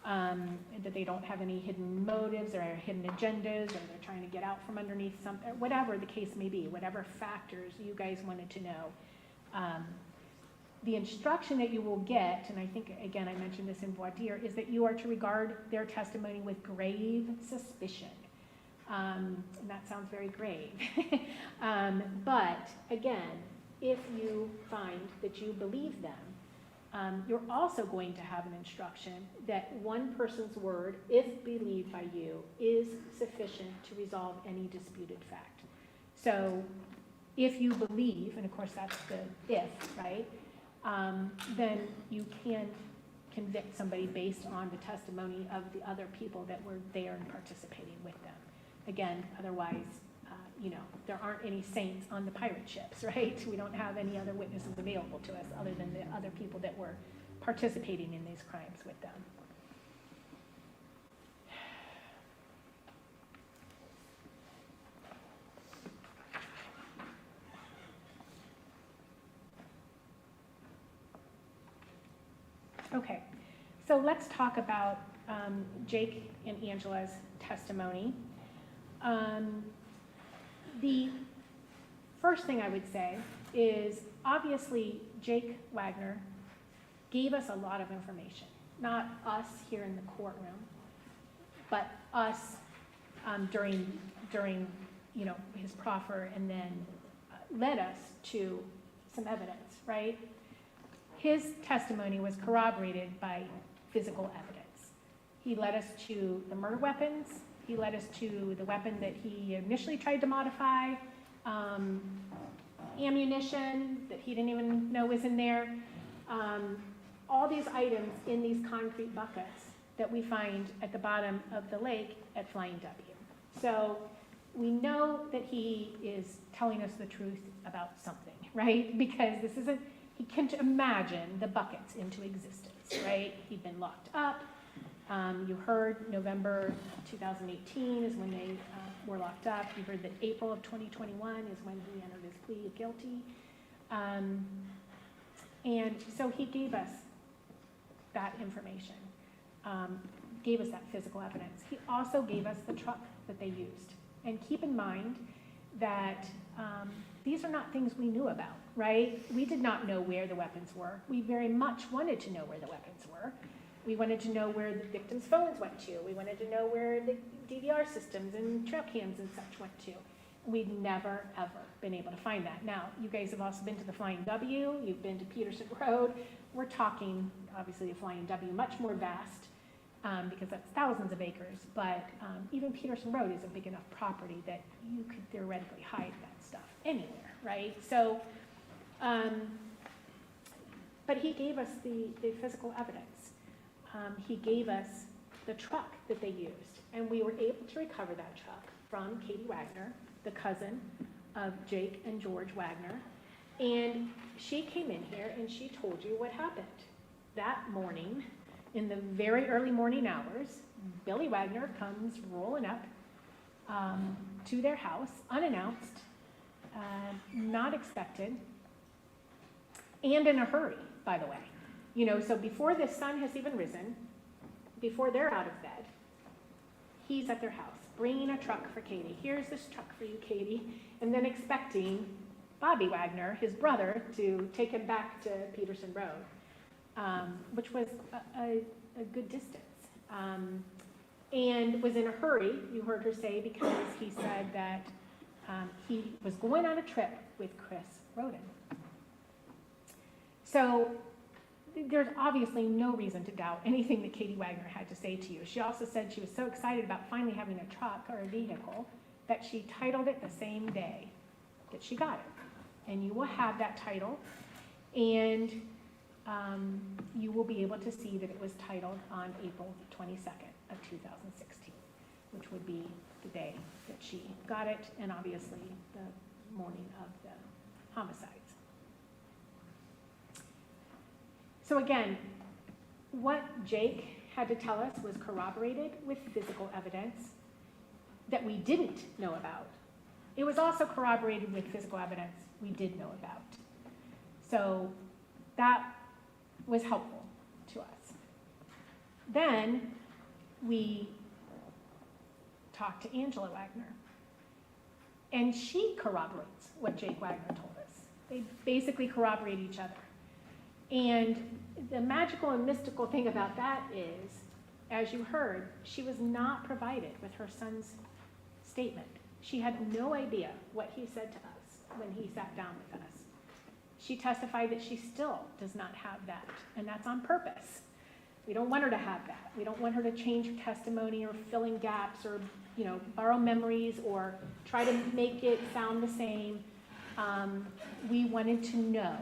And that they don't have any hidden motives or hidden agendas, or they're trying to get out from underneath something, whatever the case may be, whatever factors you guys wanted to know. The instruction that you will get, and I think, again, I mentioned this in voir dire, is that you are to regard their testimony with grave suspicion. And that sounds very grave. But again, if you find that you believe them, you're also going to have an instruction that one person's word, if believed by you, is sufficient to resolve any disputed fact. So if you believe, and of course that's the if, right, then you can convict somebody based on the testimony of the other people that were there and participating with them. Again, otherwise, there aren't any saints on the pirate ships, right? We don't have any other witnesses available to us other than the other people that were participating in these crimes with them. Okay, so let's talk about Jake and Angela's testimony. The first thing I would say is, obviously, Jake Wagner gave us a lot of information. Not us here in the courtroom, but us during his proffer, and then led us to some evidence, right? His testimony was corroborated by physical evidence. He led us to the murder weapons. He led us to the weapon that he initially tried to modify, ammunition that he didn't even know was in there. All these items in these concrete buckets that we find at the bottom of the lake at Flying W. So we know that he is telling us the truth about something, right? Because this isn't, he can't imagine the buckets into existence, right? He'd been locked up. You heard November 2018 is when they were locked up. You heard that April of 2021 is when he entered his plea of guilty. And so he gave us that information, gave us that physical evidence. He also gave us the truck that they used. And keep in mind that these are not things we knew about, right? We did not know where the weapons were. We very much wanted to know where the weapons were. We wanted to know where the victims' phones went to. We wanted to know where the DVR systems and trail cams and such went to. We'd never, ever been able to find that. Now, you guys have also been to the Flying W. You've been to Peterson Road. We're talking, obviously, the Flying W, much more vast because that's thousands of acres, but even Peterson Road is a big enough property that you could theoretically hide that stuff anywhere, right? So, but he gave us the physical evidence. He gave us the truck that they used, and we were able to recover that truck from Katie Wagner, the cousin of Jake and George Wagner, and she came in here and she told you what happened. That morning, in the very early morning hours, Billy Wagner comes rolling up to their house, unannounced, not expected, and in a hurry, by the way. You know, so before the sun has even risen, before they're out of bed, he's at their house, bringing a truck for Katie. Here's this truck for you, Katie. And then expecting Bobby Wagner, his brother, to take him back to Peterson Road, which was a good distance. And was in a hurry, you heard her say, because he said that he was going on a trip with Chris Roden. So there's obviously no reason to doubt anything that Katie Wagner had to say to you. She also said she was so excited about finally having a truck or a vehicle that she titled it the same day that she got it. And you will have that title, and you will be able to see that it was titled on April 22nd of 2016, which would be the day that she got it, and obviously the morning of the homicides. So again, what Jake had to tell us was corroborated with physical evidence that we didn't know about. It was also corroborated with physical evidence we did know about. So that was helpful to us. Then we talked to Angela Wagner, and she corroborates what Jake Wagner told us. They basically corroborate each other. And the magical and mystical thing about that is, as you heard, she was not provided with her son's statement. She had no idea what he said to us when he sat down with us. She testified that she still does not have that, and that's on purpose. We don't want her to have that. We don't want her to change her testimony or fill in gaps or, you know, borrow memories or try to make it sound the same. We wanted to know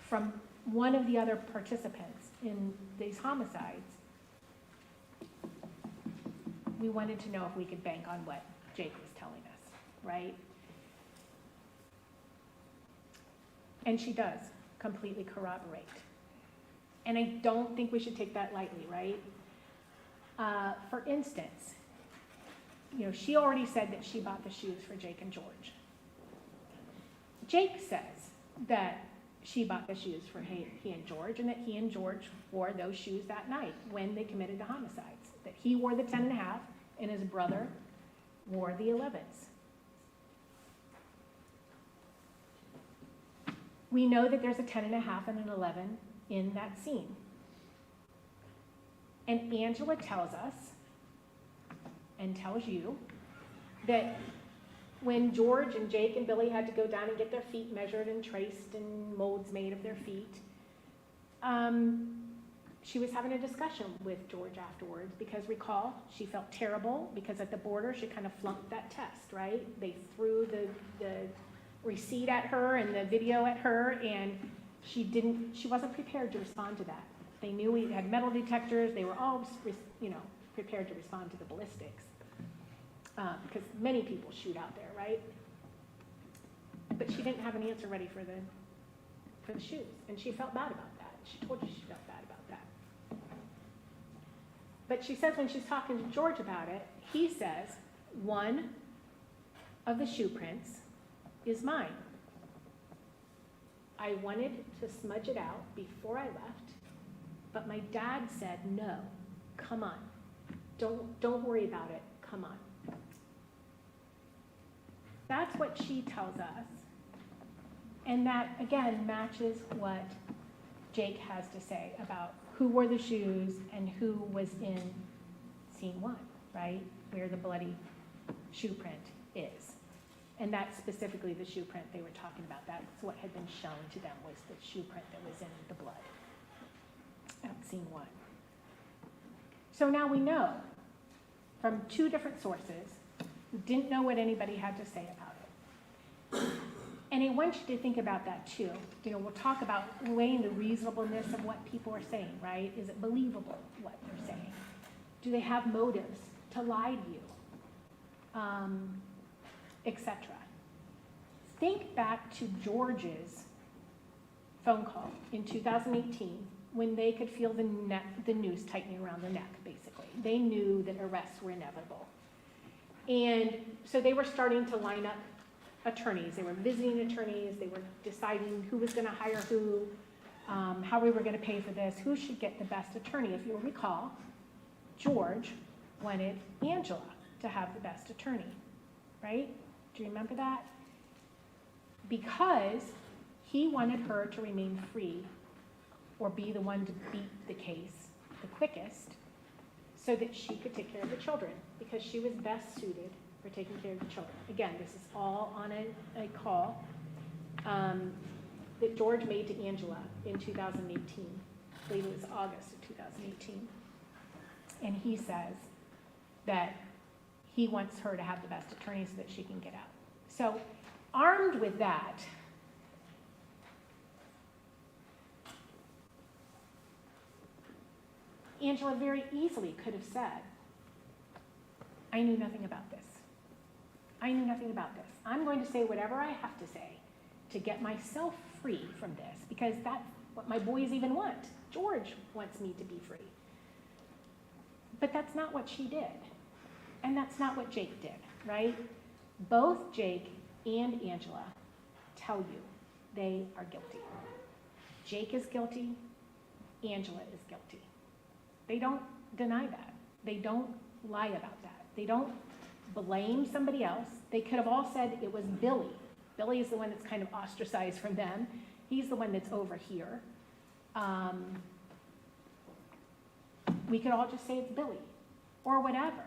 from one of the other participants in these homicides, we wanted to know if we could bank on what Jake was telling us, right? And she does completely corroborate. And I don't think we should take that lightly, right? For instance, you know, she already said that she bought the shoes for Jake and George. Jake says that she bought the shoes for he and George, and that he and George wore those shoes that night when they committed the homicides. That he wore the 10.5 and his brother wore the 11s. We know that there's a 10.5 and an 11 in that scene. And Angela tells us, and tells you, that when George and Jake and Billy had to go down and get their feet measured and traced and molds made of their feet, she was having a discussion with George afterwards because, recall, she felt terrible because at the border she kind of flunked that test, right? They threw the receipt at her and the video at her, and she wasn't prepared to respond to that. They knew we had metal detectors. They were all, you know, prepared to respond to the ballistics. Because many people shoot out there, right? But she didn't have an answer ready for the shoes, and she felt bad about that. She told you she felt bad about that. But she says when she's talking to George about it, he says, one of the shoe prints is mine. I wanted to smudge it out before I left, but my dad said, no, come on. Don't worry about it, come on. That's what she tells us. And that, again, matches what Jake has to say about who wore the shoes and who was in scene 1, right? Where the bloody shoe print is. And that's specifically the shoe print they were talking about. That's what had been shown to them, was the shoe print that was in the blood at scene 1. So now we know from two different sources who didn't know what anybody had to say about it. And I want you to think about that too. You know, we'll talk about weighing the reasonableness of what people are saying, right? Is it believable what they're saying? Do they have motives to lie to you? Etc. Think back to George's phone call in 2018 when they could feel the noose tightening around their neck, basically. They knew that arrests were inevitable. And so they were starting to line up attorneys. They were visiting attorneys. They were deciding who was going to hire who, how we were going to pay for this, who should get the best attorney. If you'll recall, George wanted Angela to have the best attorney, right? Do you remember that? Because he wanted her to remain free or be the one to beat the case the quickest so that she could take care of the children, because she was best suited for taking care of the children. Again, this is all on a call that George made to Angela in 2018. I believe it was August of 2018. And he says that he wants her to have the best attorney so that she can get out. So armed with that, Angela very easily could have said, I knew nothing about this. I knew nothing about this. I'm going to say whatever I have to say to get myself free from this, because that's what my boys even want. George wants me to be free. But that's not what she did. And that's not what Jake did, right? Both Jake and Angela tell you they are guilty. Jake is guilty. Angela is guilty. They don't deny that. They don't lie about that. They don't blame somebody else. They could have all said it was Billy. Billy is the one that's kind of ostracized from them. He's the one that's over here. We could all just say it's Billy or whatever.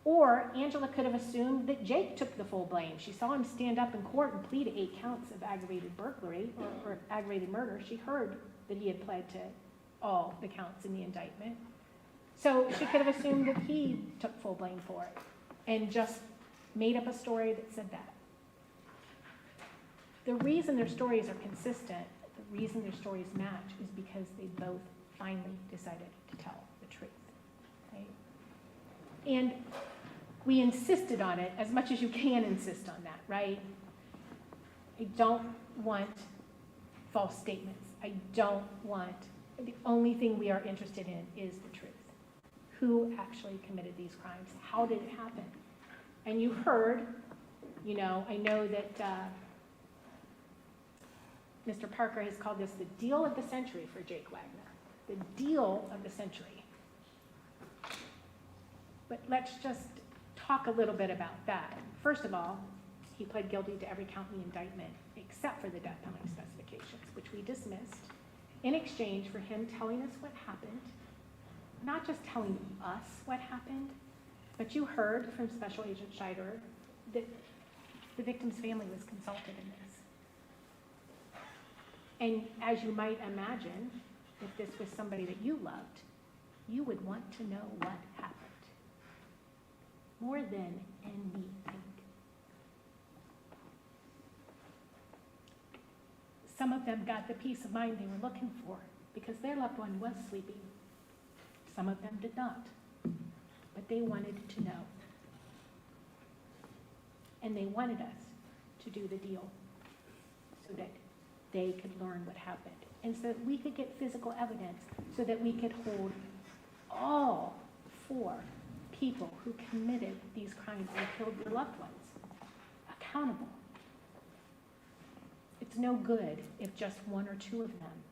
Or Angela could have assumed that Jake took the full blame. She saw him stand up in court and plead to 8 counts of aggravated burglary or aggravated murder. She heard that he had pled to all the counts in the indictment. So she could have assumed that he took full blame for it and just made up a story that said that. The reason their stories are consistent, the reason their stories match, is because they both finally decided to tell the truth. Right? And we insisted on it as much as you can insist on that, right? I don't want false statements. I don't want, the only thing we are interested in is the truth. Who actually committed these crimes? How did it happen? And you heard, you know, I know that Mr. Parker has called this the deal of the century for Jake Wagner. The deal of the century. But let's just talk a little bit about that. First of all, he pled guilty to every count in the indictment except for the death penalty specifications, which we dismissed in exchange for him telling us what happened. Not just telling us what happened, but you heard from Special Agent Scheider that the victim's family was consulted in this. And as you might imagine, if this was somebody that you loved, you would want to know what happened. More than anything. Some of them got the peace of mind they were looking for because their loved one was sleeping. Some of them did not, but they wanted to know. And they wanted us to do the deal so that they could learn what happened and so that we could get physical evidence so that we could hold all 4 people who committed these crimes and killed their loved ones accountable. It's no good if just 1 or 2 of them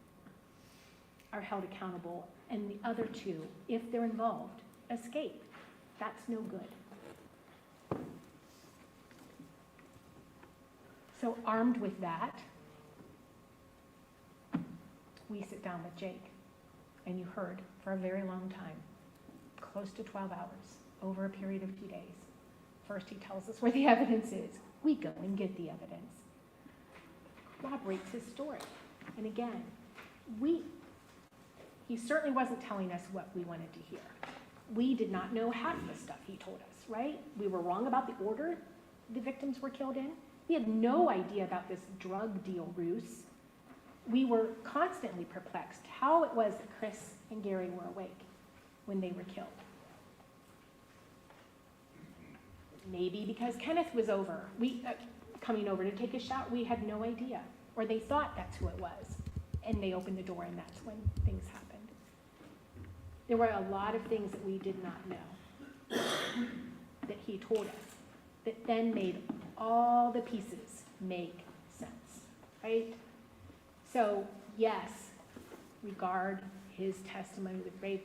are held accountable and the other 2, if they're involved, escape. That's no good. So armed with that, we sit down with Jake, and you heard for a very long time, close to 12 hours, over a period of 2 days. First, he tells us where the evidence is. We go and get the evidence. Corroborates his story. And again, He certainly wasn't telling us what we wanted to hear. We did not know half the stuff he told us, right? We were wrong about the order the victims were killed in. We had no idea about this drug deal ruse. We were constantly perplexed how it was that Chris and Gary were awake when they were killed. Maybe because Kenneth was coming over to take a shower. We had no idea. Or they thought that's who it was. And they opened the door and that's when things happened. There were a lot of things that we did not know that he told us that then made all the pieces make sense, right? So yes, regard his testimony with grave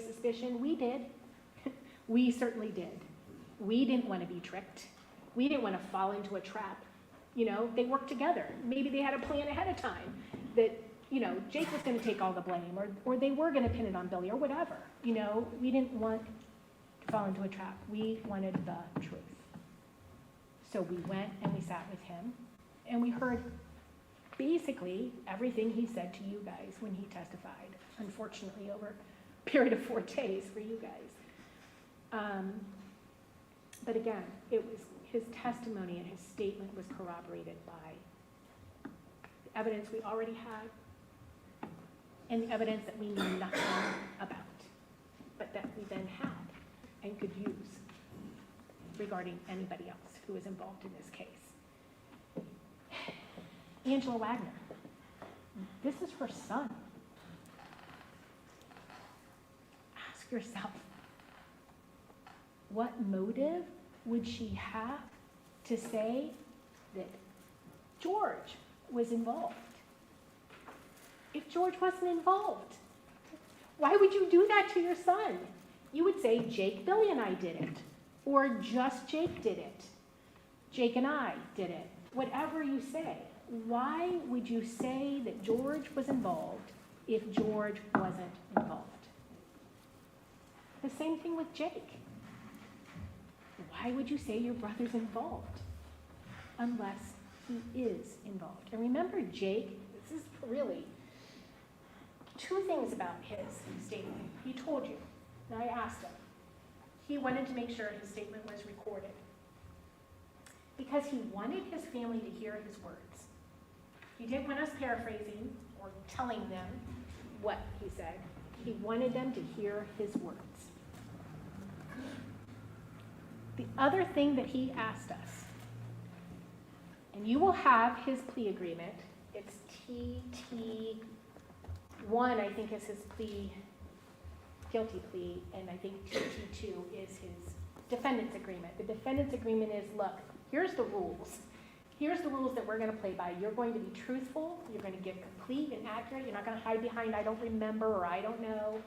suspicion. We did. We certainly did. We didn't want to be tricked. We didn't want to fall into a trap. You know, they worked together. Maybe they had a plan ahead of time that, you know, Jake was going to take all the blame, or they were going to pin it on Billy, or whatever. You know, we didn't want to fall into a trap. We wanted the truth. So we went and we sat with him, and we heard basically everything he said to you guys when he testified, unfortunately, over a period of 4 days for you guys. But again, it was his testimony and his statement was corroborated by the evidence we already had and the evidence that we knew nothing about, but that we then had and could use regarding anybody else who was involved in this case. Angela Wagner, this is her son. Ask yourself, what motive would she have to say that George was involved? If George wasn't involved, why would you do that to your son? You would say, Jake, Billy, and I did it. Or just Jake did it. Jake and I did it. Whatever you say. Why would you say that George was involved if George wasn't involved? The same thing with Jake. Why would you say your brother's involved unless he is involved? And remember, Jake, this is really 2 things about his statement. He told you, and I asked him, he wanted to make sure his statement was recorded because he wanted his family to hear his words. He didn't want us paraphrasing or telling them what he said. He wanted them to hear his words. The other thing that he asked us, and you will have his plea agreement, it's TT1, I think is his guilty plea, and I think TT2 is his defendant's agreement. The defendant's agreement is, look, here's the rules. Here's the rules that we're going to play by. You're going to be truthful. You're going to give complete and accurate. You're not going to hide behind I don't remember or I don't know.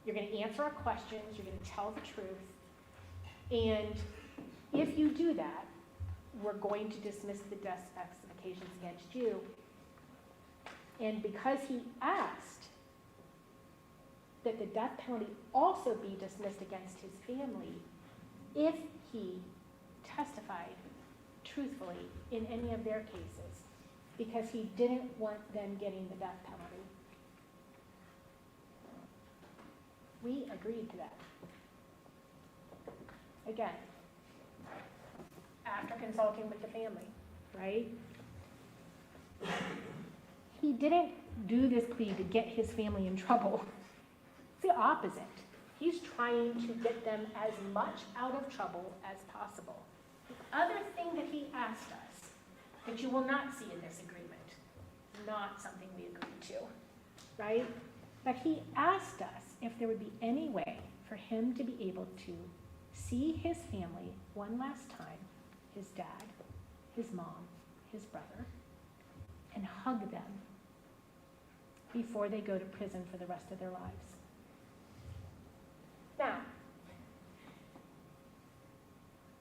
You're going to answer our questions. You're going to tell the truth. And if you do that, we're going to dismiss the death specifications against you. And because he asked that the death penalty also be dismissed against his family if he testified truthfully in any of their cases, because he didn't want them getting the death penalty. We agreed to that. Again, after consulting with the family, right? He didn't do this plea to get his family in trouble. It's the opposite. He's trying to get them as much out of trouble as possible. The other thing that he asked us, that you will not see in this agreement, not something we agreed to, right? But he asked us if there would be any way for him to be able to see his family one last time, his dad, his mom, his brother, and hug them before they go to prison for the rest of their lives. Now,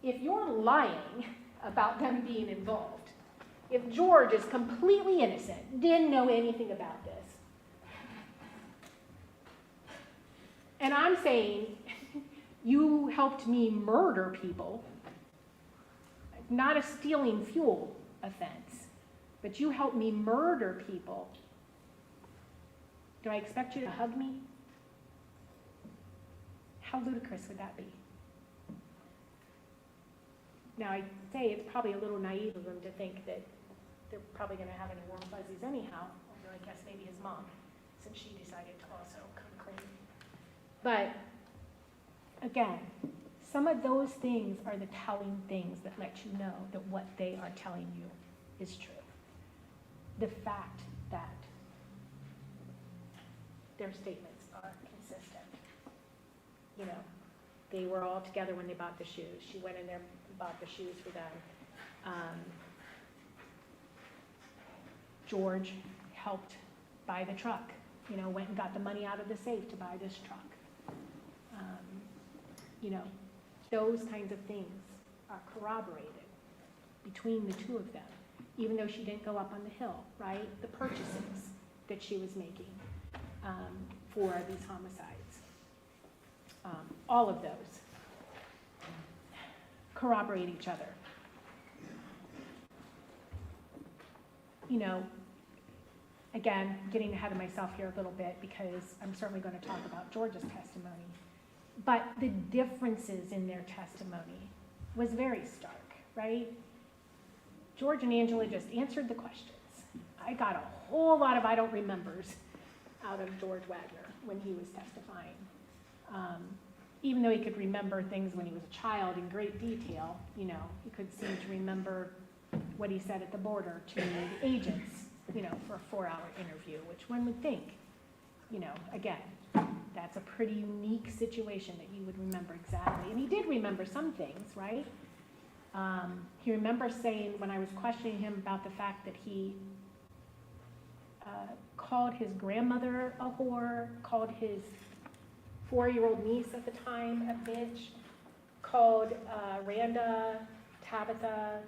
if you're lying about them being involved, if George is completely innocent, didn't know anything about this, and I'm saying you helped me murder people, not a stealing fuel offense, but you helped me murder people, Do I expect you to hug me? How ludicrous would that be? Now, I say it's probably a little naive of them to think that they're probably going to have any warm fuzzies anyhow, although I guess maybe his mom, since she decided to also come clean. But, again, some of those things are the telling things that let you know that what they are telling you is true. The fact that their statements are consistent. You know, they were all together when they bought the shoes. She went in there and bought the shoes for them. George helped buy the truck, you know, went and got the money out of the safe to buy this truck. You know, those kinds of things are corroborated between the two of them, even though she didn't go up on the hill, right? The purchases that she was making for these homicides. All of those corroborate each other. You know, again, getting ahead of myself here a little bit because I'm certainly going to talk about George's testimony. But the differences in their testimony was very stark, right? George and Angela just answered the questions. I got a whole lot of I don't remembers out of George Wagner when he was testifying. Even though he could remember things when he was a child in great detail, you know, he could seem to remember what he said at the border to the agents, you know, for a 4-hour interview, which one would think, you know, again, that's a pretty unique situation that you would remember exactly. And he did remember some things, right? He remembers saying, when I was questioning him about the fact that he called his grandmother a whore, called his 4-year-old niece at the time a bitch, called Randa, Tabitha,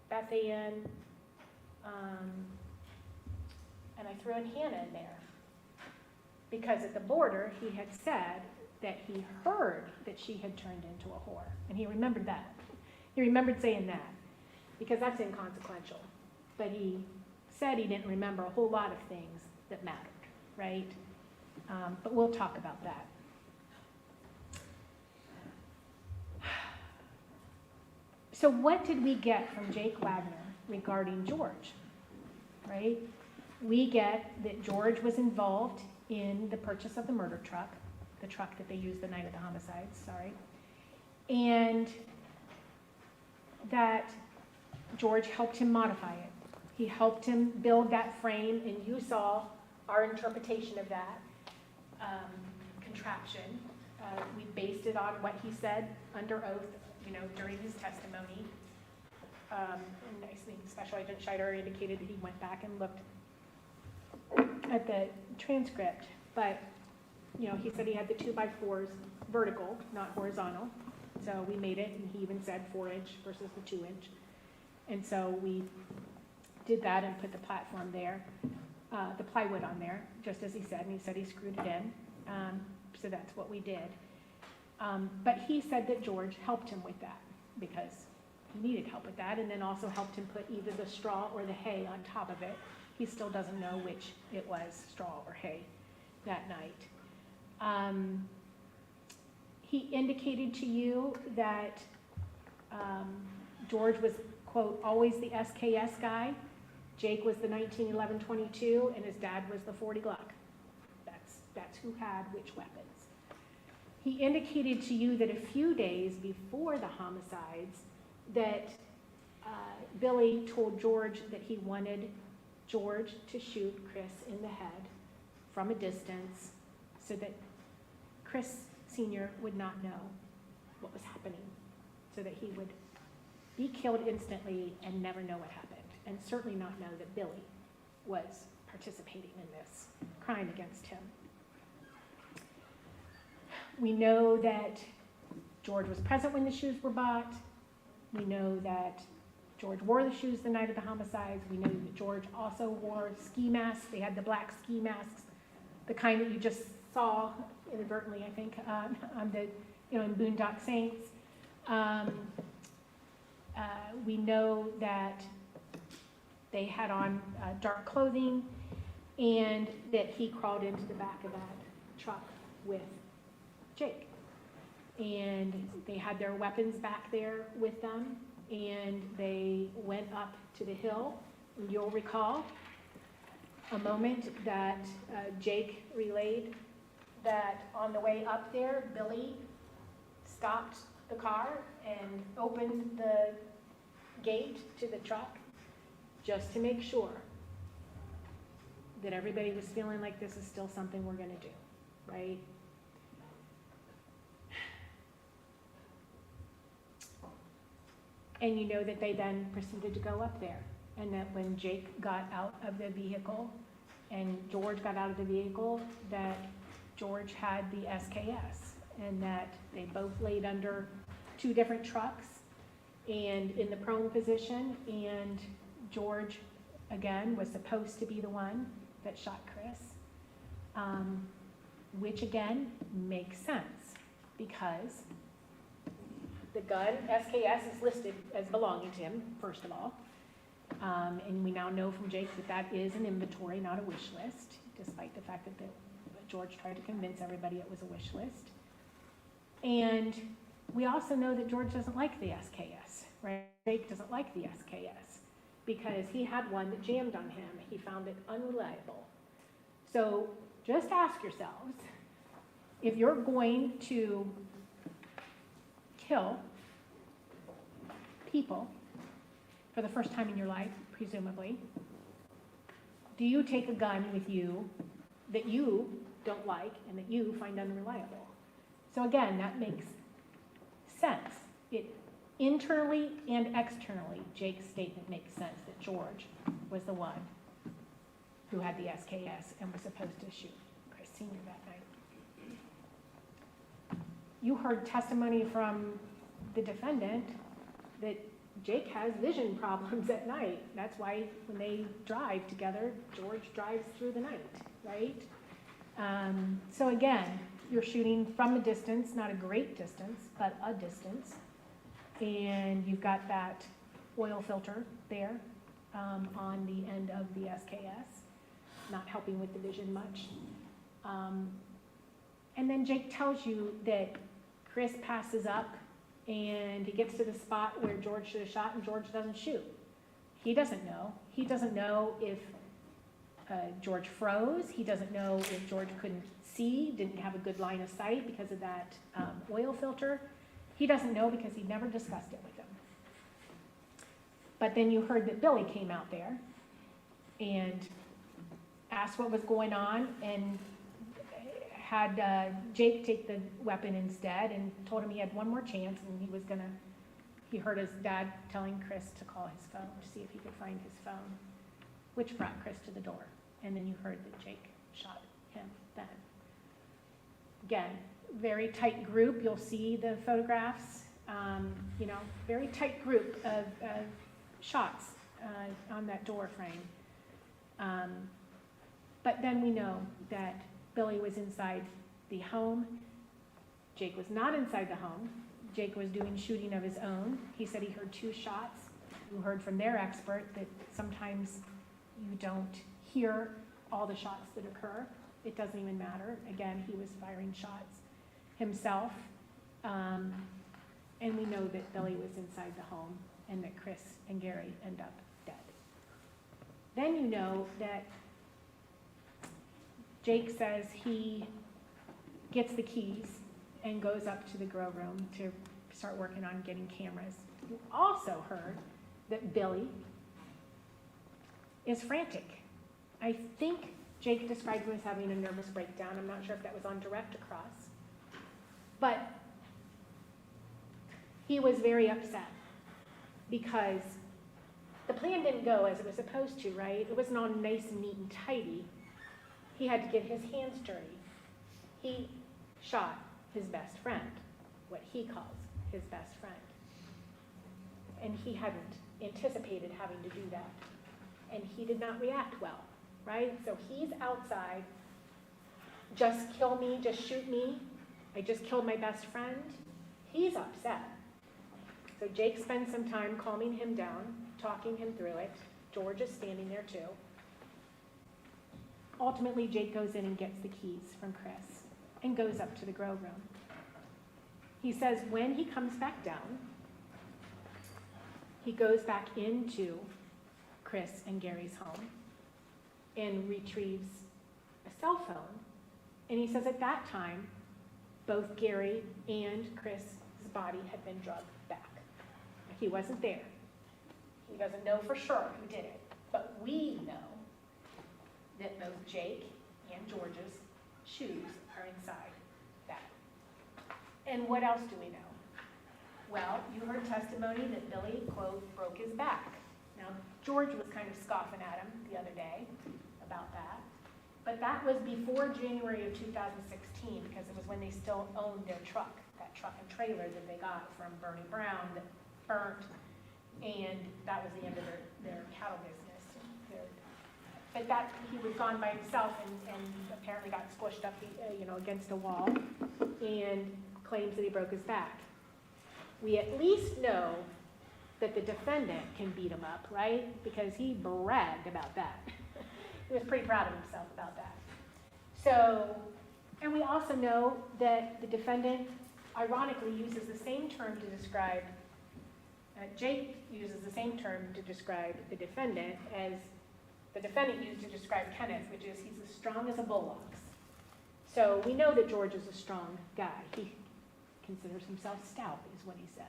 Beth Ann, and I threw in Hannah in there. Because at the border, he had said that he heard that she had turned into a whore. And he remembered that. He remembered saying that, because that's inconsequential. But he said he didn't remember a whole lot of things that mattered, right? But we'll talk about that. So what did we get from Jake Wagner regarding George, right? We get that George was involved in the purchase of the murder truck, the truck that they used the night of the homicides, sorry, and that George helped him modify it. He helped him build that frame, and you saw our interpretation of that contraption. We based it on what he said under oath, you know, during his testimony. And I think Special Agent Scheider indicated that he went back and looked at the transcript, but, you know, he said he had the 2x4s vertical, not horizontal. So we made it, and he even said 4-inch versus the 2-inch. And so we did that and put the platform there, the plywood on there, just as he said, and he said he screwed it in. So that's what we did. But he said that George helped him with that because he needed help with that, and then also helped him put either the straw or the hay on top of it. He still doesn't know which it was, straw or hay, that night. He indicated to you that George was, quote, always the SKS guy. Jake was the 1911-22, and his dad was the 40 Glock. That's who had which weapons. He indicated to you that a few days before the homicides that Billy told George that he wanted George to shoot Chris in the head from a distance so that Chris Sr. would not know what was happening, so that he would be killed instantly and never know what happened, and certainly not know that Billy was participating in this crime against him. We know that George was present when the shoes were bought. We know that George wore the shoes the night of the homicides. We know that George also wore ski masks. They had the black ski masks, the kind that you just saw inadvertently, I think, on the, you know, in Boondock Saints. We know that they had on dark clothing. and that he crawled into the back of that truck with Jake. And they had their weapons back there with them, and they went up to the hill. And you'll recall a moment that Jake relayed that on the way up there, Billy stopped the car and opened the gate to the truck just to make sure that everybody was feeling like this is still something we're going to do, right? And you know that they then proceeded to go up there, and that when Jake got out of the vehicle and George got out of the vehicle, that George had the SKS, and that they both laid under two different trucks and in the prone position, and George, again, was supposed to be the one that shot Chris, which again makes sense because the gun, SKS, is listed as belonging to him, first of all. And we now know from Jake that that is an inventory, not a wish list, despite the fact that George tried to convince everybody it was a wish list. And we also know that George doesn't like the SKS, right? Jake doesn't like the SKS because he had one that jammed on him. He found it unreliable. So just ask yourselves, if you're going to kill people for the first time in your life, presumably, do you take a gun with you that you don't like and that you find unreliable? So again, that makes sense. It internally and externally, Jake's statement makes sense that George was the one who had the SKS and was supposed to shoot Chris Sr. that night. You heard testimony from the defendant that Jake has vision problems at night. That's why when they drive together, George drives through the night, right? So again, you're shooting from a distance, not a great distance, but a distance. And you've got that oil filter there on the end of the SKS, not helping with the vision much. And then Jake tells you that Chris passes up and he gets to the spot where George should have shot and George doesn't shoot. He doesn't know. He doesn't know if George froze. He doesn't know if George couldn't see, didn't have a good line of sight because of that oil filter. He doesn't know because he never discussed it with him. But then you heard that Billy came out there and asked what was going on and had Jake take the weapon instead and told him he had one more chance and he heard his dad telling Chris to call his phone to see if he could find his phone, which brought Chris to the door. And then you heard that Jake shot him then. Again, very tight group. You'll see the photographs, very tight group of shots on that door frame. But then we know that Billy was inside the home. Jake was not inside the home. Jake was doing shooting of his own. He said he heard 2 shots. You heard from their expert that sometimes you don't hear all the shots that occur. It doesn't even matter. Again, he was firing shots himself. And we know that Billy was inside the home and that Chris and Gary end up dead. Then you know that Jake says he gets the keys and goes up to the grow room to start working on getting cameras. You also heard that Billy is frantic. I think Jake described him as having a nervous breakdown. I'm not sure if that was on direct across. But he was very upset because the plan didn't go as it was supposed to, right? It wasn't all nice and neat and tidy. He had to get his hands dirty. He shot his best friend, what he calls his best friend. And he hadn't anticipated having to do that. And he did not react well, right? So he's outside, just kill me, just shoot me. I just killed my best friend. He's upset. So Jake spends some time calming him down, talking him through it. George is standing there too. ultimately, Jake goes in and gets the keys from Chris and goes up to the grow room. He says when he comes back down, he goes back into Chris and Gary's home and retrieves a cell phone. And he says at that time, both Gary and Chris's body had been drugged back. He wasn't there. He doesn't know for sure who did it. But we know that both Jake and George's shoes are inside that. And what else do we know? Well, you heard testimony that Billy, quote, broke his back. Now, George was kind of scoffing at him the other day about that. But that was before January of 2016, because it was when they still owned their truck, that truck and trailer that they got from Bernie Brown that burnt, and that was the end of their cattle business. But that, he was gone by himself and apparently got squished up against a wall and claims that he broke his back. We at least know that the defendant can beat him up, right? Because he bragged about that. He was pretty proud of himself about that. So, and we also know that the defendant ironically uses the same term to describe, Jake uses the same term to describe the defendant as the defendant used to describe Kenneth, which is he's as strong as a bull ox. So we know that George is a strong guy. He considers himself stout, is what he said.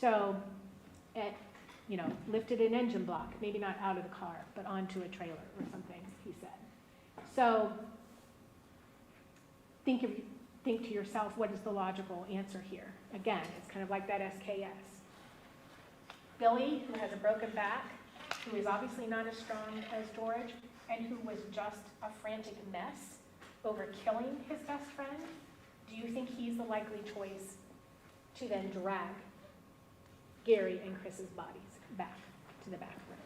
So, lifted an engine block, maybe not out of the car, but onto a trailer or something, he said. So, think to yourself, what is the logical answer here? Again, it's kind of like that SKS. Billy, who has a broken back, who is obviously not as strong as George, and who was just a frantic mess over killing his best friend, do you think he's the likely choice to then drag Gary and Chris's bodies back to the back room?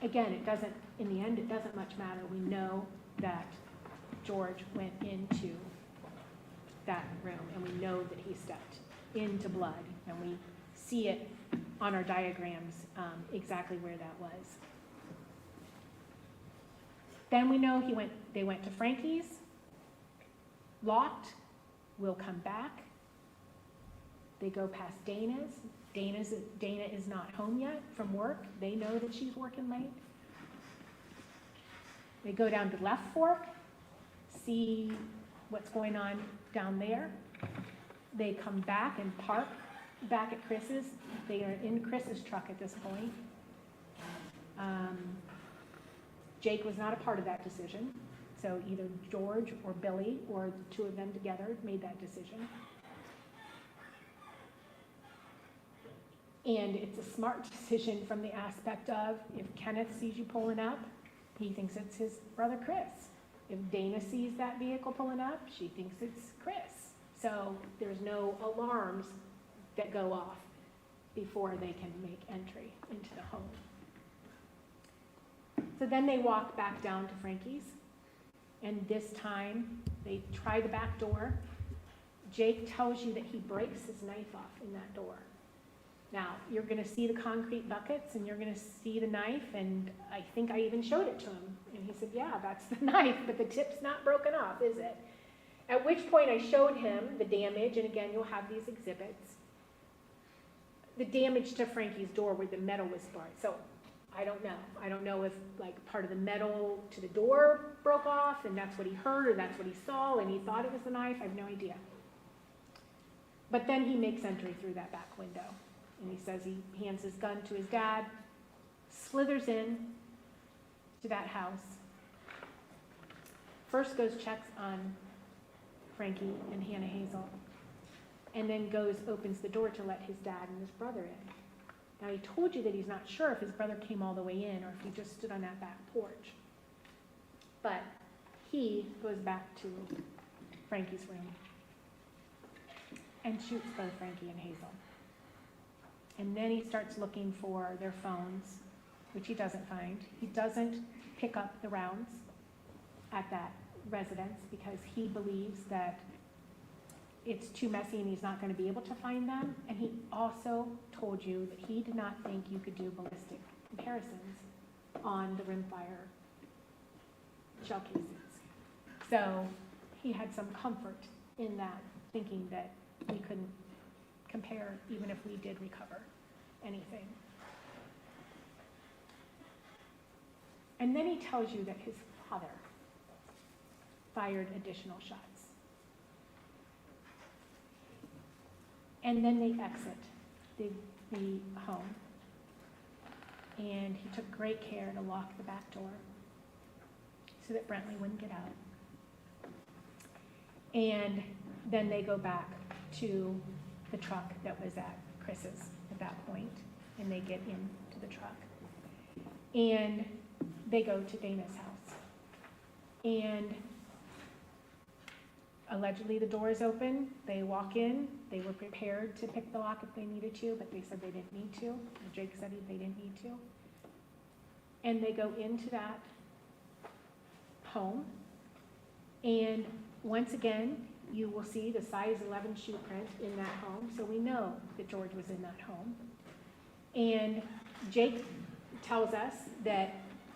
Again, in the end, it doesn't much matter. We know that George went into that room, and we know that he stepped into blood, and we see it on our diagrams exactly where that was. Then we know they went to Frankie's, locked, will come back. They go past Dana's. Dana is not home yet from work. They know that she's working late. They go down to Left Fork, see what's going on down there. They come back and park back at Chris's. They are in Chris's truck at this point. Jake was not a part of that decision. So either George or Billy or the two of them together made that decision. And it's a smart decision from the aspect of if Kenneth sees you pulling up, he thinks it's his brother Chris. If Dana sees that vehicle pulling up, she thinks it's Chris. So there's no alarms that go off before they can make entry into the home. So then they walk back down to Frankie's, and this time they try the back door. Jake tells you that he breaks his knife off in that door. Now, you're going to see the concrete buckets, and you're going to see the knife, and I think I even showed it to him. And he said, yeah, that's the knife, but the tip's not broken off, is it? At which point I showed him the damage, and again, you'll have these exhibits. The damage to Frankie's door where the metal was sparred. So I don't know. I don't know if part of the metal to the door broke off, and that's what he heard, or that's what he saw, and he thought it was the knife. I have no idea. But then he makes entry through that back window. And he says he hands his gun to his dad, slithers in to that house. First goes checks on Frankie and Hannah Hazel, and then opens the door to let his dad and his brother in. Now he told you that he's not sure if his brother came all the way in or if he just stood on that back porch. But he goes back to Frankie's room and shoots both Frankie and Hazel. And then he starts looking for their phones, which he doesn't find. He doesn't pick up the rounds at that residence because he believes that it's too messy and he's not going to be able to find them. And he also told you that he did not think you could do ballistic comparisons on the rimfire shell casings. So he had some comfort in that, thinking that we couldn't compare even if we did recover anything. And then he tells you that his father fired additional shots. And then they exit the home. And he took great care to lock the back door so that Brentley wouldn't get out. And then they go back to the truck that was at Chris's at that point, and they get into the truck. And they go to Dana's house. And allegedly the door is open, they walk in, they were prepared to pick the lock if they needed to, but they said they didn't need to. And Jake said they didn't need to. And they go into that home, and once again, you will see the size 11 shoe print in that home, so we know that George was in that home. And Jake tells us that,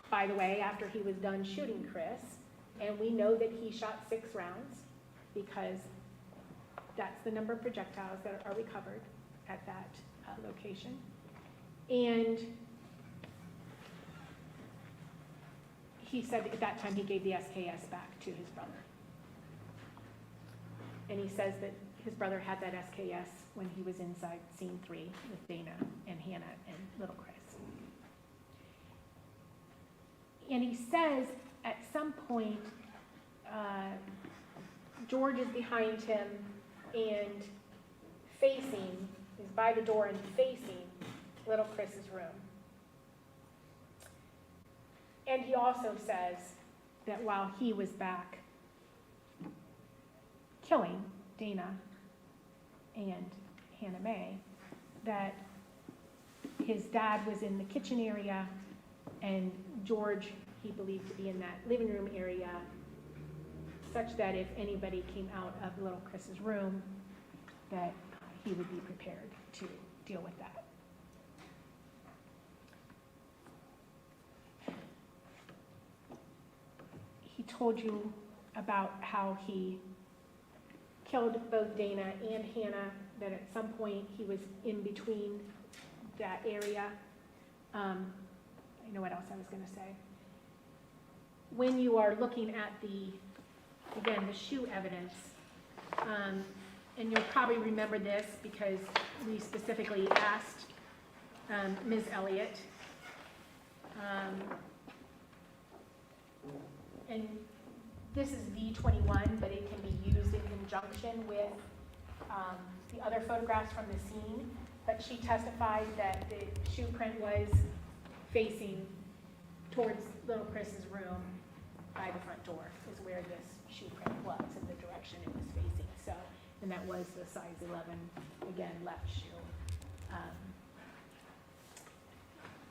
by the way, after he was done shooting Chris, and we know that he shot 6 rounds, because that's the number of projectiles that are recovered at that location. And he said at that time he gave the SKS back to his brother. And he says that his brother had that SKS when he was inside scene 3 with Dana and Hannah and little Chris. And he says at some point, George is behind him and facing, is by the door and facing little Chris's room. And he also says that while he was back killing Dana and Hannah Mae, that his dad was in the kitchen area and George he believed to be in that living room area, such that if anybody came out of little Chris's room, that he would be prepared to deal with that. He told you about how he killed both Dana and Hannah, that at some point he was in between that area. I know what else I was going to say. When you are looking at again, the shoe evidence, and you'll probably remember this because we specifically asked Ms. Elliott, and this is V21, but it can be used in conjunction with the other photographs from the scene, but she testified that the shoe print was facing towards little Chris's room by the front door is where this shoe print was and the direction it was facing. So, and that was the size 11, again, left shoe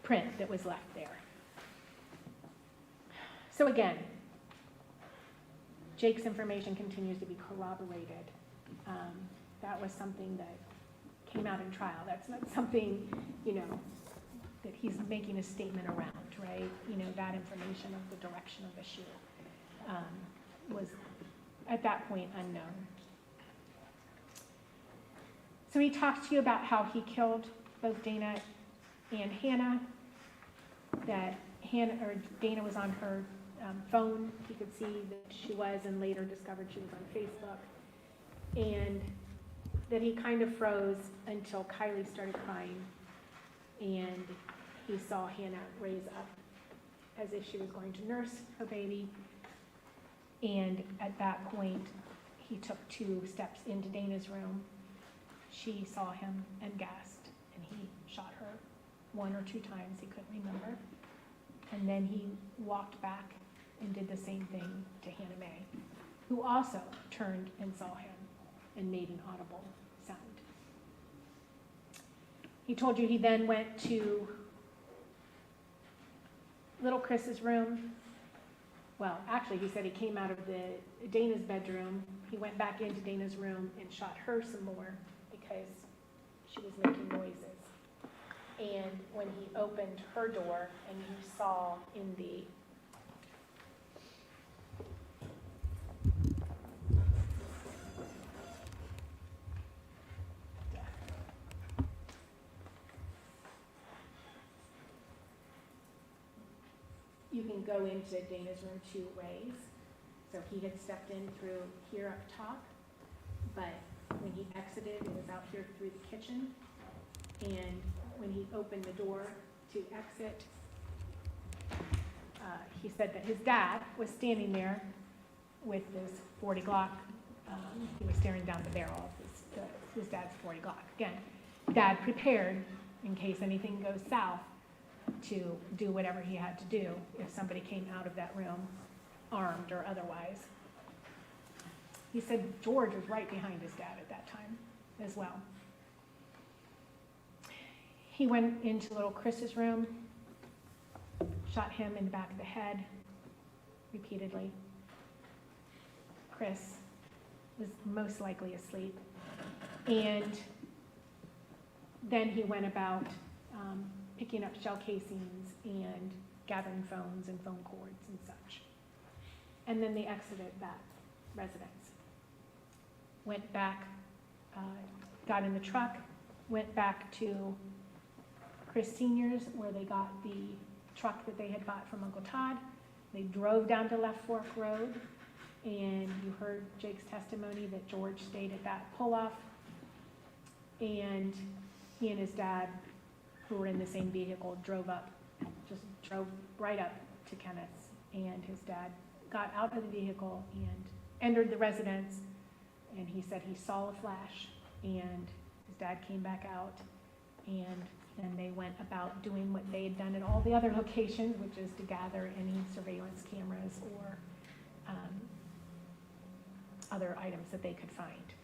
print that was left there. So again, Jake's information continues to be corroborated. That was something that came out in trial. That's not something, that he's making a statement around, right? That information of the direction of the shoe was at that point unknown. So he talks to you about how he killed both Dana and Hannah, that Dana was on her phone. He could see that she was, and later discovered she was on Facebook, and that he kind of froze until Kylie started crying, and he saw Hannah raise up as if she was going to nurse her baby, and at that point he took 2 steps into Dana's room. She saw him and gasped, and he shot her 1 or 2 times, he couldn't remember, and then he walked back and did the same thing to Hannah Mae, who also turned and saw him and made an audible sound. He told you he then went to little Chris's room. Well, actually, he said he came out of Dana's bedroom. He went back into Dana's room and shot her some more because she was making noises. And when he opened her door and he saw in the you can go into Dana's room 2 ways. So he had stepped in through here up top, but when he exited, it was out here through the kitchen. And when he opened the door to exit, he said that his dad was standing there with this 40 Glock. He was staring down the barrel of his dad's 40 Glock. Again, Dad prepared in case anything goes south to do whatever he had to do if somebody came out of that room armed or otherwise. He said George was right behind his dad at that time as well. He went into little Chris's room, shot him in the back of the head repeatedly. Chris was most likely asleep. And then he went about picking up shell casings and gathering phones and phone cords and such. And then they exited that residence. Went back, got in the truck, went back to Chris Sr.'s where they got the truck that they had bought from Uncle Todd. They drove down to Left Fork Road, and you heard Jake's testimony that George stayed at that pull-off. And he and his dad, who were in the same vehicle, drove right up to Kenneth's. And his dad got out of the vehicle and entered the residence, and he said he saw a flash, and his dad came back out, and then they went about doing what they had done at all the other locations, which is to gather any surveillance cameras or other items that they could find.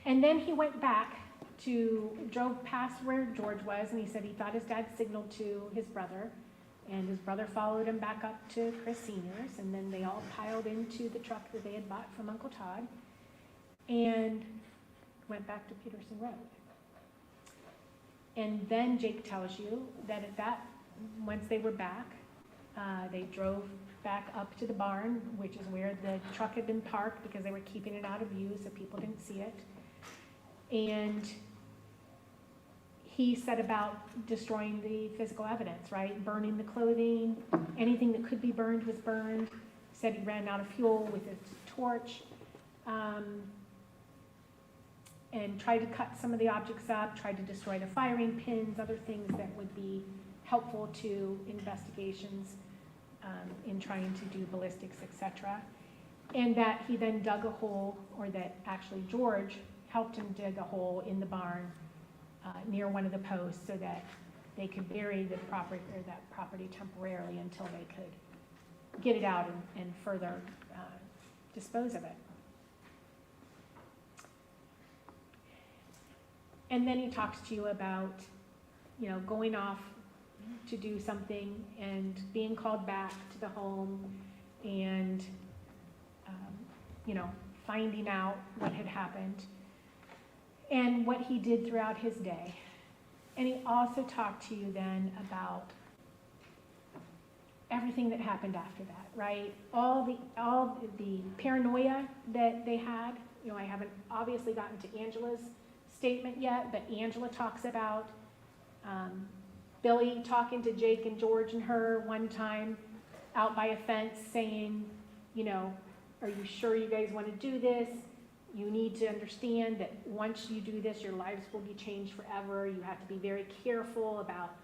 And then he went back drove past where George was, and he said he thought his dad signaled to his brother, and his brother followed him back up to Chris Sr.'s, and then they all piled into the truck that they had bought from Uncle Todd and went back to Peterson Road. And then Jake tells you that once they were back, they drove back up to the barn, which is where the truck had been parked because they were keeping it out of view so people didn't see it. And he set about destroying the physical evidence, right? Burning the clothing, anything that could be burned was burned. Said he ran out of fuel with his torch. And tried to cut some of the objects up, tried to destroy the firing pins, other things that would be helpful to investigations in trying to do ballistics, etc. And that he then dug a hole, or that actually George helped him dig a hole in the barn near one of the posts so that they could bury the property, or that property temporarily until they could get it out and further dispose of it. And then he talks to you about, going off to do something and being called back to the home and, finding out what had happened and what he did throughout his day. And he also talked to you then about everything that happened after that, right? All the paranoia that they had. I haven't obviously gotten to Angela's statement yet, but Angela talks about Billy talking to Jake and George and her one time out by a fence saying, are you sure you guys want to do this? You need to understand that once you do this, your lives will be changed forever. You have to be very careful about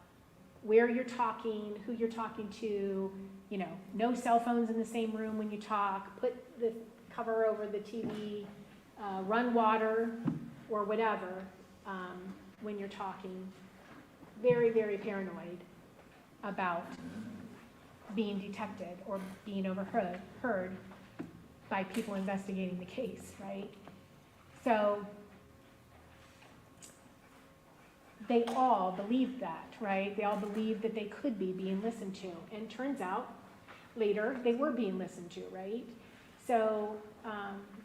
where you're talking, who you're talking to, no cell phones in the same room when you talk, put the cover over the TV, run water, or whatever, when you're talking. Very, very paranoid about being detected or being overheard by people investigating the case, right? So they all believed that, right? They all believed that they could be being listened to. And turns out, later, they were being listened to, right? So,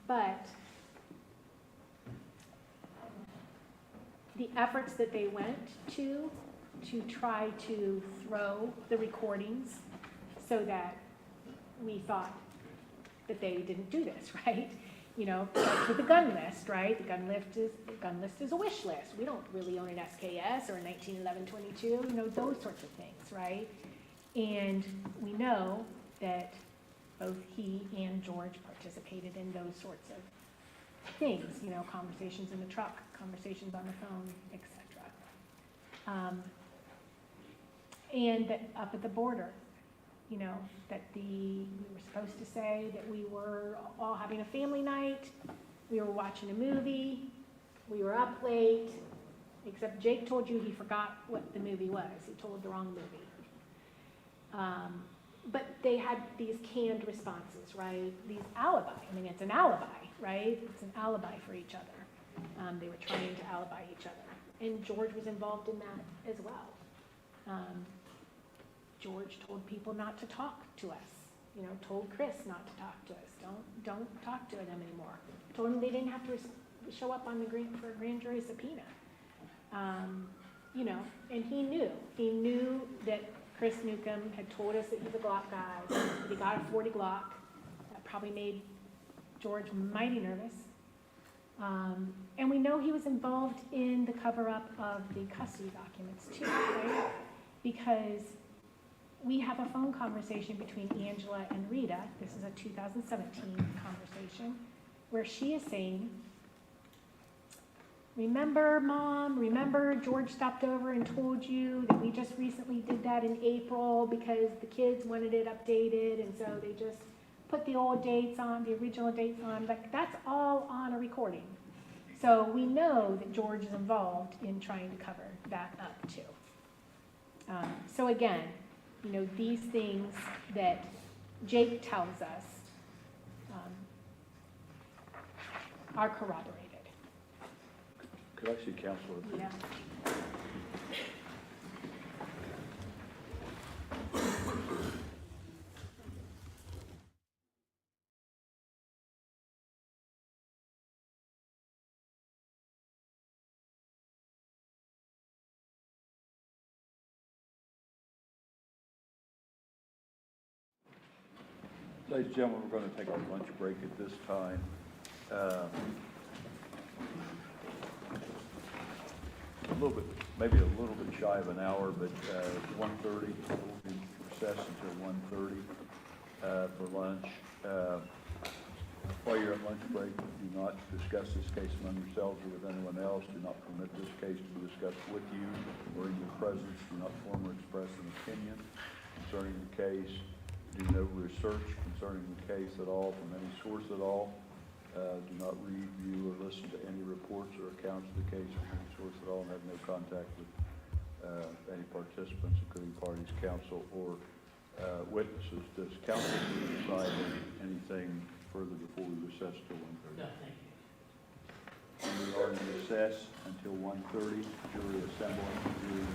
but the efforts that they went to try to throw the recordings so that we thought that they didn't do this, right? You know, like with the gun list, right? The gun list is a wish list. We don't really own an SKS or a 1911-22, you know, those sorts of things, right? And we know that both he and George participated in those sorts of things, you know, conversations in the truck, conversations on the phone, etc. And that up at the border, you know, that we were supposed to say that we were all having a family night, we were watching a movie, we were up late, except Jake told you he forgot what the movie was. He told the wrong movie. But they had these canned responses, right? These alibi. I mean, it's an alibi, right? It's an alibi for each other. They were trying to alibi each other. And George was involved in that as well. George told people not to talk to us. You know, told Chris not to talk to us. Don't talk to them anymore. Told them they didn't have to show up on the for a grand jury subpoena. You know, and he knew that Chris Newcomb had told us that he's a Glock guy, that he got a 40 Glock. That probably made George mighty nervous. And we know he was involved in the cover-up of the custody documents too, right? Because we have a phone conversation between Angela and Rita. This is a 2017 conversation where she is saying, remember, Mom, remember George stopped over and told you that we just recently did that in April because the kids wanted it updated, and so they just put the old dates on, the original dates on. Like, that's all on a recording. So we know that George is involved in trying to cover that up too. So again, you know, these things that Jake tells us are corroborated. Could I see Counselor? Yeah. Ladies and gentlemen, we're going to take a lunch break at this time. A little bit, maybe a little bit shy of an hour, but 1:30, we'll be recessed until 1:30 for lunch. While you're at lunch break, do not discuss this case among yourselves or with anyone else. Do not permit this case to be discussed with you or in your presence. Do not form or express an opinion concerning the case. Do no research concerning the case at all from any source at all. Do not read, view, or listen to any reports or accounts of the case from any source at all, and have no contact with any participants, including parties, counsel, or witnesses. Does counsel decide anything further before we recess till 1:30? No, thank you. And we are in recess until 1:30. Jury assembling. Jury in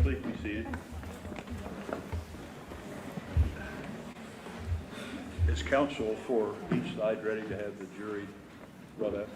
Please be seated. Is counsel for each side ready to have the jury brought up?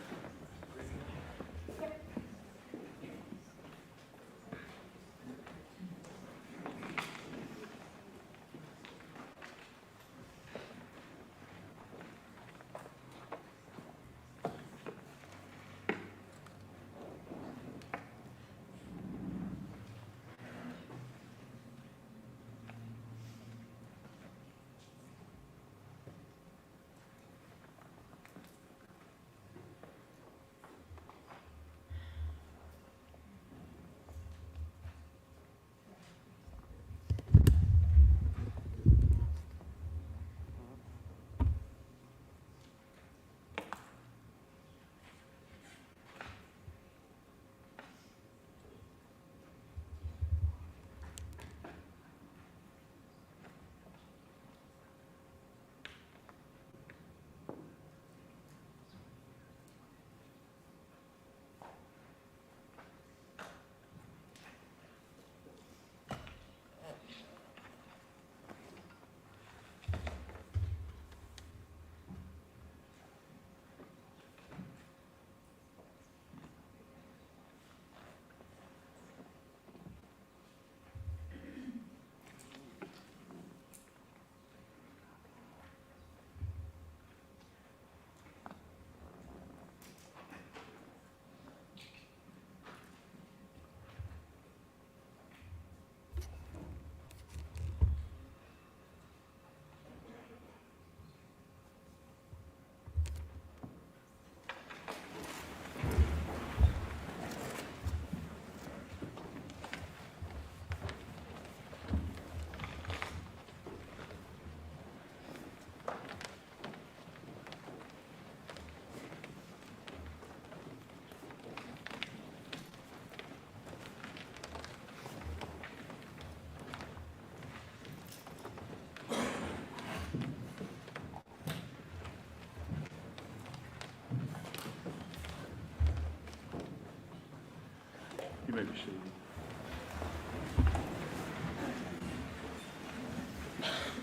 You may be seated.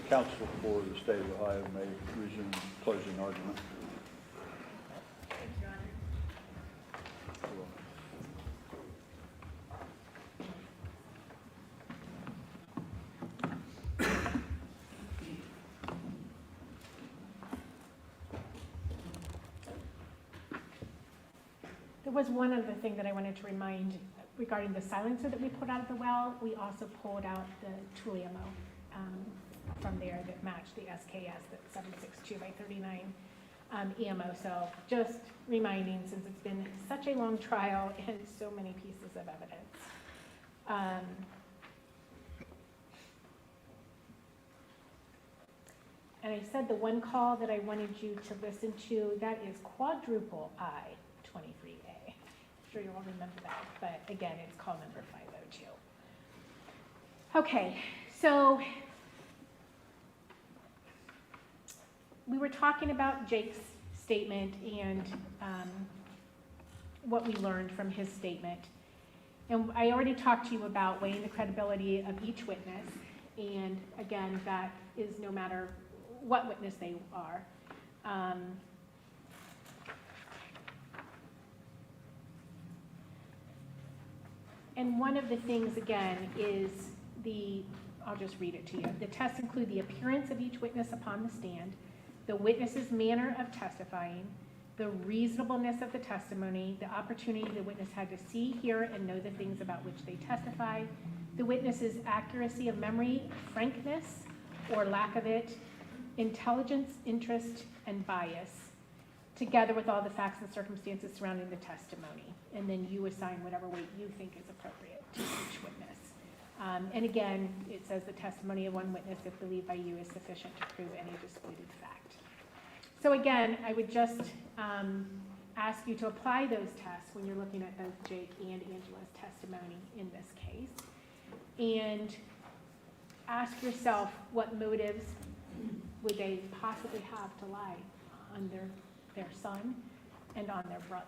Counsel for the state of Ohio may resume closing argument. Thank you, Your Honor. There was one other thing that I wanted to remind regarding the silencer that we pulled out of the well. We also pulled out the tool ammo from there that matched the SKS, that 762 by 39 ammo. So just reminding, since it's been such a long trial and so many pieces of evidence. And I said the one call that I wanted you to listen to, that is quadruple I-23A. I'm sure you all remember that, but again, it's call number 502. Okay, so we were talking about Jake's statement and what we learned from his statement. And I already talked to you about weighing the credibility of each witness. And again, that is no matter what witness they are. And one of the things, again, is I'll just read it to you. The tests include the appearance of each witness upon the stand, the witness's manner of testifying, the reasonableness of the testimony, the opportunity the witness had to see, hear, and know the things about which they testify, the witness's accuracy of memory, frankness, or lack of it, intelligence, interest, and bias, together with all the facts and circumstances surrounding the testimony. And then you assign whatever weight you think is appropriate to each witness. And again, it says the testimony of one witness, if believed by you, is sufficient to prove any disputed fact. So again, I would just ask you to apply those tests when you're looking at both Jake and Angela's testimony in this case. And ask yourself, what motives would they possibly have to lie on their son and on their brother?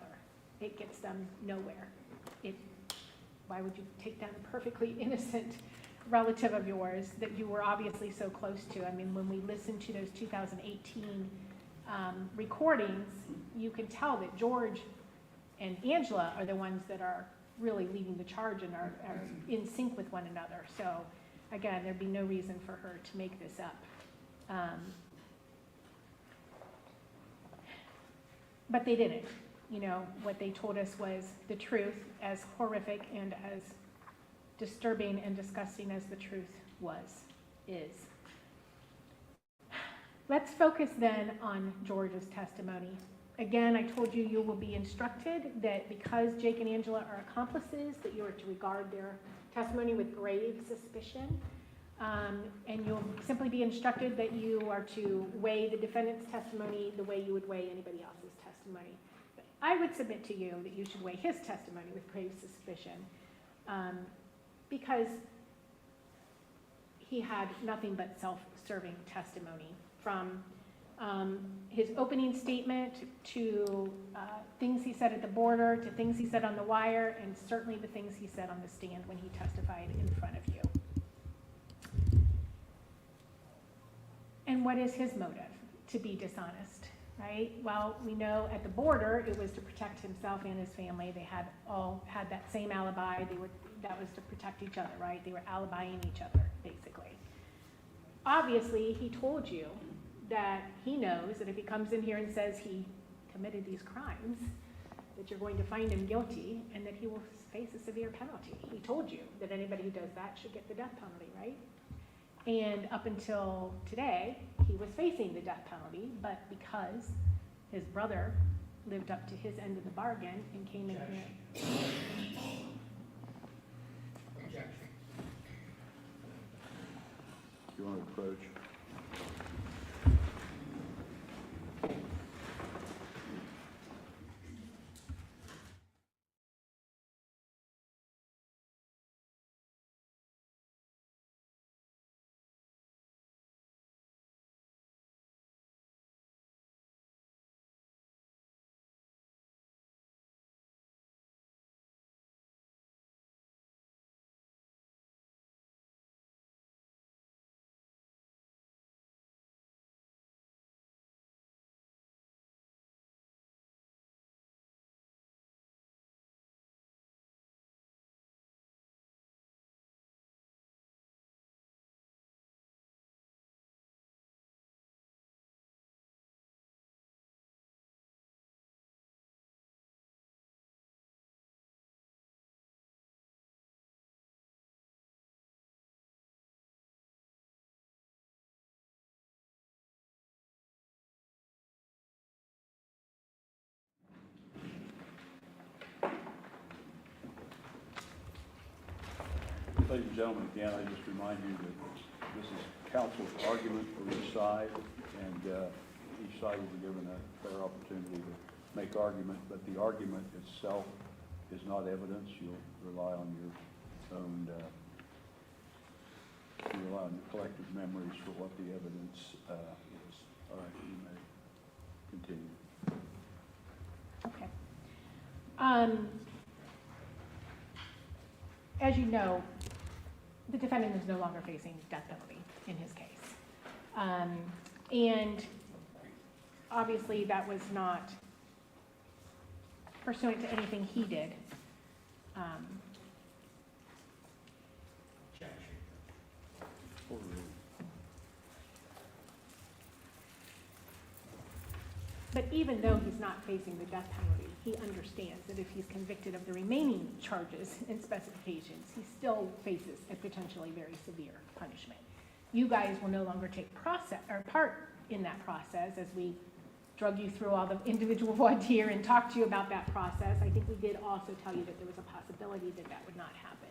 It gets them nowhere. Why would you take down a perfectly innocent relative of yours that you were obviously so close to? I mean, when we listened to those 2018 recordings, you can tell that George and Angela are the ones that are really leading the charge and are in sync with one another. So again, there'd be no reason for her to make this up. But they didn't. You know, what they told us was the truth, as horrific and as disturbing and disgusting as the truth is. Let's focus then on George's testimony. Again, I told you will be instructed that because Jake and Angela are accomplices, that you are to regard their testimony with grave suspicion. And you'll simply be instructed that you are to weigh the defendant's testimony the way you would weigh anybody else's testimony. But I would submit to you that you should weigh his testimony with grave suspicion, because he had nothing but self-serving testimony, from his opening statement to things he said at the border, to things he said on the wire, and certainly the things he said on the stand when he testified in front of you. And what is his motive? To be dishonest, right? Well, we know at the border it was to protect himself and his family. They had all had that same alibi. That was to protect each other, right? They were alibying each other, basically. Obviously, he told you that he knows that if he comes in here and says he committed these crimes, that you're going to find him guilty and that he will face a severe penalty. He told you that anybody who does that should get the death penalty, right? And up until today, he was facing the death penalty, but because his brother lived up to his end of the bargain and came in here. Objection. You want to approach? Ladies and gentlemen, again, I just remind you that this is counsel's argument for each side, and each side will be given a fair opportunity to make argument, but the argument itself is not evidence. You'll rely on your own, you rely on your collective memories for what the evidence is. All right, you may continue. Okay. As you know, the defendant is no longer facing death penalty in his case. And obviously that was not pursuant to anything he did. Objection. But even though he's not facing the death penalty, he understands that if he's convicted of the remaining charges and specifications, he still faces a potentially very severe punishment. You guys will no longer take part in that process as we drug you through all the individual voir dire and talk to you about that process. I think we did also tell you that there was a possibility that that would not happen.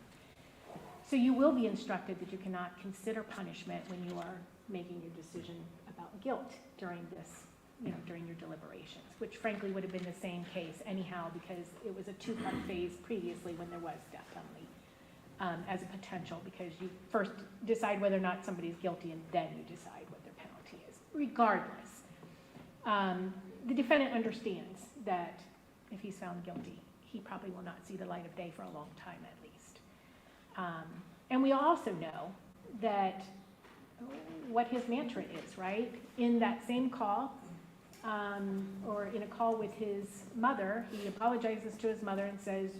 So you will be instructed that you cannot consider punishment when you are making your decision about guilt during this, during your deliberations, which frankly would have been the same case anyhow, because it was a two-part phase previously when there was death penalty as a potential, because you first decide whether or not somebody's guilty and then you decide what their penalty is. Regardless, the defendant understands that if he's found guilty, he probably will not see the light of day for a long time at least. And we also know that what his mantra is, right? In that same call, or in a call with his mother, he apologizes to his mother and says,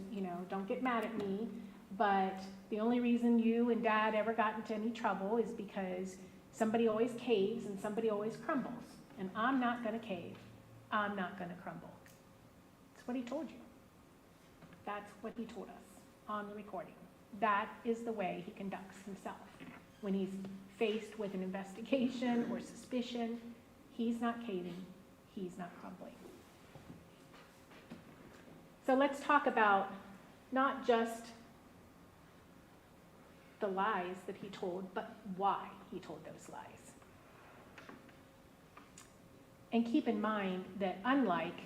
don't get mad at me, but the only reason you and Dad ever got into any trouble is because somebody always caves and somebody always crumbles. And I'm not going to cave. I'm not going to crumble. That's what he told you. That's what he told us on the recording. That is the way he conducts himself. When he's faced with an investigation or suspicion, he's not caving. He's not crumbling. So let's talk about not just the lies that he told, but why he told those lies. And keep in mind that unlike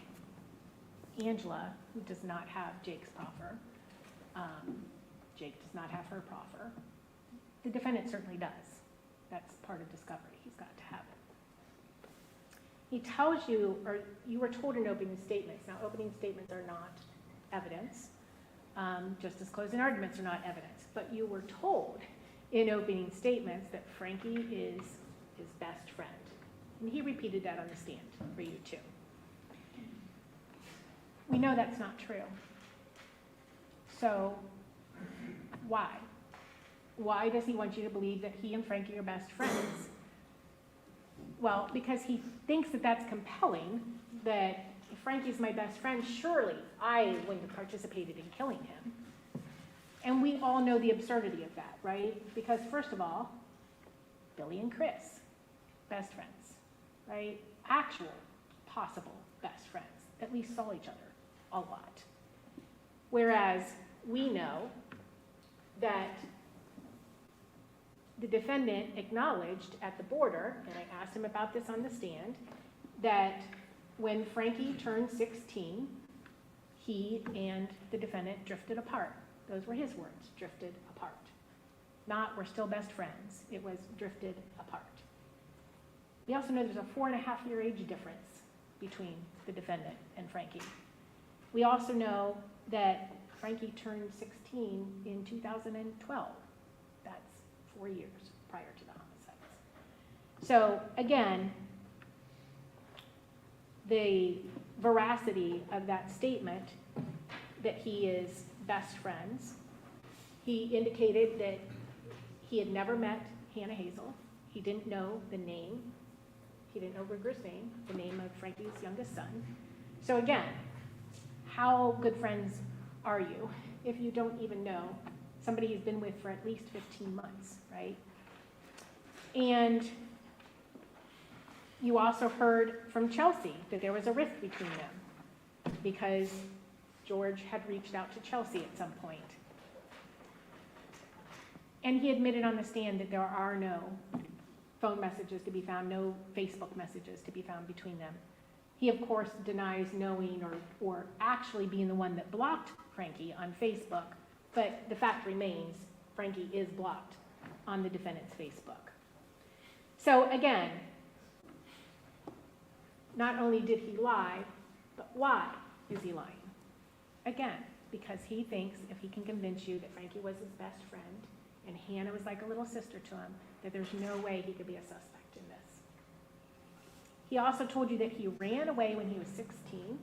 Angela, who does not have Jake's proffer, Jake does not have her proffer, the defendant certainly does. That's part of discovery. He's got to have it. He tells you, or you were told in opening statements. Now, opening statements are not evidence, just as closing arguments are not evidence. But you were told in opening statements that Frankie is his best friend. And he repeated that on the stand for you too. We know that's not true. So why? Why does he want you to believe that he and Frankie are best friends? Well, because he thinks that that's compelling, that if Frankie's my best friend, surely I wouldn't have participated in killing him. And we all know the absurdity of that, right? Because first of all, Billy and Chris, best friends, right? Actual, possible best friends, at least saw each other a lot. Whereas we know that the defendant acknowledged at the border, and I asked him about this on the stand, that when Frankie turned 16, he and the defendant drifted apart. Those were his words, drifted apart. Not, we're still best friends. It was drifted apart. We also know there's a 4.5-year age difference between the defendant and Frankie. We also know that Frankie turned 16 in 2012. That's 4 years prior to the homicides. So again, the veracity of that statement that he is best friends, he indicated that he had never met Hannah Hazel. He didn't know the name. He didn't know Ruger's name, the name of Frankie's youngest son. So again, how good friends are you if you don't even know somebody you've been with for at least 15 months, right? And you also heard from Chelsea that there was a rift between them because George had reached out to Chelsea at some point. And he admitted on the stand that there are no phone messages to be found, no Facebook messages to be found between them. He, of course, denies knowing or actually being the one that blocked Frankie on Facebook, but the fact remains, Frankie is blocked on the defendant's Facebook. So again, not only did he lie, but why is he lying? Again, because he thinks if he can convince you that Frankie was his best friend and Hannah was like a little sister to him, that there's no way he could be a suspect in this. He also told you that he ran away when he was 16,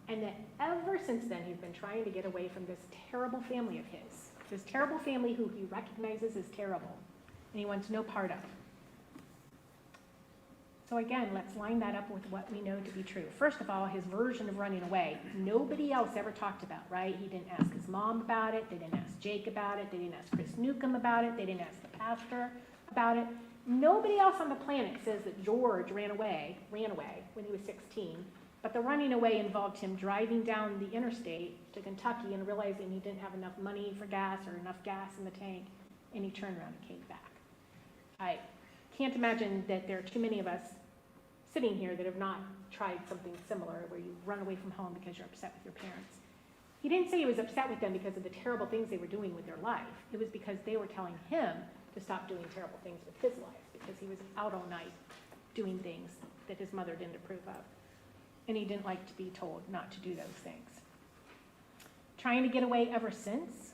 and that ever since then he's been trying to get away from this terrible family of his, this terrible family who he recognizes as terrible, and he wants no part of. So again, let's line that up with what we know to be true. First of all, his version of running away, nobody else ever talked about, right? He didn't ask his mom about it. They didn't ask Jake about it. They didn't ask Chris Newcomb about it. They didn't ask the pastor about it. Nobody else on the planet says that George ran away when he was 16, but the running away involved him driving down the interstate to Kentucky and realizing he didn't have enough money for gas or enough gas in the tank, and he turned around and came back. I can't imagine that there are too many of us sitting here that have not tried something similar where you run away from home because you're upset with your parents. He didn't say he was upset with them because of the terrible things they were doing with their life. It was because they were telling him to stop doing terrible things with his life because he was out all night doing things that his mother didn't approve of. And he didn't like to be told not to do those things. trying to get away ever since,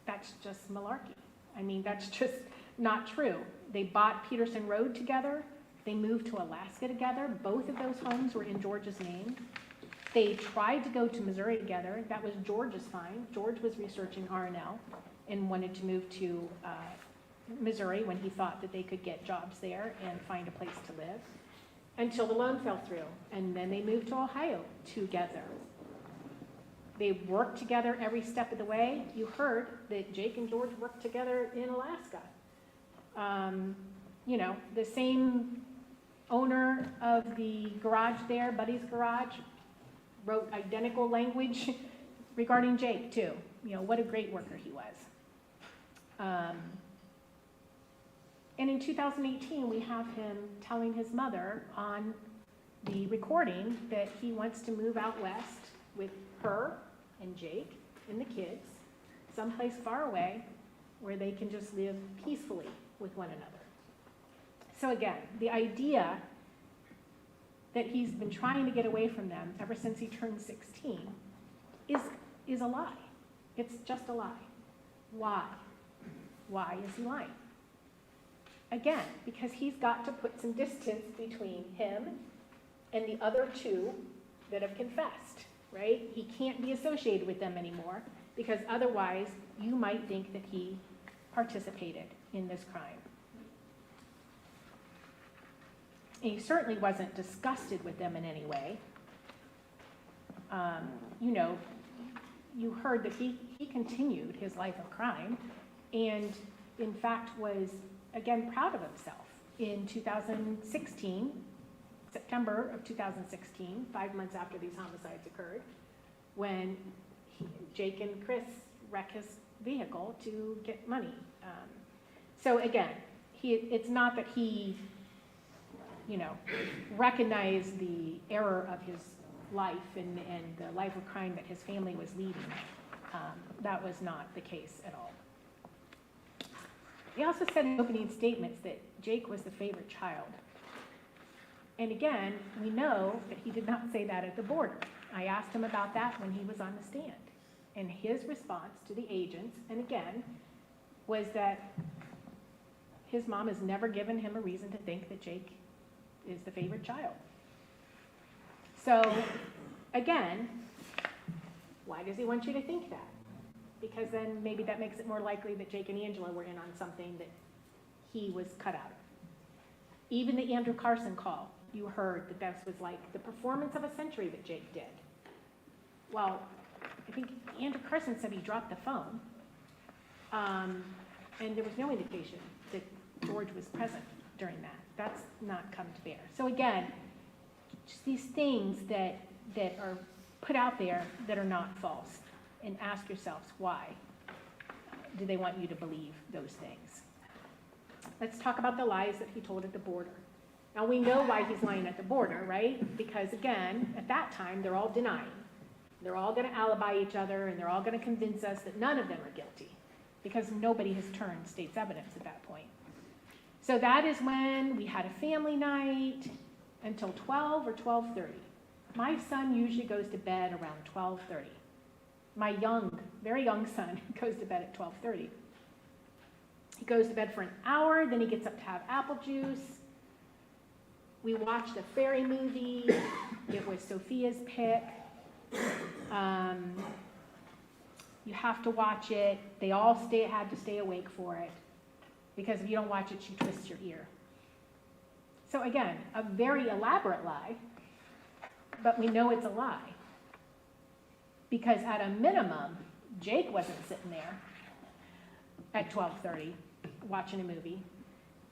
that's just malarkey. I mean, that's just not true. They bought Peterson Road together. They moved to Alaska together. Both of those homes were in George's name. They tried to go to Missouri together. That was George's find. George was researching R&L and wanted to move to Missouri when he thought that they could get jobs there and find a place to live, until the loan fell through. And then they moved to Ohio together. They worked together every step of the way. You heard that Jake and George worked together in Alaska. You know, the same owner of the garage there, Buddy's Garage, wrote identical language regarding Jake too. You know, what a great worker he was. And in 2018, we have him telling his mother on the recording that he wants to move out west with her and Jake and the kids, someplace far away where they can just live peacefully with one another. So again, the idea that he's been trying to get away from them ever since he turned 16 is a lie. It's just a lie. Why? Why is he lying? Again, because he's got to put some distance between him and the other two that have confessed, right? He can't be associated with them anymore, because otherwise you might think that he participated in this crime. And he certainly wasn't disgusted with them in any way. You know, you heard that he continued his life of crime, and in fact was, again, proud of himself. In 2016, September of 2016, 5 months after these homicides occurred, when Jake and Chris wreck his vehicle to get money. So again, it's not that he, you know, recognized the error of his life and the life of crime that his family was leading. That was not the case at all. He also said in opening statements that Jake was the favorite child. And again, we know that he did not say that at the border. I asked him about that when he was on the stand. And his response to the agents, and again, was that his mom has never given him a reason to think that Jake is the favorite child. So, again, why does he want you to think that? Because then maybe that makes it more likely that Jake and Angela were in on something that he was cut out of. Even the Andrew Carson call, you heard that this was like the performance of a century that Jake did. Well, I think Andrew Carson said he dropped the phone, and there was no indication that George was present during that. That's not come to bear. So again, just these things that are put out there that are not false. And ask yourselves, why do they want you to believe those things? Let's talk about the lies that he told at the border. Now we know why he's lying at the border, right? Because again, at that time, they're all denying. They're all going to alibi each other, and they're all going to convince us that none of them are guilty, because nobody has turned state's evidence at that point. So that is when we had a family night until 12 or 12:30. My son usually goes to bed around 12:30. My very young son goes to bed at 12:30. He goes to bed for an hour, then he gets up to have apple juice. We watched a fairy movie. It was Sophia's pick. You have to watch it. They all had to stay awake for it, because if you don't watch it, she twists your ear. So again, a very elaborate lie, but we know it's a lie. Because at a minimum, Jake wasn't sitting there at 12:30 watching a movie,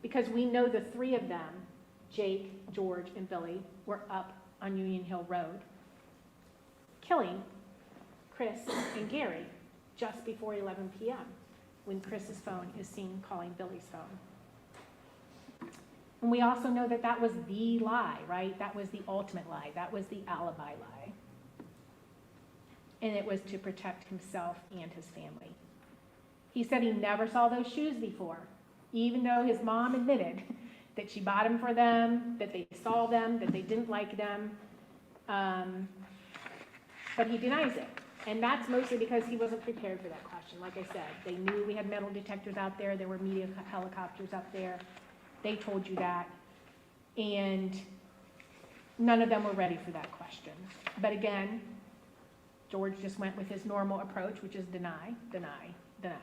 because we know the three of them, Jake, George, and Billy, were up on Union Hill Road killing Chris and Gary just before 11 p.m. when Chris's phone is seen calling Billy's phone. And we also know that that was the lie, right? That was the ultimate lie. That was the alibi lie. And it was to protect himself and his family. He said he never saw those shoes before, even though his mom admitted that she bought them for them, that they saw them, that they didn't like them. But he denies it. And that's mostly because he wasn't prepared for that question. Like I said, they knew we had metal detectors out there. There were media helicopters up there. They told you that. And none of them were ready for that question. But again, George just went with his normal approach, which is deny, deny, deny.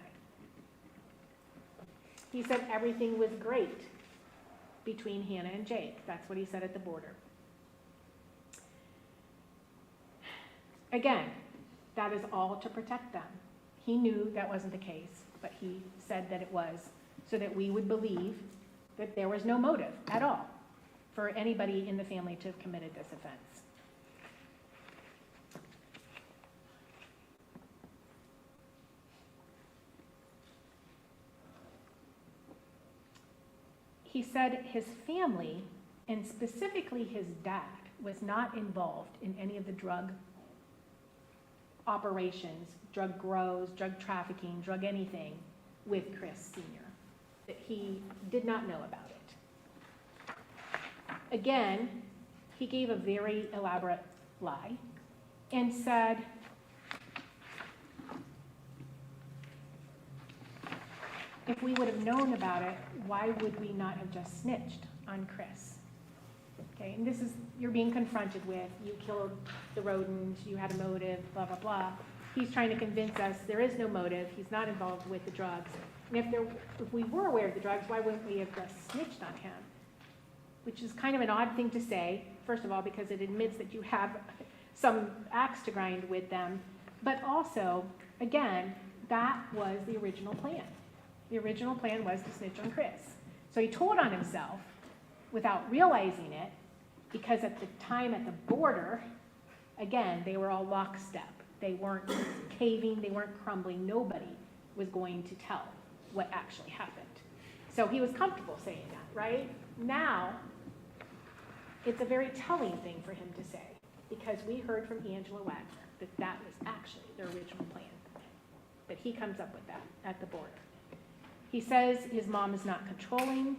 He said everything was great between Hannah and Jake. That's what he said at the border. Again, that is all to protect them. He knew that wasn't the case, but he said that it was so that we would believe that there was no motive at all for anybody in the family to have committed this offense. He said his family, and specifically his dad, was not involved in any of the drug operations, drug grows, drug trafficking, drug anything with Chris Sr., that he did not know about it. Again, he gave a very elaborate lie and said, if we would have known about it, why would we not have just snitched on Chris? Okay, and this is, you're being confronted with, you killed the rodents, you had a motive, blah, blah, blah. He's trying to convince us there is no motive, he's not involved with the drugs. And if we were aware of the drugs, why wouldn't we have just snitched on him? Which is kind of an odd thing to say, first of all, because it admits that you have some axe to grind with them, but also, again, that was the original plan. The original plan was to snitch on Chris. So he told on himself without realizing it, because at the time at the border, again, they were all lockstep. They weren't caving, they weren't crumbling. Nobody was going to tell what actually happened. So he was comfortable saying that, right? Now, it's a very telling thing for him to say, because we heard from Angela Wagner that that was actually their original plan. But he comes up with that at the border. He says his mom is not controlling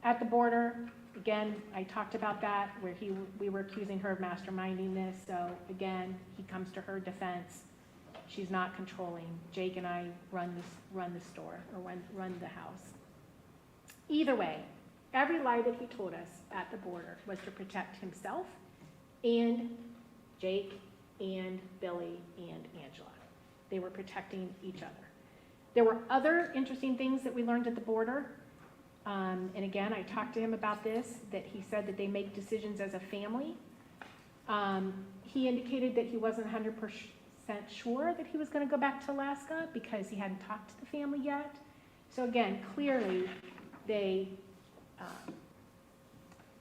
at the border. Again, I talked about that, where we were accusing her of masterminding this. So again, he comes to her defense. She's not controlling. Jake and I run the store, or run the house. Either way, every lie that he told us at the border was to protect himself and Jake and Billy and Angela. They were protecting each other. There were other interesting things that we learned at the border. And again, I talked to him about this, that he said that they make decisions as a family. He indicated that he wasn't 100% sure that he was going to go back to Alaska because he hadn't talked to the family yet. So again, clearly they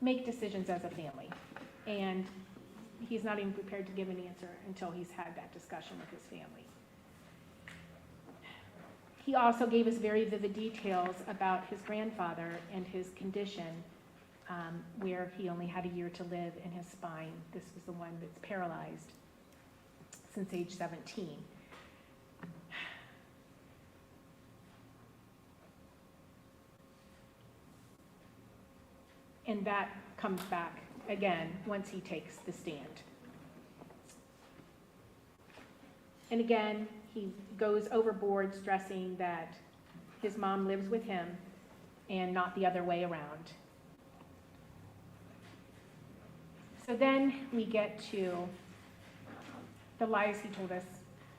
make decisions as a family. And he's not even prepared to give an answer until he's had that discussion with his family. He also gave us very vivid details about his grandfather and his condition, where he only had a year to live in his spine. This was the one that's paralyzed since age 17. And that comes back again once he takes the stand. And again, he goes overboard stressing that his mom lives with him and not the other way around. So then we get to the lies he told us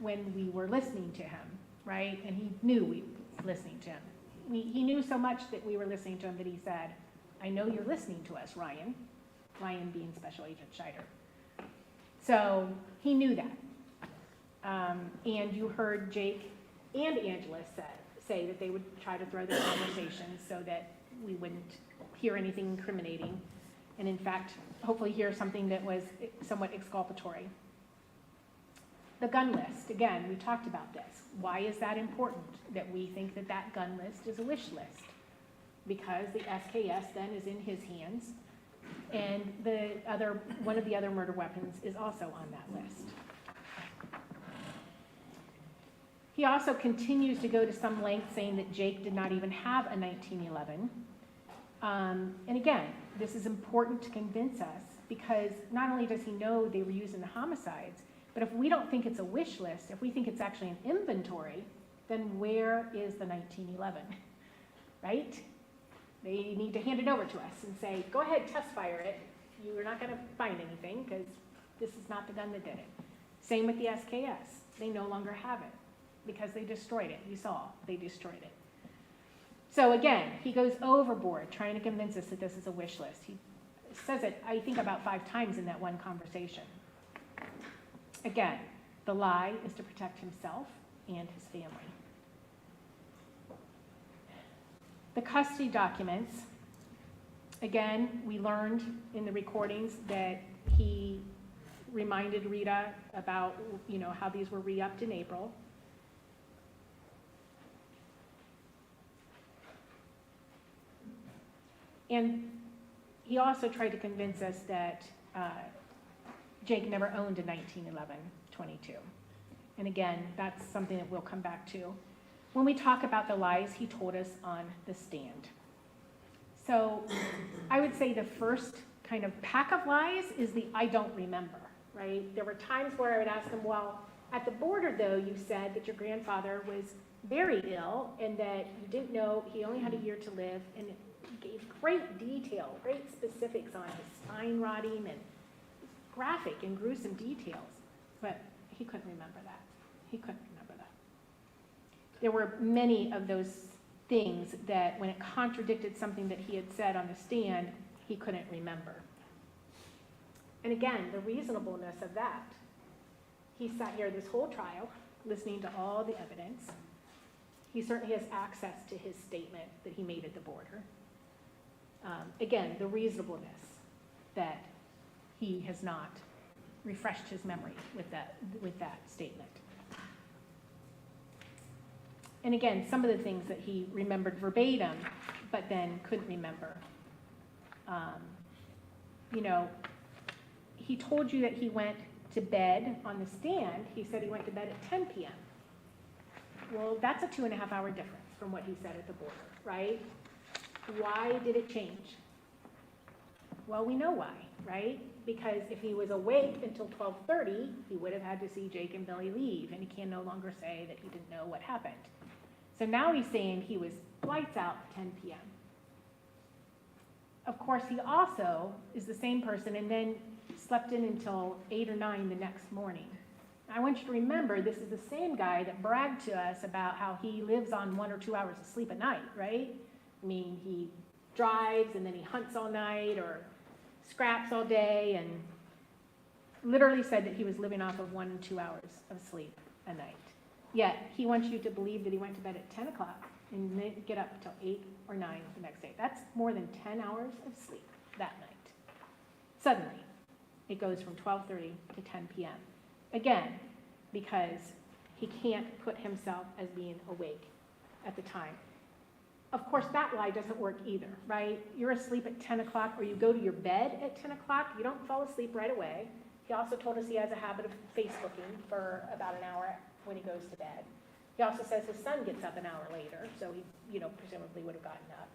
when we were listening to him, right? And he knew we were listening to him. He knew so much that we were listening to him that he said, "I know you're listening to us, Ryan." Ryan being Special Agent Scheider. So he knew that. And you heard Jake and Angela say that they would try to throw the conversation so that we wouldn't hear anything incriminating, and in fact, hopefully hear something that was somewhat exculpatory. The gun list, again, we talked about this. Why is that important, that we think that that gun list is a wish list? Because the SKS then is in his hands, and one of the other murder weapons is also on that list. He also continues to go to some length saying that Jake did not even have a 1911. And again, this is important to convince us, because not only does he know they were used in the homicides, But if we don't think it's a wish list, if we think it's actually an inventory, then where is the 1911, right? They need to hand it over to us and say, go ahead, test fire it. You are not going to find anything because this is not the gun that did it. Same with the SKS. They no longer have it because they destroyed it. You saw, they destroyed it. So again, he goes overboard trying to convince us that this is a wish list. He says it, I think, about 5 times in that one conversation. Again, the lie is to protect himself and his family. The custody documents, again, we learned in the recordings that he reminded Rita about, how these were re-upped in April. And he also tried to convince us that Jake never owned a 1911 22. And again, that's something that we'll come back to. When we talk about the lies he told us on the stand. So I would say the first kind of pack of lies is the I don't remember, right? There were times where I would ask him, well, at the border though, you said that your grandfather was very ill and that you didn't know he only had a year to live, and he gave great detail, great specifics on his spine rotting and graphic and gruesome details, but he couldn't remember that. He couldn't remember that. There were many of those things that when it contradicted something that he had said on the stand, he couldn't remember. And again, the reasonableness of that. He sat here this whole trial, listening to all the evidence. He certainly has access to his statement that he made at the border. Again, the reasonableness that he has not refreshed his memory with that statement. And again, some of the things that he remembered verbatim, but then couldn't remember. He told you that he went to bed on the stand. He said he went to bed at 10 p.m. Well, that's a 2.5-hour difference from what he said at the border, right? Why did it change? Well, we know why, right? Because if he was awake until 12:30, he would have had to see Jake and Billy leave, and he can no longer say that he didn't know what happened. So now he's saying he was lights out at 10 p.m. Of course, he also is the same person and then slept in until 8 or 9 the next morning. I want you to remember, this is the same guy that bragged to us about how he lives on 1 or 2 hours of sleep a night, right? I mean, he drives and then he hunts all night or scraps all day, and literally said that he was living off of 1 and 2 hours of sleep a night. Yet, he wants you to believe that he went to bed at 10 o'clock and then get up until 8 or 9 the next day. That's more than 10 hours of sleep that night. Suddenly, it goes from 12:30 to 10 p.m. Again, because he can't put himself as being awake at the time. Of course, that lie doesn't work either, right? You're asleep at 10 o'clock or you go to your bed at 10 o'clock, you don't fall asleep right away. He also told us he has a habit of Facebooking for about an hour when he goes to bed. He also says his son gets up an hour later, so he, presumably would have gotten up.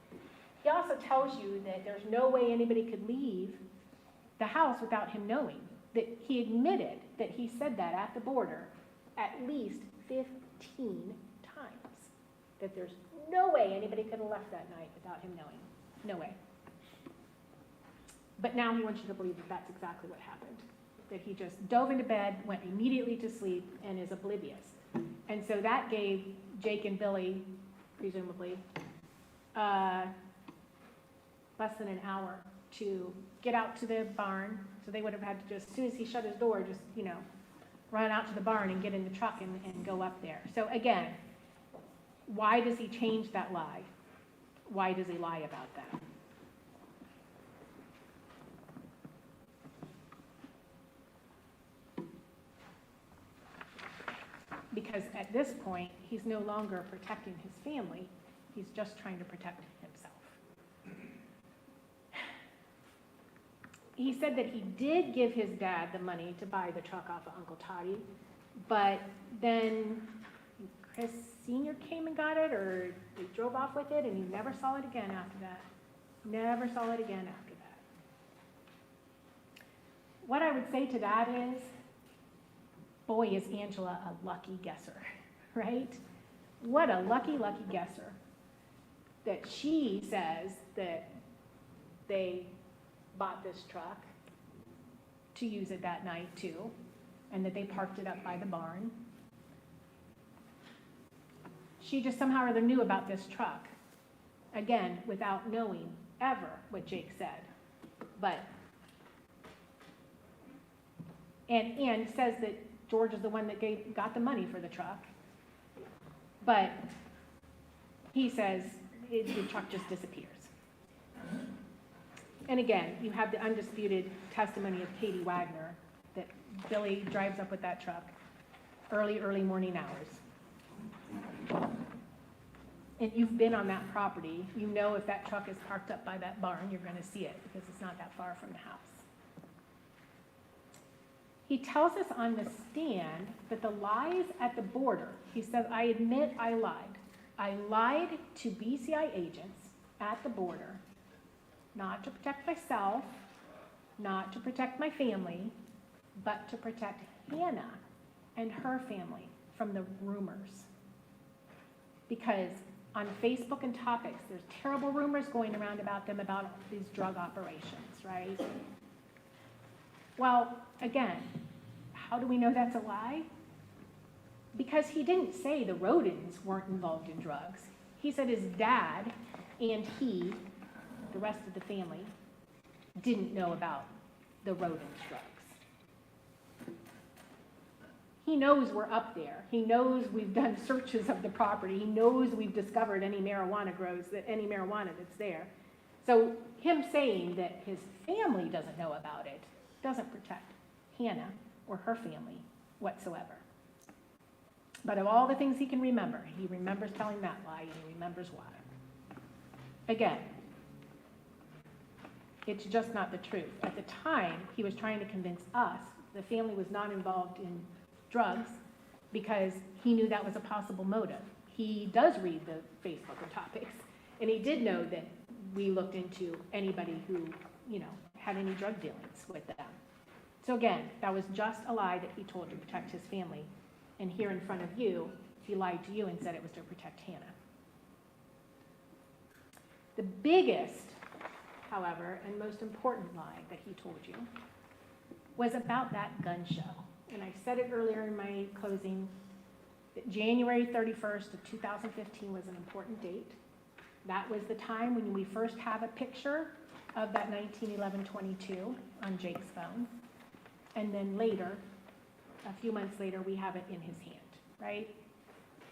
He also tells you that there's no way anybody could leave the house without him knowing. That he admitted that he said that at the border at least 15 times. That there's no way anybody could have left that night without him knowing. No way. But now he wants you to believe that that's exactly what happened. That he just dove into bed, went immediately to sleep, and is oblivious. And so that gave Jake and Billy, presumably, less than an hour to get out to the barn. So they would have had to just, as soon as he shut his door, just, run out to the barn and get in the truck and go up there. So again, why does he change that lie? Why does he lie about that? Because at this point, he's no longer protecting his family, he's just trying to protect himself. He said that he did give his dad the money to buy the truck off of Uncle Toddy, but then Chris Sr. came and got it, or they drove off with it, and he never saw it again after that. Never saw it again after that. What I would say to that is, boy, is Angela a lucky guesser, right? What a lucky, lucky guesser that she says that they bought this truck to use it that night too, and that they parked it up by the barn. She just somehow or other knew about this truck, again, without knowing ever what Jake said. But, and says that George is the one that got the money for the truck. But he says the truck just disappears. And again, you have the undisputed testimony of Katie Wagner that Billy drives up with that truck early morning hours. And you've been on that property. You know if that truck is parked up by that barn, you're going to see it because it's not that far from the house. He tells us on the stand that the lies at the border, he says, I admit I lied. I lied to BCI agents at the border, not to protect myself, not to protect my family, but to protect Hannah and her family from the rumors. Because on Facebook and topics, there's terrible rumors going around about them about these drug operations, right? Well, again, how do we know that's a lie? Because he didn't say the Rodins weren't involved in drugs. He said his dad and he, the rest of the family, didn't know about the Rodins drugs. He knows we're up there. He knows we've done searches of the property. He knows we've discovered any marijuana that's there. So him saying that his family doesn't know about it doesn't protect Hannah or her family whatsoever. But of all the things he can remember, he remembers telling that lie and he remembers why. Again, it's just not the truth. At the time, he was trying to convince us the family was not involved in drugs because he knew that was a possible motive. He does read the Facebook and topics, and he did know that we looked into anybody who, had any drug dealings with them. So again, that was just a lie that he told to protect his family. And here in front of you, he lied to you and said it was to protect Hannah. The biggest, however, and most important lie that he told you was about that gun show. And I said it earlier in my closing, that January 31st of 2015 was an important date. That was the time when we first have a picture of that 1911-22 on Jake's phone. And then later, a few months later, we have it in his hand, right?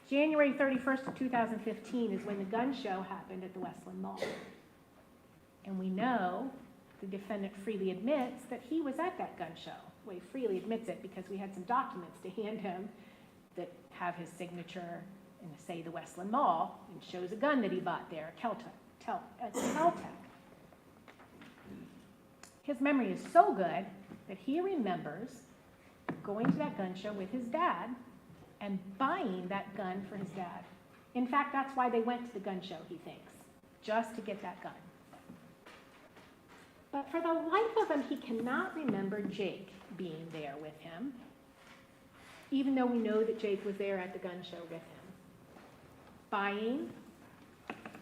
January 31st of 2015 is when the gun show happened at the Westland Mall. And we know the defendant freely admits that he was at that gun show. Well, he freely admits it because we had some documents to hand him that have his signature and say the Westland Mall and shows a gun that he bought there, a Kel-Tec. His memory is so good that he remembers going to that gun show with his dad and buying that gun for his dad. In fact, that's why they went to the gun show, he thinks, just to get that gun. But for the life of him, he cannot remember Jake being there with him, even though we know that Jake was there at the gun show with him, buying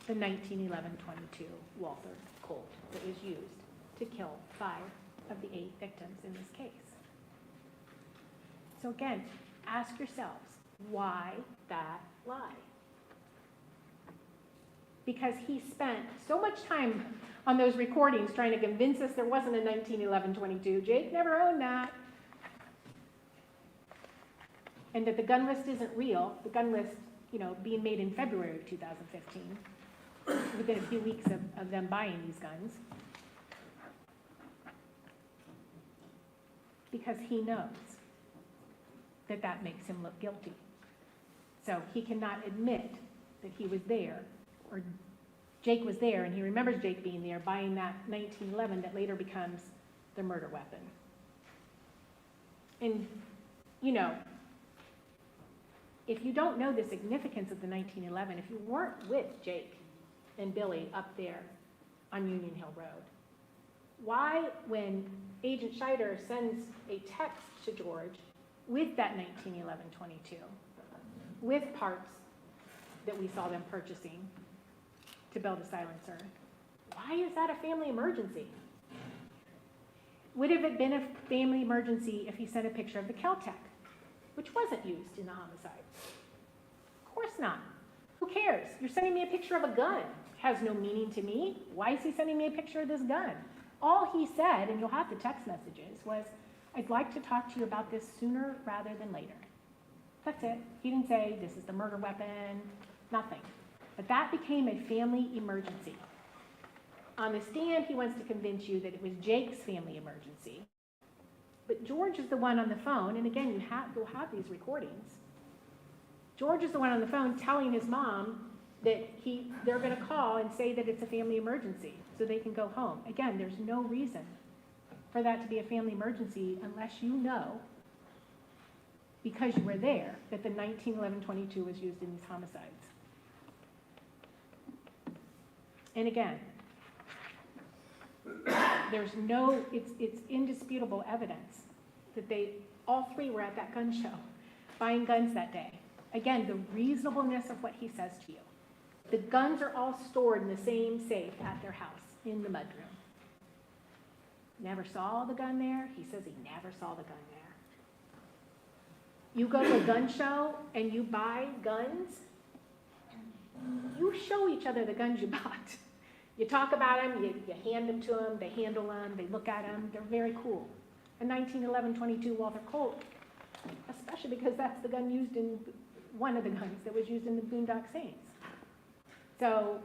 the 1911-22 Walther Colt that was used to kill 5 of the 8 victims in this case. So again, ask yourselves, why that lie? Because he spent so much time on those recordings trying to convince us there wasn't a 1911-22. Jake never owned that. And that the gun list isn't real. The gun list, being made in February of 2015, within a few weeks of them buying these guns. Because he knows that makes him look guilty. So he cannot admit that he was there, or Jake was there, and he remembers Jake being there buying that 1911 that later becomes the murder weapon. And, if you don't know the significance of the 1911, if you weren't with Jake and Billy up there on Union Hill Road, why, when Agent Scheider sends a text to George with that 1911 22, with parts that we saw them purchasing to build a silencer. Why is that a family emergency? Would have it been a family emergency if he sent a picture of the Kel-Tec, which wasn't used in the homicide? Of course not. Who cares? You're sending me a picture of a gun. Has no meaning to me. Why is he sending me a picture of this gun? All he said, and you'll have the text messages, was, I'd like to talk to you about this sooner rather than later. That's it. He didn't say, this is the murder weapon, nothing. But that became a family emergency. On the stand, he wants to convince you that it was Jake's family emergency. But George is the one on the phone, and again, you'll have these recordings. George is the one on the phone telling his mom that they're going to call and say that it's a family emergency so they can go home. Again, there's no reason for that to be a family emergency unless you know, because you were there, that the 1911-22 was used in these homicides. And again, it's indisputable evidence that all three were at that gun show, buying guns that day. Again, the reasonableness of what he says to you. The guns are all stored in the same safe at their house, in the mudroom. Never saw the gun there. He says he never saw the gun there. You go to a gun show and you buy guns, you show each other the guns you bought. You talk about them, you hand them to them, they handle them, they look at them, they're very cool. A 1911-22 Walther Colt, especially because that's the gun used in, one of the guns that was used in the Boondock Saints. So,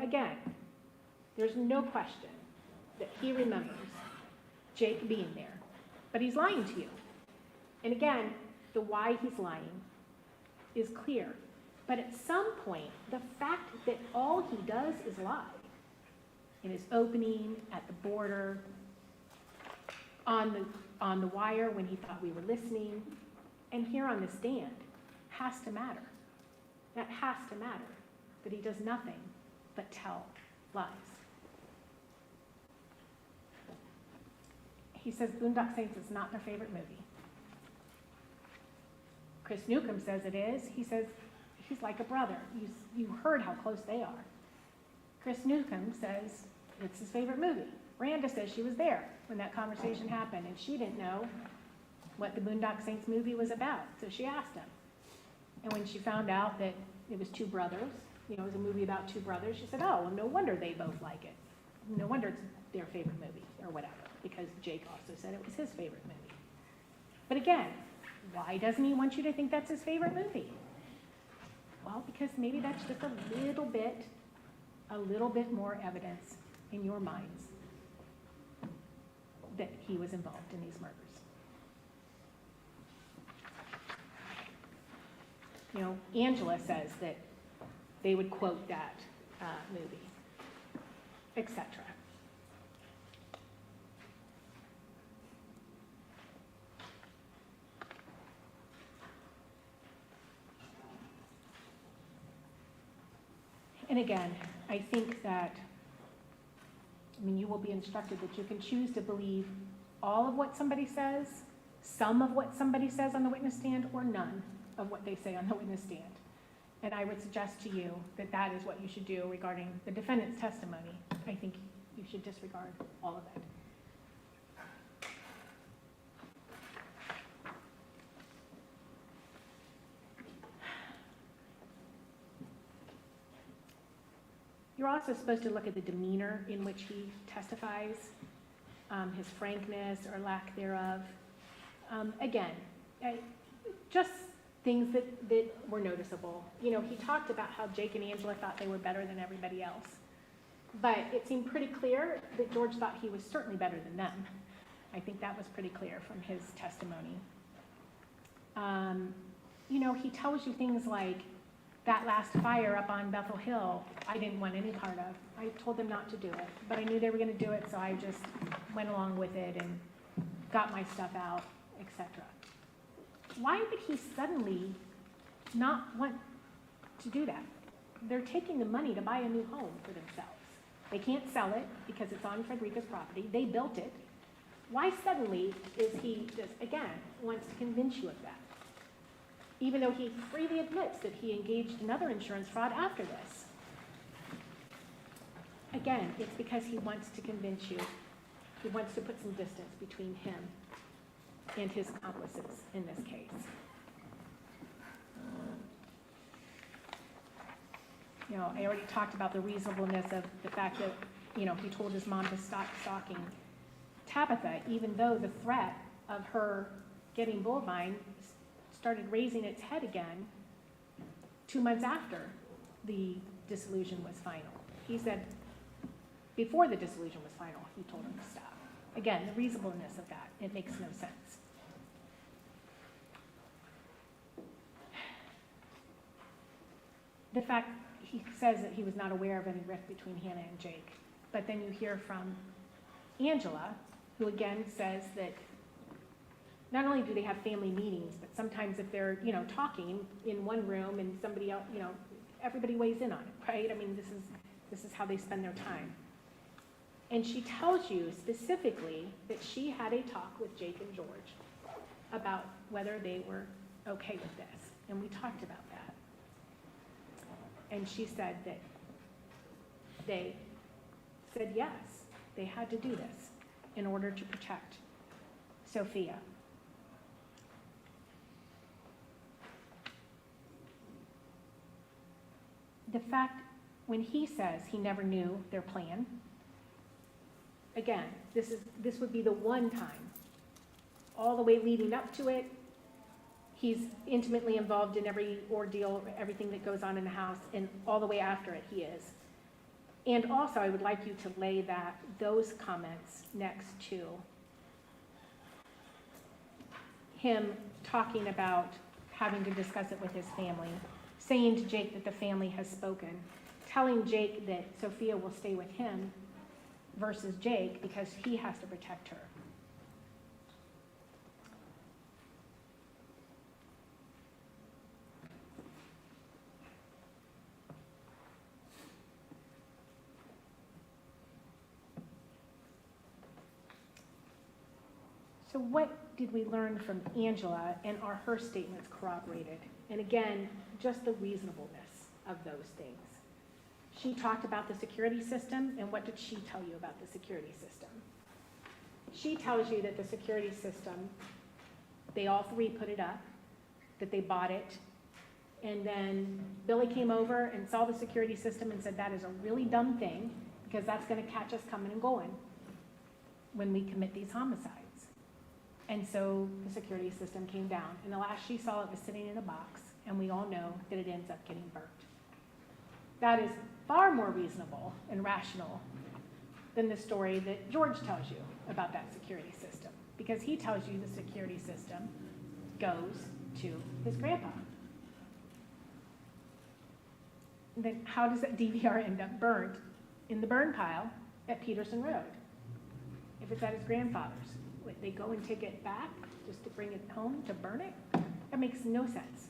again, there's no question that he remembers Jake being there, but he's lying to you. And again, the why he's lying is clear. But at some point, the fact that all he does is lie, in his opening, at the border, on the wire when he thought we were listening, and here on the stand, has to matter. That has to matter, that he does nothing but tell lies. He says Boondock Saints is not their favorite movie. Chris Newcomb says it is. He says he's like a brother. You heard how close they are. Chris Newcomb says it's his favorite movie. Randa says she was there when that conversation happened, and she didn't know what the Boondock Saints movie was about, so she asked him. And when she found out that it was two brothers, it was a movie about two brothers, she said, oh, well, no wonder they both like it. No wonder it's their favorite movie, or whatever, because Jake also said it was his favorite movie. But again, why doesn't he want you to think that's his favorite movie? Well, because maybe that's just a little bit more evidence in your minds that he was involved in these murders. Angela says that they would quote that movie, etc. And again, I think that, you will be instructed that you can choose to believe all of what somebody says, some of what somebody says on the witness stand, or none of what they say on the witness stand. And I would suggest to you that that is what you should do regarding the defendant's testimony. I think you should disregard all of it. You're also supposed to look at the demeanor in which he testifies, his frankness or lack thereof. Again, just things that were noticeable. He talked about how Jake and Angela thought they were better than everybody else. But it seemed pretty clear that George thought he was certainly better than them. I think that was pretty clear from his testimony. He tells you things like, that last fire up on Bethel Hill, I didn't want any part of. I told them not to do it, but I knew they were going to do it, so I just went along with it and got my stuff out, etc. Why would he suddenly not want to do that? They're taking the money to buy a new home for themselves. They can't sell it because it's on Frederica's property. They built it. Why suddenly is he just, again, wants to convince you of that? Even though he freely admits that he engaged in other insurance fraud after this. Again, it's because he wants to convince you. He wants to put some distance between him and his accomplices in this case. You know, I already talked about the reasonableness of the fact that, you know, he told his mom to stop stalking Tabitha, even though the threat of her getting bovine started raising its head again 2 months after the dissolution was final. He said before the dissolution was final, he told her to stop. Again, the reasonableness of that, it makes no sense. The fact he says that he was not aware of any rift between Hannah and Jake, but then you hear from Angela, who again says that not only do they have family meetings, but sometimes if they're, you know, talking in one room and somebody else, you know, everybody weighs in on it, right? I mean, this is how they spend their time. And she tells you specifically that she had a talk with Jake and George about whether they were okay with this. And we talked about that. And she said that they said yes, they had to do this in order to protect Sophia. The fact when he says he never knew their plan, again, this would be the one time, all the way leading up to it, he's intimately involved in every ordeal, everything that goes on in the house, and all the way after it he is. And also, I would like you to lay those comments next to him talking about having to discuss it with his family, saying to Jake that the family has spoken, telling Jake that Sophia will stay with him versus Jake because he has to protect her. So what did we learn from Angela, and are her statements corroborated? And again, just the reasonableness of those things. She talked about the security system, and what did she tell you about the security system? She tells you that the security system, they all three put it up, that they bought it, and then Billy came over and saw the security system and said, that is a really dumb thing, because that's gonna catch us coming and going when we commit these homicides. And so the security system came down, and the last she saw it was sitting in a box, and we all know that it ends up getting burnt. That is far more reasonable and rational than the story that George tells you about that security system, because he tells you the security system goes to his grandpa. And then how does that DVR end up burnt in the burn pile at Peterson Road if it's at his grandfather's? Would they go and take it back just to bring it home to burn it? That makes no sense.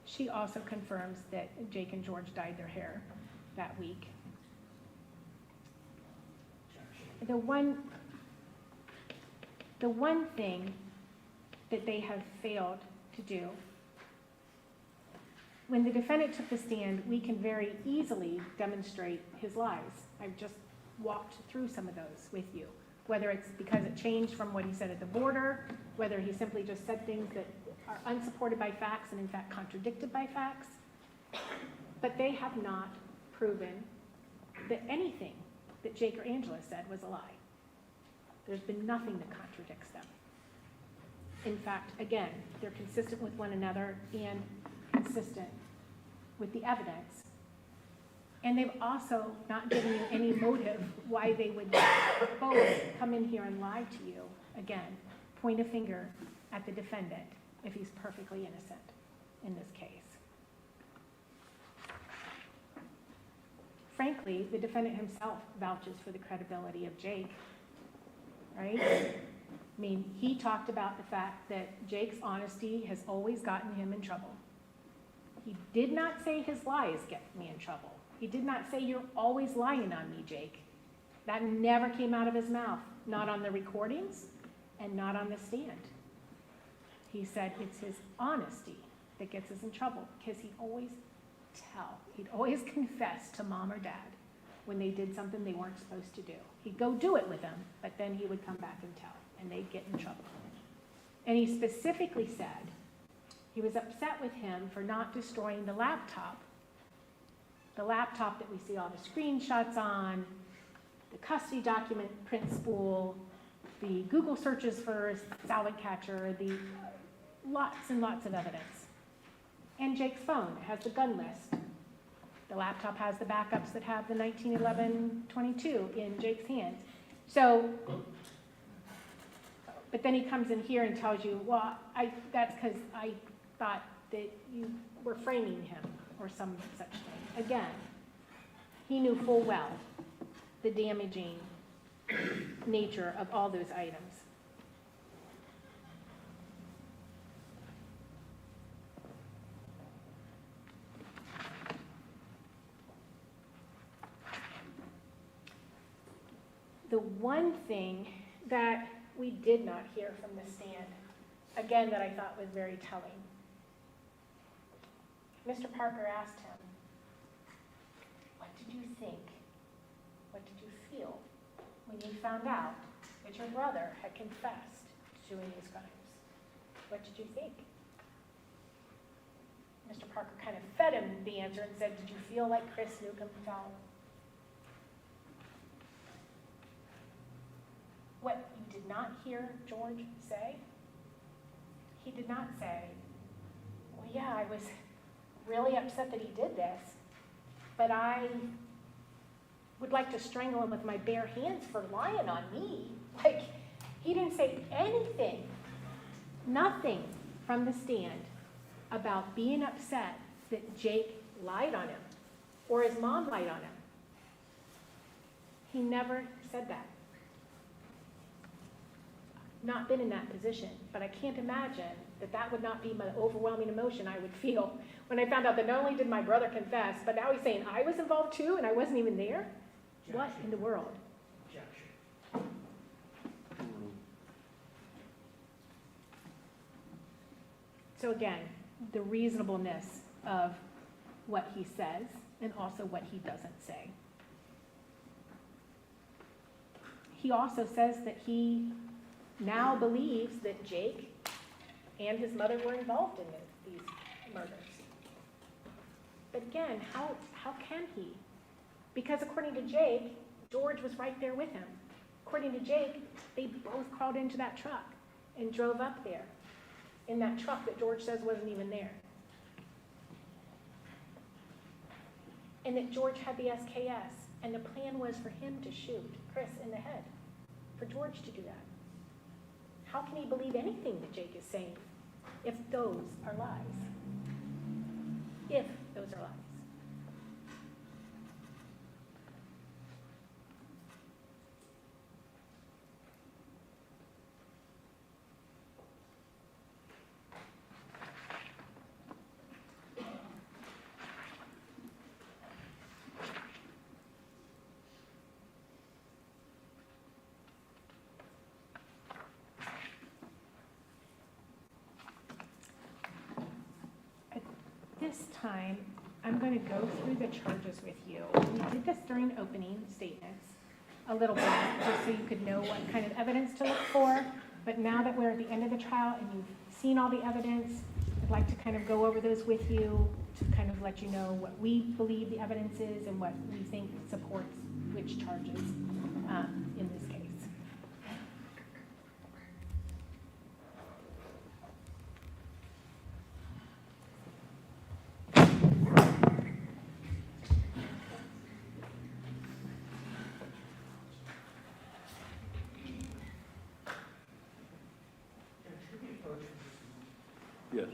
She also confirms that Jake and George dyed their hair that week. The one thing that they have failed to do, when the defendant took the stand, we can very easily demonstrate his lies. I've just walked through some of those with you, whether it's because it changed from what he said at the border, whether he simply just said things that are unsupported by facts and in fact contradicted by facts. But they have not proven that anything that Jake or Angela said was a lie. There's been nothing that contradicts them. In fact, again, they're consistent with one another and consistent with the evidence. And they've also not given you any motive why they would both come in here and lie to you. Again, point a finger at the defendant if he's perfectly innocent in this case. Frankly, the defendant himself vouches for the credibility of Jake, right? I mean, he talked about the fact that Jake's honesty has always gotten him in trouble. He did not say his lies get me in trouble. He did not say, you're always lying on me, Jake. That never came out of his mouth, not on the recordings and not on the stand. He said it's his honesty that gets us in trouble, because he'd always confess to mom or dad when they did something they weren't supposed to do. He'd go do it with them, but then he would come back and tell, and they'd get in trouble. And he specifically said he was upset with him for not destroying the laptop that we see all the screenshots on, the custody document print spool, the Google searches for salvage catcher, the lots and lots of evidence. And Jake's phone has the gun list. The laptop has the backups that have the 1911-22 in Jake's hands. So, but then he comes in here and tells you, well, that's because I thought that you were framing him or some such thing. Again, he knew full well the damaging nature of all those items. The one thing that we did not hear from the stand, again, that I thought was very telling. Mr. Parker asked him, what did you think? What did you feel when you found out that your brother had confessed to doing these crimes? What did you think? Mr. Parker kind of fed him the answer and said, did you feel like Chris Newcomb felt? What you did not hear George say, he did not say, well, yeah, I was really upset that he did this, but I would like to strangle him with my bare hands for lying on me. Like, he didn't say anything, nothing from the stand about being upset that Jake lied on him or his mom lied on him. He never said that. Not been in that position, but I can't imagine that that would not be my overwhelming emotion I would feel when I found out that not only did my brother confess, but now he's saying I was involved too and I wasn't even there? Objection. What in the world? Objection. So again, the reasonableness of what he says and also what he doesn't say. He also says that he now believes that Jake and his mother were involved in these murders. But again, how can he? Because according to Jake, George was right there with him. According to Jake, they both crawled into that truck and drove up there in that truck that George says wasn't even there. And that George had the SKS, and the plan was for him to shoot Chris in the head, for George to do that. How can he believe anything that Jake is saying if those are lies? If those are lies. This time, I'm going to go through the charges with you. We did this during opening statements a little bit, just so you could know what kind of evidence to look for. But now that we're at the end of the trial and you've seen all the evidence, I'd like to kind of go over those with you to kind of let you know what we believe the evidence is and what we think supports which charges in this case. Yes.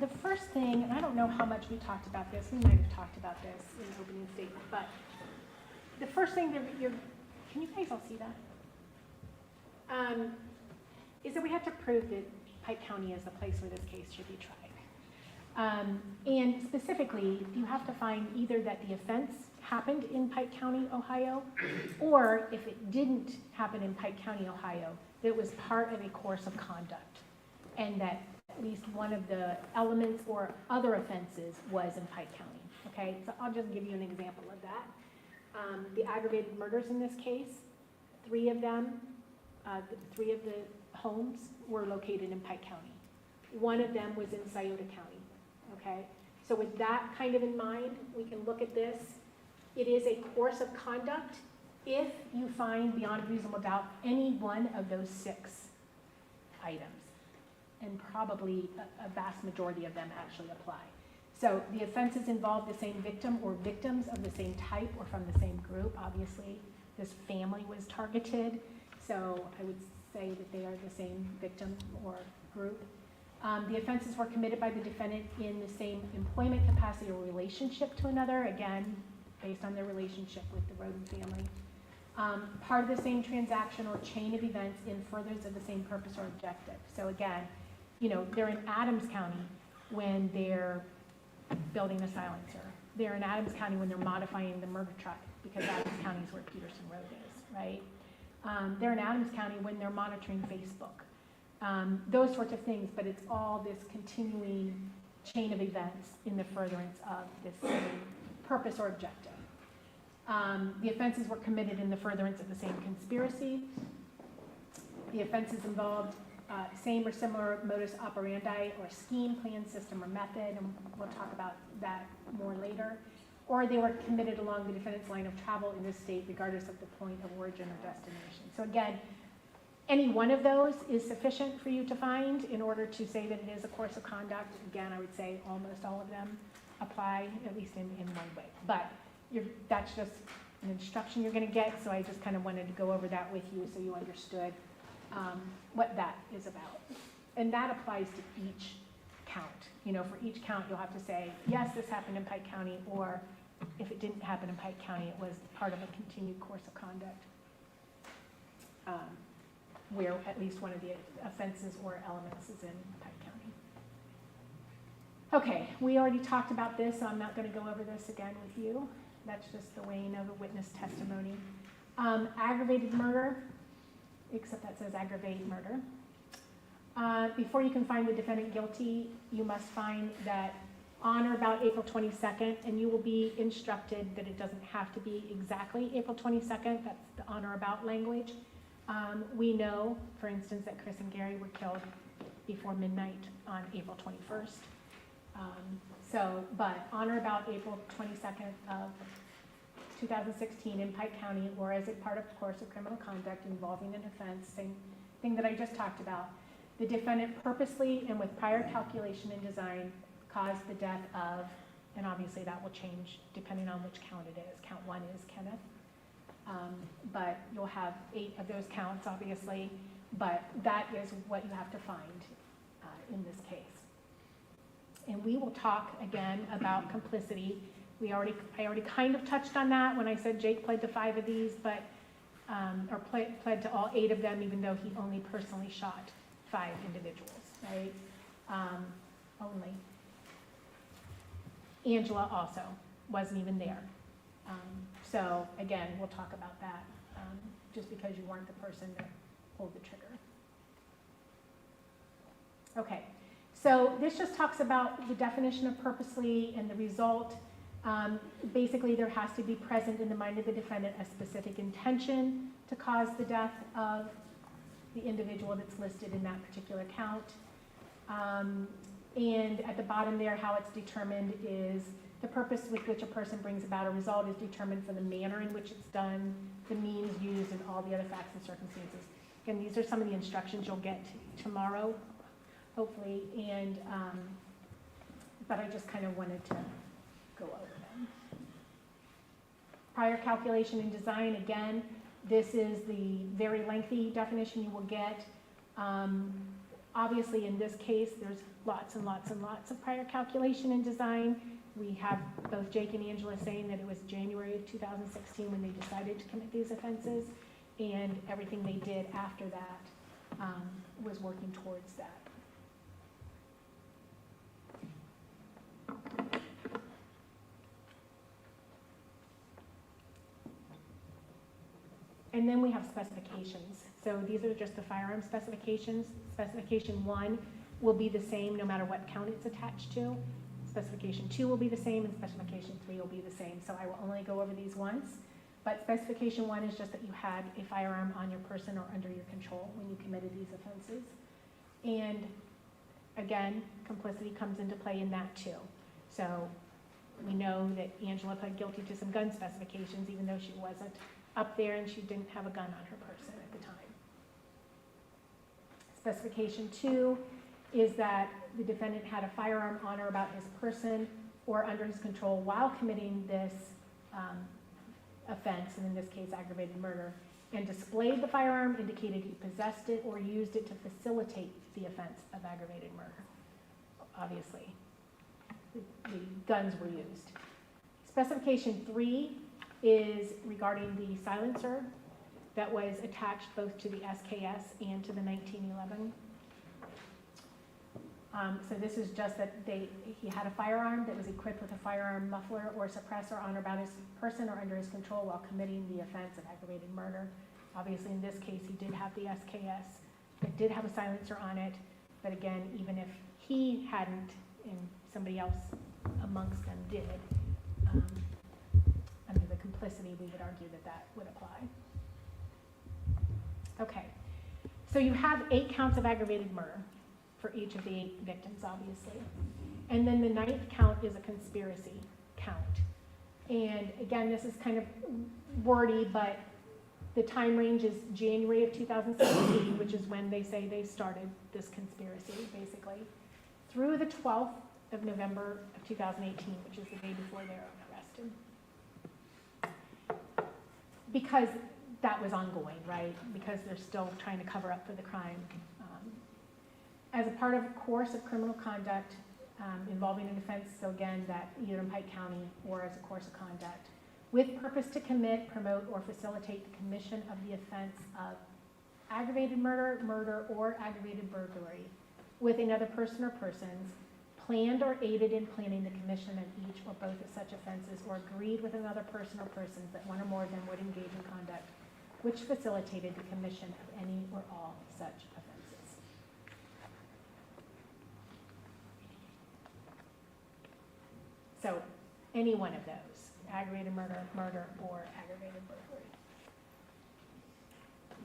the first thing, and I don't know how much we talked about this, we might have talked about this in the opening statement, but the first thing that can you guys all see that? Is that we have to prove that Pike County is the place where this case should be tried. And specifically, you have to find either that the offense happened in Pike County, Ohio, or if it didn't happen in Pike County, Ohio, that it was part of a course of conduct, and that at least one of the elements or other offenses was in Pike County, okay? So I'll just give you an example of that. The aggravated murders in this case, three of the homes were located in Pike County. One of them was in Scioto County, okay? So with that kind of in mind, we can look at this. It is a course of conduct if you find beyond reasonable doubt any one of those 6 items. And probably a vast majority of them actually apply. So the offenses involve the same victim or victims of the same type or from the same group. Obviously, this family was targeted, so I would say that they are the same victim or group. The offenses were committed by the defendant in the same employment capacity or relationship to another, again, based on their relationship with the Roden family. Part of the same transaction or chain of events in furtherance of the same purpose or objective. So again, you know, they're in Adams County when they're building a silencer. They're in Adams County when they're modifying the murder truck, because Adams County is where Peterson Road is, right? They're in Adams County when they're monitoring Facebook. Those sorts of things, but it's all this continuing chain of events in the furtherance of this same purpose or objective. The offenses were committed in the furtherance of the same conspiracy. The offenses involved same or similar modus operandi or scheme, plan, system, or method, and we'll talk about that more later. Or they were committed along the defendant's line of travel in this state, regardless of the point of origin or destination. So again, any one of those is sufficient for you to find in order to say that it is a course of conduct. Again, I would say almost all of them apply, at least in one way. But that's just an instruction you're going to get, so I just kind of wanted to go over that with you so you understood what that is about. And that applies to each count. You know, for each count, you'll have to say, yes, this happened in Pike County, or if it didn't happen in Pike County, it was part of a continued course of conduct where at least one of the offenses or elements is in Pike County. Okay, we already talked about this, so I'm not going to go over this again with you. That's just the weighing of a witness testimony. Aggravated murder, except that says aggravated murder. Before you can find the defendant guilty, you must find that on or about April 22nd, and you will be instructed that it doesn't have to be exactly April 22nd, that's the on or about language. We know, for instance, that Chris and Gary were killed before midnight on April 21st. But on or about April 22nd of 2016 in Pike County, or as a part of course of criminal conduct involving an offense, same thing that I just talked about, the defendant purposely and with prior calculation and design caused the death of, and obviously that will change depending on which count it is. Count 1 is Kenneth. But you'll have 8 of those counts, obviously, but that is what you have to find in this case. And we will talk again about complicity. I already kind of touched on that when I said Jake pled to 5 of these, but or pled to all 8 of them, even though he only personally shot 5 individuals, right? Only. Angela also wasn't even there. So again, we'll talk about that, just because you weren't the person that pulled the trigger. Okay, so this just talks about the definition of purposely and the result. Basically, there has to be present in the mind of the defendant a specific intention to cause the death of the individual that's listed in that particular count. And at the bottom there, how it's determined is the purpose with which a person brings about a result is determined from the manner in which it's done, the means used, and all the other facts and circumstances. Again, these are some of the instructions you'll get tomorrow, hopefully, and but I just kind of wanted to go over them. Prior calculation and design, again, this is the very lengthy definition you will get. Obviously, in this case, there's lots and lots and lots of prior calculation and design. We have both Jake and Angela saying that it was January of 2016 when they decided to commit these offenses, and everything they did after that was working towards that. And then we have specifications. So these are just the firearm specifications. Specification 1 will be the same no matter what count it's attached to. Specification 2 will be the same, and specification 3 will be the same. So I will only go over these once. But specification 1 is just that you had a firearm on your person or under your control when you committed these offenses. And again, complicity comes into play in that too. So we know that Angela pled guilty to some gun specifications, even though she wasn't up there and she didn't have a gun on her person at the time. Specification 2 is that the defendant had a firearm on or about his person or under his control while committing this offense, and in this case aggravated murder, and displayed the firearm, indicated he possessed it or used it to facilitate the offense of aggravated murder. Obviously, the guns were used. Specification 3 is regarding the silencer that was attached both to the SKS and to the 1911. So this is just that he had a firearm that was equipped with a firearm muffler or suppressor on or about his person or under his control while committing the offense of aggravated murder. Obviously, in this case, he did have the SKS. It did have a silencer on it, but again, even if he hadn't and somebody else amongst them did, under the complicity, we would argue that that would apply. Okay, so you have 8 counts of aggravated murder for each of the 8 victims, obviously. And then the 9th count is a conspiracy count. And again, this is kind of wordy, but the time range is January of 2017, which is when they say they started this conspiracy, basically, through the 12th of November of 2018, which is the day before they were arrested. Because that was ongoing, right? Because they're still trying to cover up for the crime. As a part of a course of criminal conduct involving an offense, so again, that either in Pike County or as a course of conduct, with purpose to commit, promote, or facilitate the commission of the offense of aggravated murder, murder, or aggravated burglary with another person or persons, planned or aided in planning the commission of each or both of such offenses, or agreed with another person or persons that one or more of them would engage in conduct which facilitated the commission of any or all such offenses. So any one of those, aggravated murder, murder, or aggravated burglary.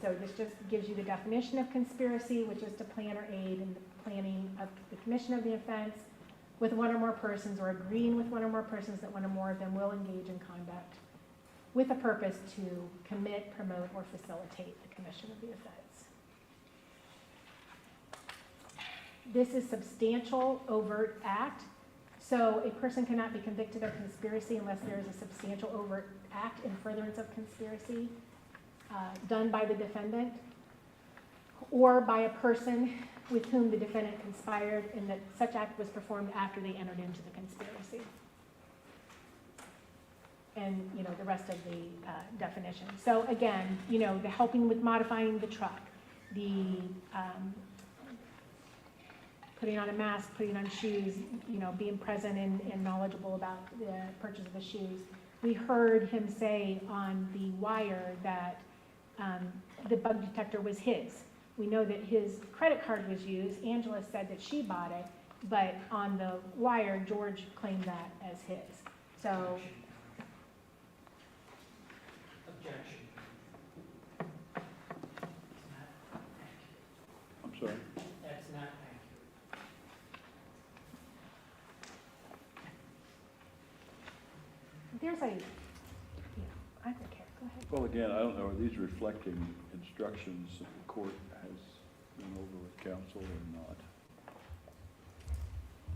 So this just gives you the definition of conspiracy, which is to plan or aid in the planning of the commission of the offense with one or more persons, or agreeing with one or more persons that one or more of them will engage in conduct with a purpose to commit, promote, or facilitate the commission of the offense. This is substantial overt act. So a person cannot be convicted of conspiracy unless there is a substantial overt act in furtherance of conspiracy done by the defendant or by a person with whom the defendant conspired, and that such act was performed after they entered into the conspiracy. And, you know, the rest of the definition. So again, you know, the helping with modifying the truck, the putting on a mask, putting on shoes, you know, being present and knowledgeable about the purchase of the shoes. We heard him say on the wire that the bug detector was his. We know that his credit card was used. Angela said that she bought it, but on the wire, George claimed that as his. So. Objection. I'm sorry? That's not accurate. There's a, I don't care, go ahead. Well, again, I don't know, are these reflecting instructions that the court has been over with counsel or not?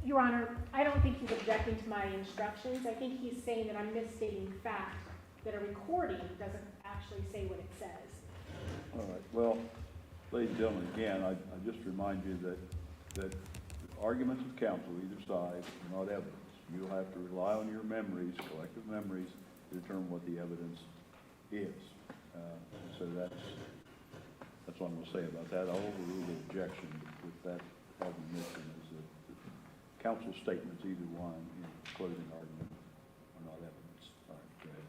Your Honor, I don't think he's objecting to my instructions. I think he's saying that I'm misstating fact, that a recording doesn't actually say what it says. All right, well, Ladies and gentlemen, again, I just remind you that arguments of counsel, either side, are not evidence. You'll have to rely on your memories, collective memories, to determine what the evidence is. So that's what I'm going to say about that. I'll overrule the objection with that admonition is that counsel statements, either one, in closing argument, are not evidence. All right, go ahead.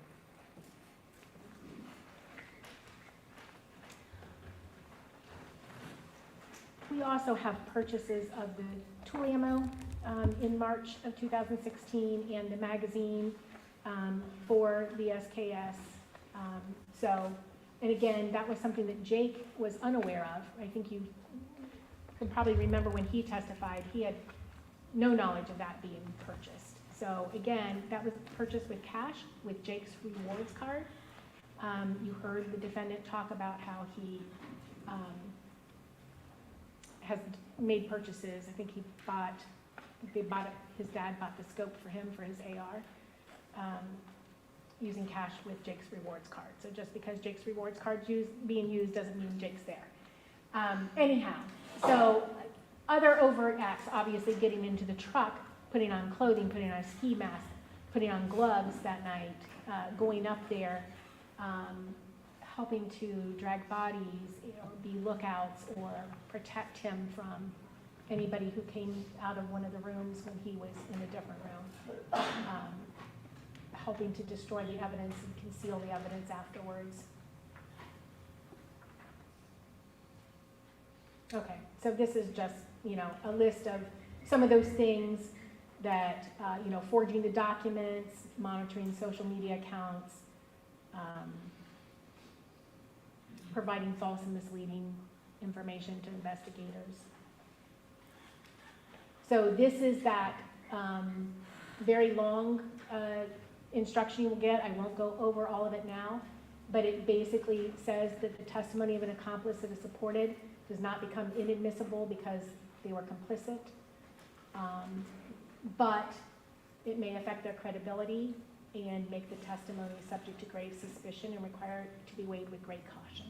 We also have purchases of the tool ammo in March of 2016 and the magazine for the SKS. And again, that was something that Jake was unaware of. I think you can probably remember when he testified, he had no knowledge of that being purchased. So again, that was purchased with cash with Jake's rewards card. You heard the defendant talk about how he has made purchases. I think his dad bought the scope for him for his AR, using cash with Jake's rewards card. So just because Jake's rewards card's being used doesn't mean Jake's there. Anyhow, so other overt acts, obviously getting into the truck, putting on clothing, putting on a ski mask, putting on gloves that night, going up there, helping to drag bodies, or be lookouts, or protect him from anybody who came out of one of the rooms when he was in a different room, helping to destroy the evidence and conceal the evidence afterwards. Okay, so this is just, a list of some of those things that, forging the documents, monitoring social media accounts, providing false and misleading information to investigators. So this is that very long instruction you will get. I won't go over all of it now, but it basically says that the testimony of an accomplice that is supported does not become inadmissible because they were complicit, but it may affect their credibility and make the testimony subject to grave suspicion and require it to be weighed with great caution.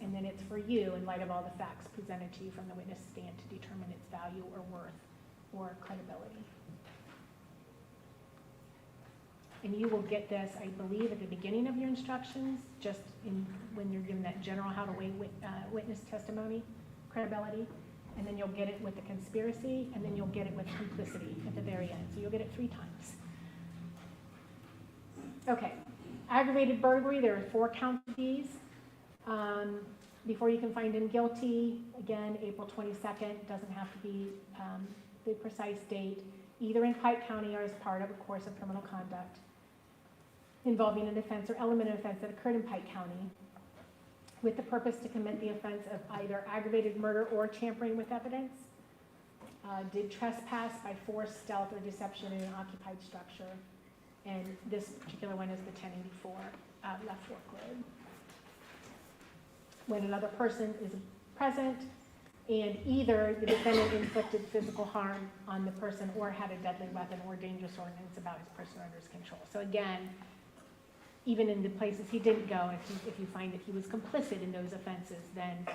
And then it's for you, in light of all the facts presented to you from the witness stand, to determine its value or worth or credibility. And you will get this, I believe, at the beginning of your instructions, just when you're given that general how to weigh witness testimony, credibility, and then you'll get it with the conspiracy, and then you'll get it with complicity at the very end. So you'll get it 3 times. Okay, aggravated burglary, there are 4 counts of these. Before you can find him guilty, again, April 22nd, doesn't have to be the precise date, either in Pike County or as part of a course of criminal conduct involving an offense or element of offense that occurred in Pike County with the purpose to commit the offense of either aggravated murder or tampering with evidence, did trespass by force, stealth, or deception in an occupied structure, and this particular one is the 1084 left fork road. When another person is present and either the defendant inflicted physical harm on the person or had a deadly weapon or dangerous ordinance about his person or under his control. So again, even in the places he didn't go, if you find that he was complicit in those offenses, then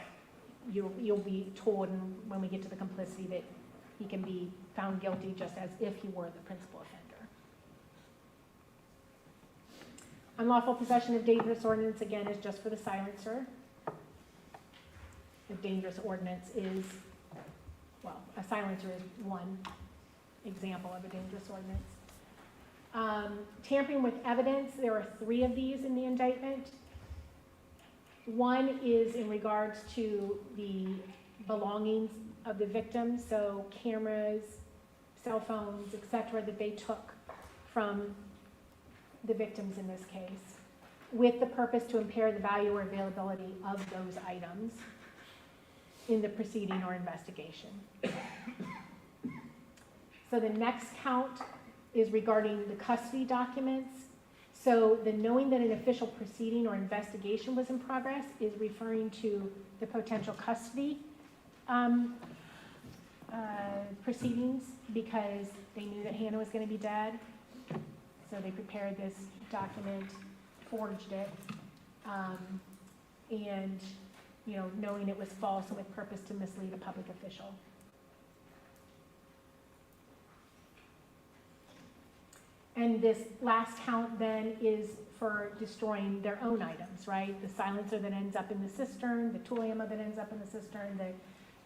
you'll be told when we get to the complicity that he can be found guilty just as if he were the principal offender. Unlawful possession of dangerous ordinance, again, is just for the silencer. A dangerous ordinance is, well, a silencer is one example of a dangerous ordinance. Tampering with evidence, there are 3 of these in the indictment. One is in regards to the belongings of the victim, so cameras, cell phones, etc., that they took from the victims in this case, with the purpose to impair the value or availability of those items in the proceeding or investigation. So the next count is regarding the custody documents. So the knowing that an official proceeding or investigation was in progress is referring to the potential custody proceedings because they knew that Hannah was going to be dead. So they prepared this document, forged it, and knowing it was false and with purpose to mislead a public official. And this last count then is for destroying their own items, right? The silencer that ends up in the cistern, the tool ammo that ends up in the cistern,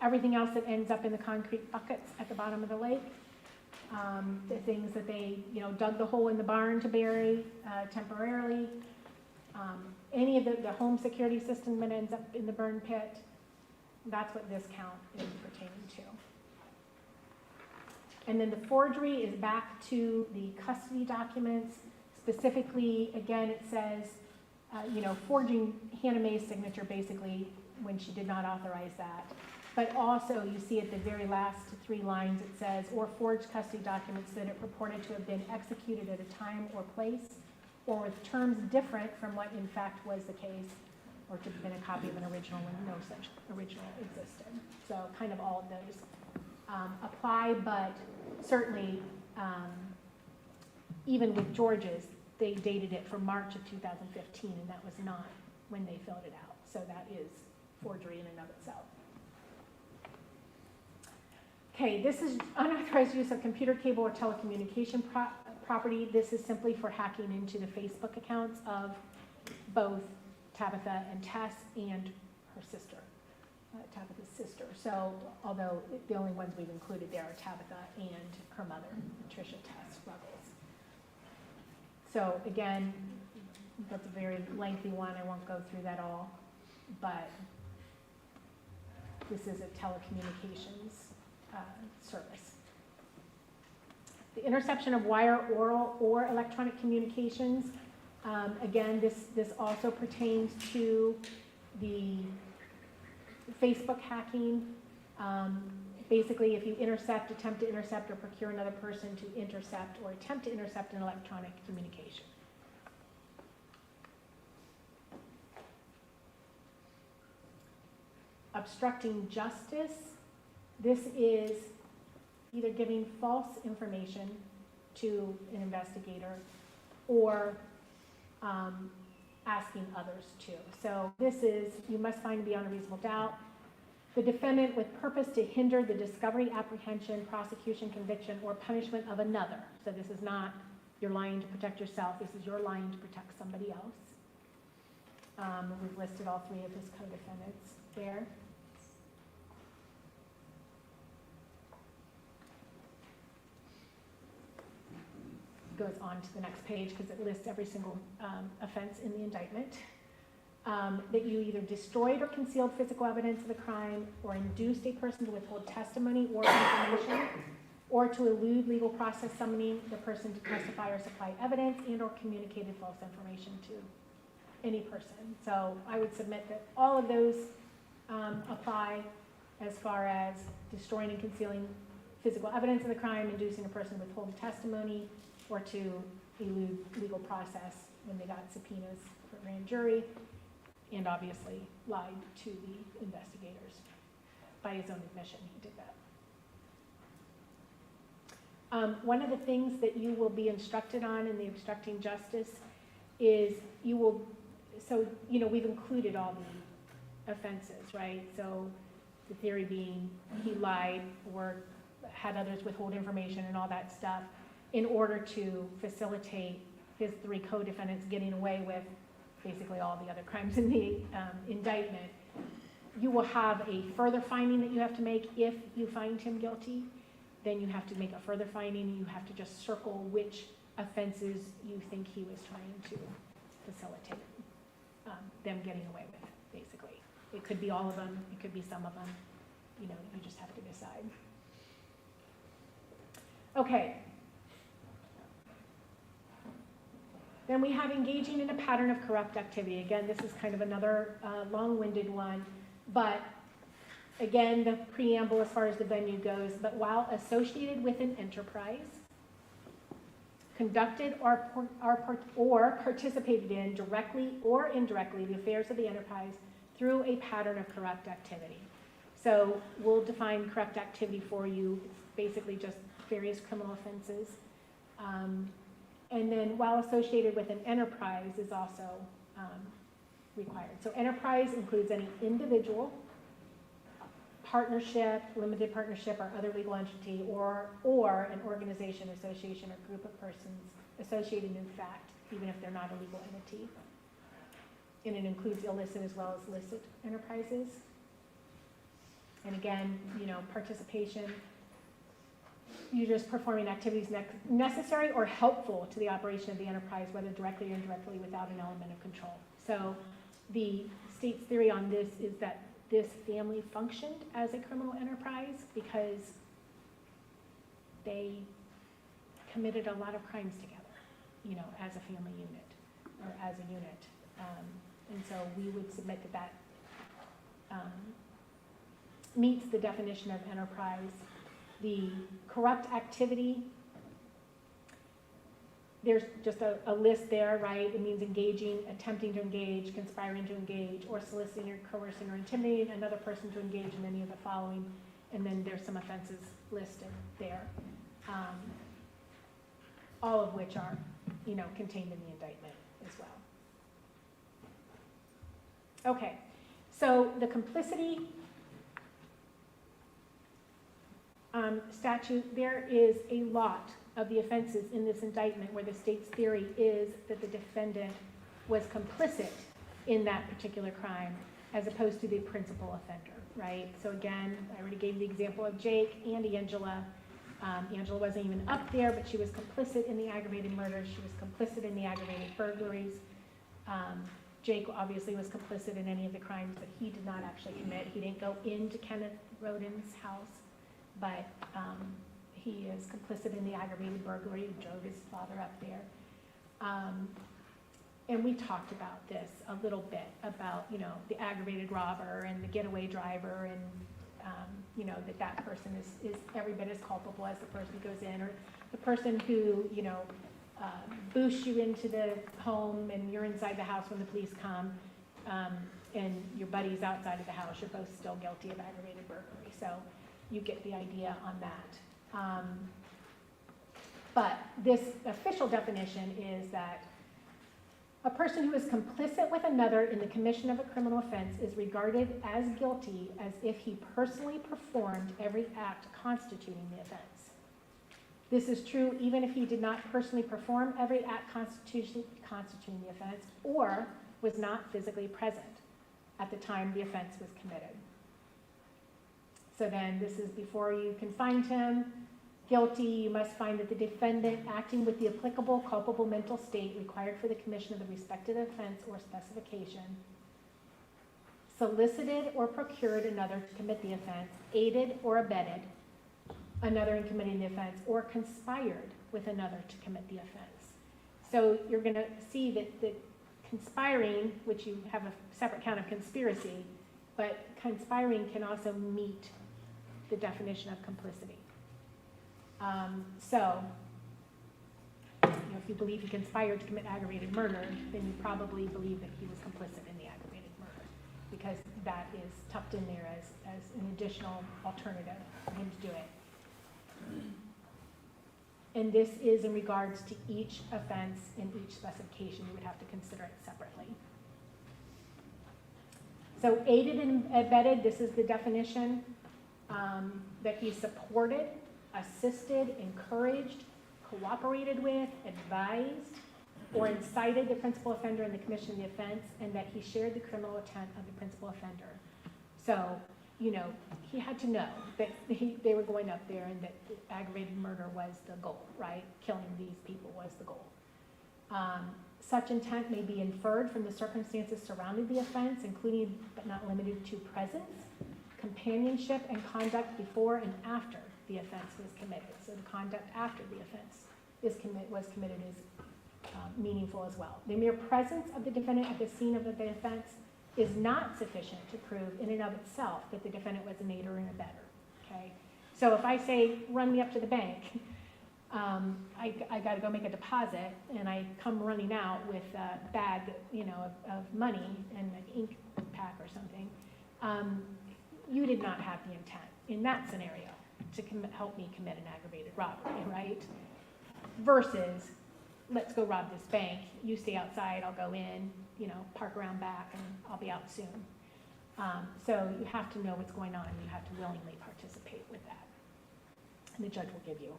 everything else that ends up in the concrete buckets at the bottom of the lake. The things that they, dug the hole in the barn to bury temporarily. Any of the home security system that ends up in the burn pit. That's what this count is pertaining to. And then the forgery is back to the custody documents. Specifically, again, it says, forging Hannah Mae's signature basically when she did not authorize that. But also, you see at the very last 3 lines, it says, or forged custody documents that are purported to have been executed at a time or place, or with terms different from what in fact was the case, or to have been a copy of an original when no such original existed. So kind of all of those apply, but certainly, even with George's, they dated it from March of 2015, and that was not when they filled it out. So that is forgery in and of itself. Okay, this is unauthorized use of computer cable or telecommunication property. This is simply for hacking into the Facebook accounts of both Tabitha and Tess and her sister, Tabitha's sister. So, although the only ones we've included there are Tabitha and her mother, Patricia Tess Ruggles. So again, that's a very lengthy one. I won't go through that all, but this is a telecommunications service. The interception of wire, oral, or electronic communications. Again, this also pertains to the Facebook hacking. Basically, if you intercept, attempt to intercept, or procure another person to intercept or attempt to intercept an electronic communication. Obstructing justice. This is either giving false information to an investigator or asking others to. So this is, you must find beyond a reasonable doubt the defendant with purpose to hinder the discovery, apprehension, prosecution, conviction, or punishment of another. So this is not you're lying to protect yourself. This is you're lying to protect somebody else. We've listed all 3 of his co-defendants there. Goes on to the next page because it lists every single offense in the indictment. That you either destroyed or concealed physical evidence of the crime, or induced a person to withhold testimony or information, or to elude legal process summoning the person to testify or supply evidence, and or communicated false information to any person. So I would submit that all of those apply as far as destroying and concealing physical evidence of the crime, inducing a person to withhold testimony, or to elude legal process when they got subpoenas for grand jury, and obviously lied to the investigators. By his own admission, he did that. One of the things that you will be instructed on in the obstructing justice is we've included all the offenses, right? So the theory being he lied or had others withhold information and all that stuff in order to facilitate his 3 co-defendants getting away with basically all the other crimes in the indictment. You will have a further finding that you have to make if you find him guilty. Then you have to make a further finding. You have to just circle which offenses you think he was trying to facilitate them getting away with, basically. It could be all of them. It could be some of them. You just have to decide. Okay. Then we have engaging in a pattern of corrupt activity. Again, this is kind of another long-winded one, but again, the preamble as far as the venue goes, but while associated with an enterprise, conducted or participated in directly or indirectly the affairs of the enterprise through a pattern of corrupt activity. So we'll define corrupt activity for you. It's basically just various criminal offenses. And then while associated with an enterprise is also required. So enterprise includes any individual, partnership, limited partnership, or other legal entity, or an organization, association, or group of persons associated in fact, even if they're not a legal entity. And it includes illicit as well as licit enterprises. And again, participation, you're just performing activities necessary or helpful to the operation of the enterprise, whether directly or indirectly, without an element of control. So the state's theory on this is that this family functioned as a criminal enterprise because they committed a lot of crimes together, as a family unit or as a unit. And so we would submit that meets the definition of enterprise. The corrupt activity, there's just a list there, right? It means engaging, attempting to engage, conspiring to engage, or soliciting or coercing or intimidating another person to engage in any of the following. And then there's some offenses listed there, all of which are, contained in the indictment as well. Okay, so the complicity statute, there is a lot of the offenses in this indictment where the state's theory is that the defendant was complicit in that particular crime as opposed to the principal offender, right? So again, I already gave the example of Jake and Angela. Angela wasn't even up there, but she was complicit in the aggravated murders. She was complicit in the aggravated burglaries. Jake obviously was complicit in any of the crimes, but he did not actually commit. He didn't go into Kenneth Roden's house, but he is complicit in the aggravated burglary. He drove his father up there. And we talked about this a little bit, about, the aggravated robber and the getaway driver, and, that person is every bit as culpable as the person who goes in, or the person who, boosts you into the home and you're inside the house when the police come, and your buddy's outside of the house. You're both still guilty of aggravated burglary. So you get the idea on that. But this official definition is that a person who is complicit with another in the commission of a criminal offense is regarded as guilty as if he personally performed every act constituting the offense. This is true even if he did not personally perform every act constituting the offense or was not physically present at the time the offense was committed. So then this is before you can find him guilty, you must find that the defendant, acting with the applicable culpable mental state required for the commission of the respective offense or specification, solicited or procured another to commit the offense, aided or abetted another in committing the offense, or conspired with another to commit the offense. So you're going to see that conspiring, which you have a separate count of conspiracy, but conspiring can also meet the definition of complicity. So, if you believe he conspired to commit aggravated murder, then you probably believe that he was complicit in the aggravated murder, because that is tucked in there as an additional alternative for him to do it. And this is in regards to each offense in each specification. You would have to consider it separately. So aided and abetted, this is the definition, that he supported, assisted, encouraged, cooperated with, advised, or incited the principal offender in the commission of the offense, and that he shared the criminal intent of the principal offender. So, he had to know that they were going up there and that aggravated murder was the goal, right? Killing these people was the goal. Such intent may be inferred from the circumstances surrounding the offense, including but not limited to presence, companionship, and conduct before and after the offense was committed. So the conduct after the offense was committed is meaningful as well. The mere presence of the defendant at the scene of the offense is not sufficient to prove in and of itself that the defendant was an aider and abetter. Okay? So if I say, run me up to the bank, I got to go make a deposit, and I come running out with a bag, of money and an ink pack or something, you did not have the intent in that scenario to help me commit an aggravated robbery, right? Versus, let's go rob this bank, you stay outside, I'll go in, park around back and I'll be out soon. So you have to know what's going on, and you have to willingly participate with that. And the judge will give you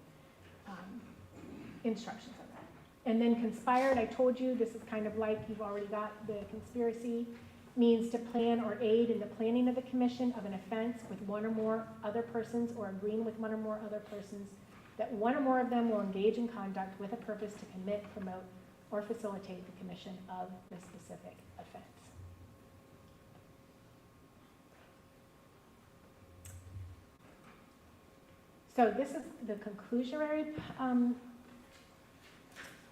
instructions on that. And then conspired, I told you, this is kind of like you've already got the conspiracy, means to plan or aid in the planning of the commission of an offense with one or more other persons, or agreeing with one or more other persons that one or more of them will engage in conduct with a purpose to commit, promote, or facilitate the commission of the specific offense. So this is the conclusionary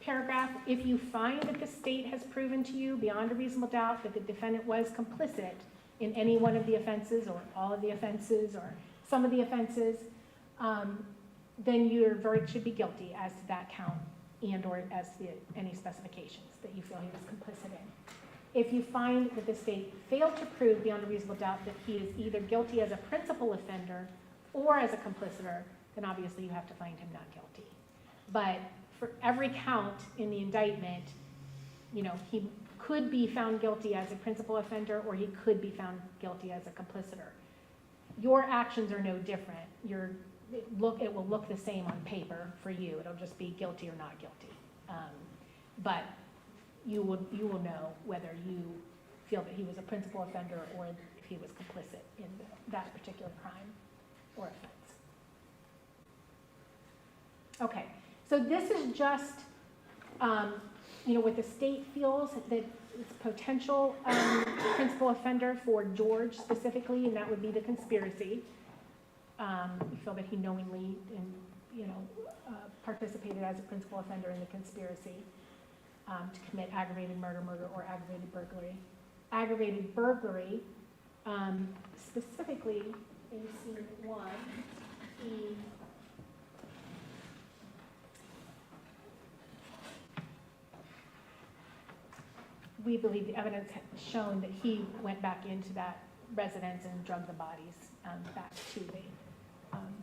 paragraph. If you find that the state has proven to you beyond a reasonable doubt that the defendant was complicit in any one of the offenses, or all of the offenses, or some of the offenses, then your verdict should be guilty as to that count and or as to any specifications that you feel he was complicit in. If you find that the state failed to prove beyond a reasonable doubt that he is either guilty as a principal offender or as a complicitor, then obviously you have to find him not guilty. But for every count in the indictment, he could be found guilty as a principal offender, or he could be found guilty as a complicitor. Your actions are no different. It will look the same on paper for you. It'll just be guilty or not guilty. But you will know whether you feel that he was a principal offender or if he was complicit in that particular crime or offense. Okay, so this is just, what the state feels that it's potential principal offender for George specifically, and that would be the conspiracy. We feel that he knowingly participated as a principal offender in the conspiracy to commit aggravated murder, or aggravated burglary. Aggravated burglary, specifically in scene 1, we believe the evidence has shown that he went back into that residence and drugged the bodies back to the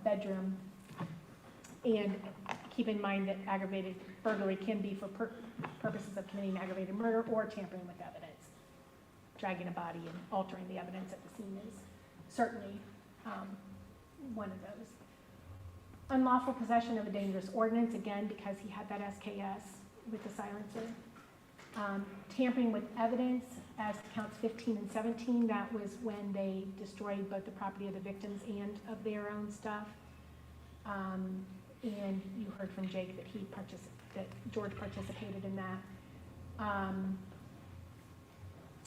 bedroom. And keep in mind that aggravated burglary can be for purposes of committing aggravated murder or tampering with evidence. Dragging a body and altering the evidence at the scene is certainly one of those. Unlawful possession of a dangerous ordinance, again, because he had that SKS with the silencer. Tampering with evidence, as counts 15 and 17, that was when they destroyed both the property of the victims and of their own stuff. And you heard from Jake that George participated in that.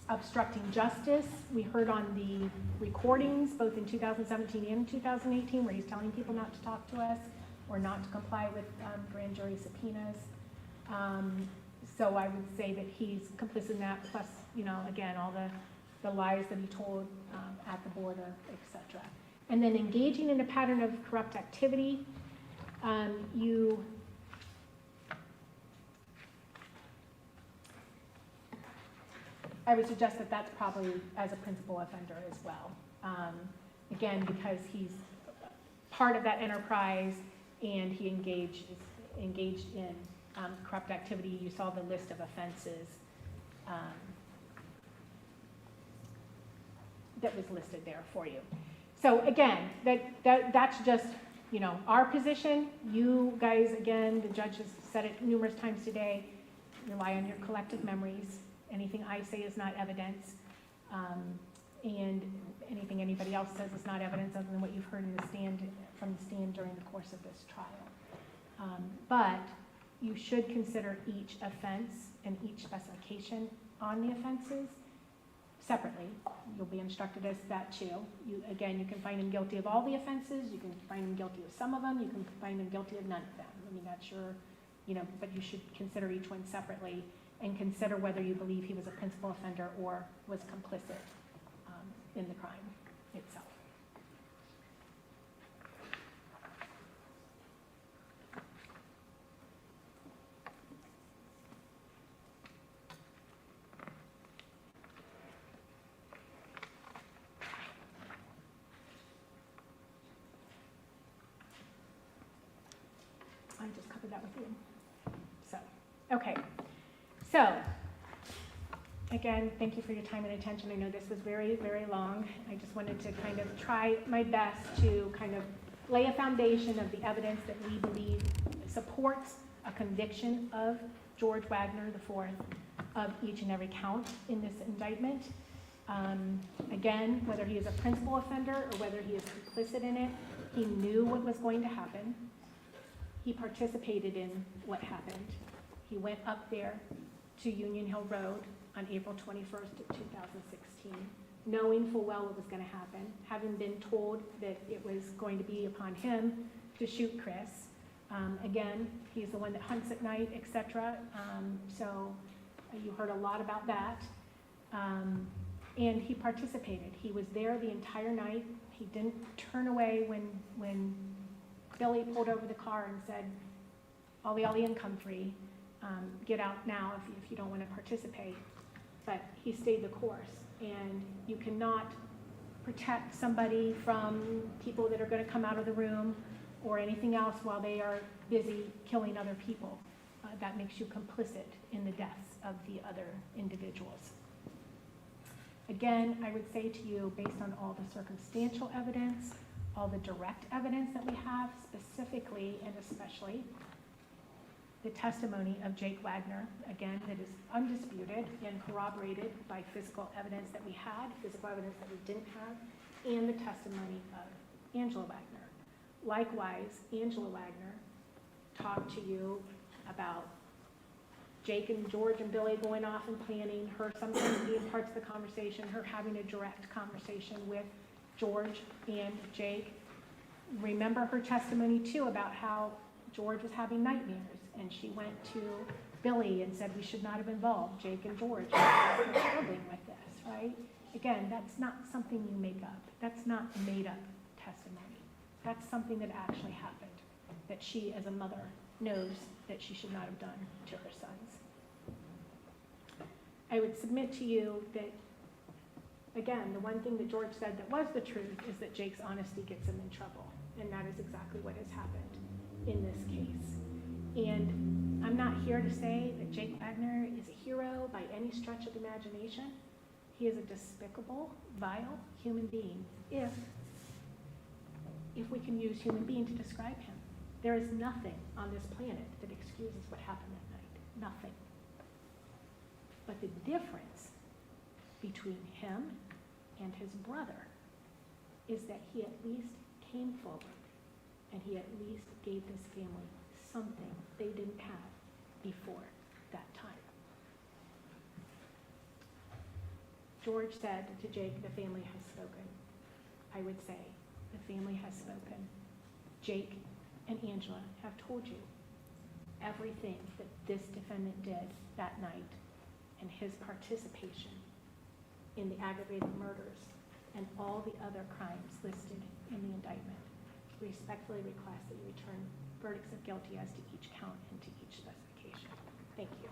Obstructing justice, we heard on the recordings, both in 2017 and 2018, where he's telling people not to talk to us or not to comply with grand jury subpoenas. So I would say that he's complicit in that, plus, again, all the lies that he told at the border, etc. And then engaging in a pattern of corrupt activity, I would suggest that that's probably as a principal offender as well. Again, because he's part of that enterprise and he engaged in corrupt activity. You saw the list of offenses that was listed there for you. So again, that's just our position. You guys, again, the judge has said it numerous times today, rely on your collective memories. Anything I say is not evidence, and anything anybody else says is not evidence other than what you've heard from the stand during the course of this trial. But you should consider each offense and each specification on the offenses separately. You'll be instructed as that too. Again, you can find him guilty of all the offenses, you can find him guilty of some of them, you can find him guilty of none of them. I mean, that's your, but you should consider each one separately and consider whether you believe he was a principal offender or was complicit in the crime itself. I just covered that with you. So, okay. So, Again, thank you for your time and attention. I know this was very, very long. I just wanted to kind of try my best to kind of lay a foundation of the evidence that we believe supports a conviction of George Wagner IV of each and every count in this indictment. Again, whether he is a principal offender or whether he is complicit in it, he knew what was going to happen. He participated in what happened. He went up there to Union Hill Road on April 21st of 2016, knowing full well what was going to happen, having been told that it was going to be upon him to shoot Chris. Again, he's the one that hunts at night, etc. So you heard a lot about that. And he participated. He was there the entire night. He didn't turn away when Billy pulled over the car and said, ollie, ollie, and come free. Get out now if you don't want to participate. But he stayed the course. And you cannot protect somebody from people that are going to come out of the room or anything else while they are busy killing other people. That makes you complicit in the deaths of the other individuals. Again, I would say to you, based on all the circumstantial evidence, all the direct evidence that we have, specifically and especially the testimony of Jake Wagner, again, that is undisputed and corroborated by physical evidence that we had, physical evidence that we didn't have, and the testimony of Angela Wagner. Likewise, Angela Wagner talked to you about Jake and George and Billy going off and planning, her sometimes being parts of the conversation, her having a direct conversation with George and Jake. Remember her testimony too about how George was having nightmares, and she went to Billy and said we should not have involved Jake and George. We're struggling with this, right? Again, that's not something you make up. That's not made up testimony. That's something that actually happened, that she as a mother knows that she should not have done to her sons. I would submit to you that, again, the one thing that George said that was the truth is that Jake's honesty gets him in trouble, and that is exactly what has happened in this case. And I'm not here to say that Jake Wagner is a hero by any stretch of the imagination. He is a despicable, vile human being, if we can use human being to describe him. There is nothing on this planet that excuses what happened that night. Nothing. But the difference between him and his brother is that he at least came forward and he at least gave this family something they didn't have before that time. George said to Jake, the family has spoken. I would say the family has spoken. Jake and Angela have told you everything that this defendant did that night and his participation in the aggravated murders and all the other crimes listed in the indictment. We respectfully request that you return verdicts of guilty as to each count and to each specification. Thank you.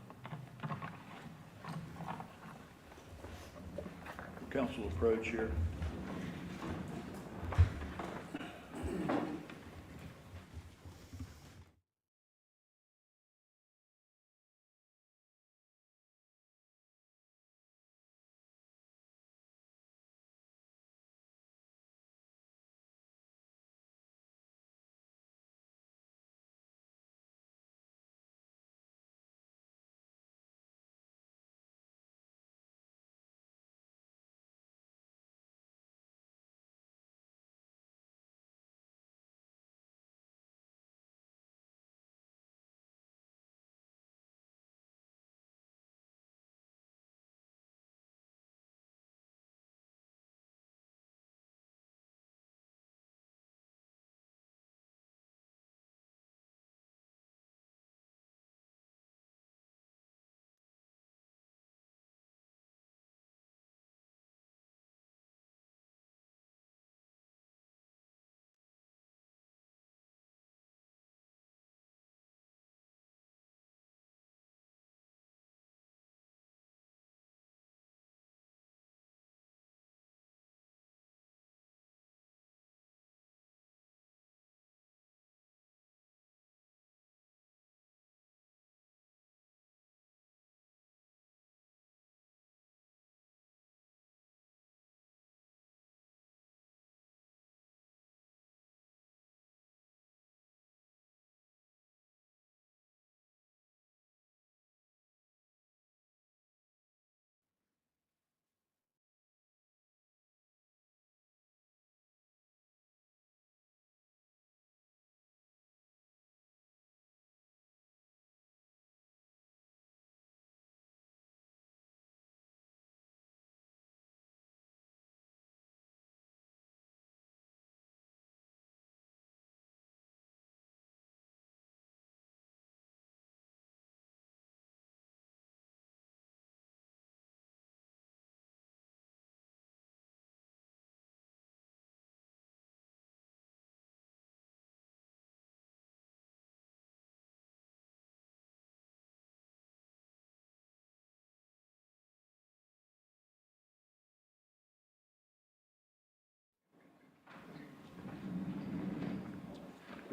Council approach here.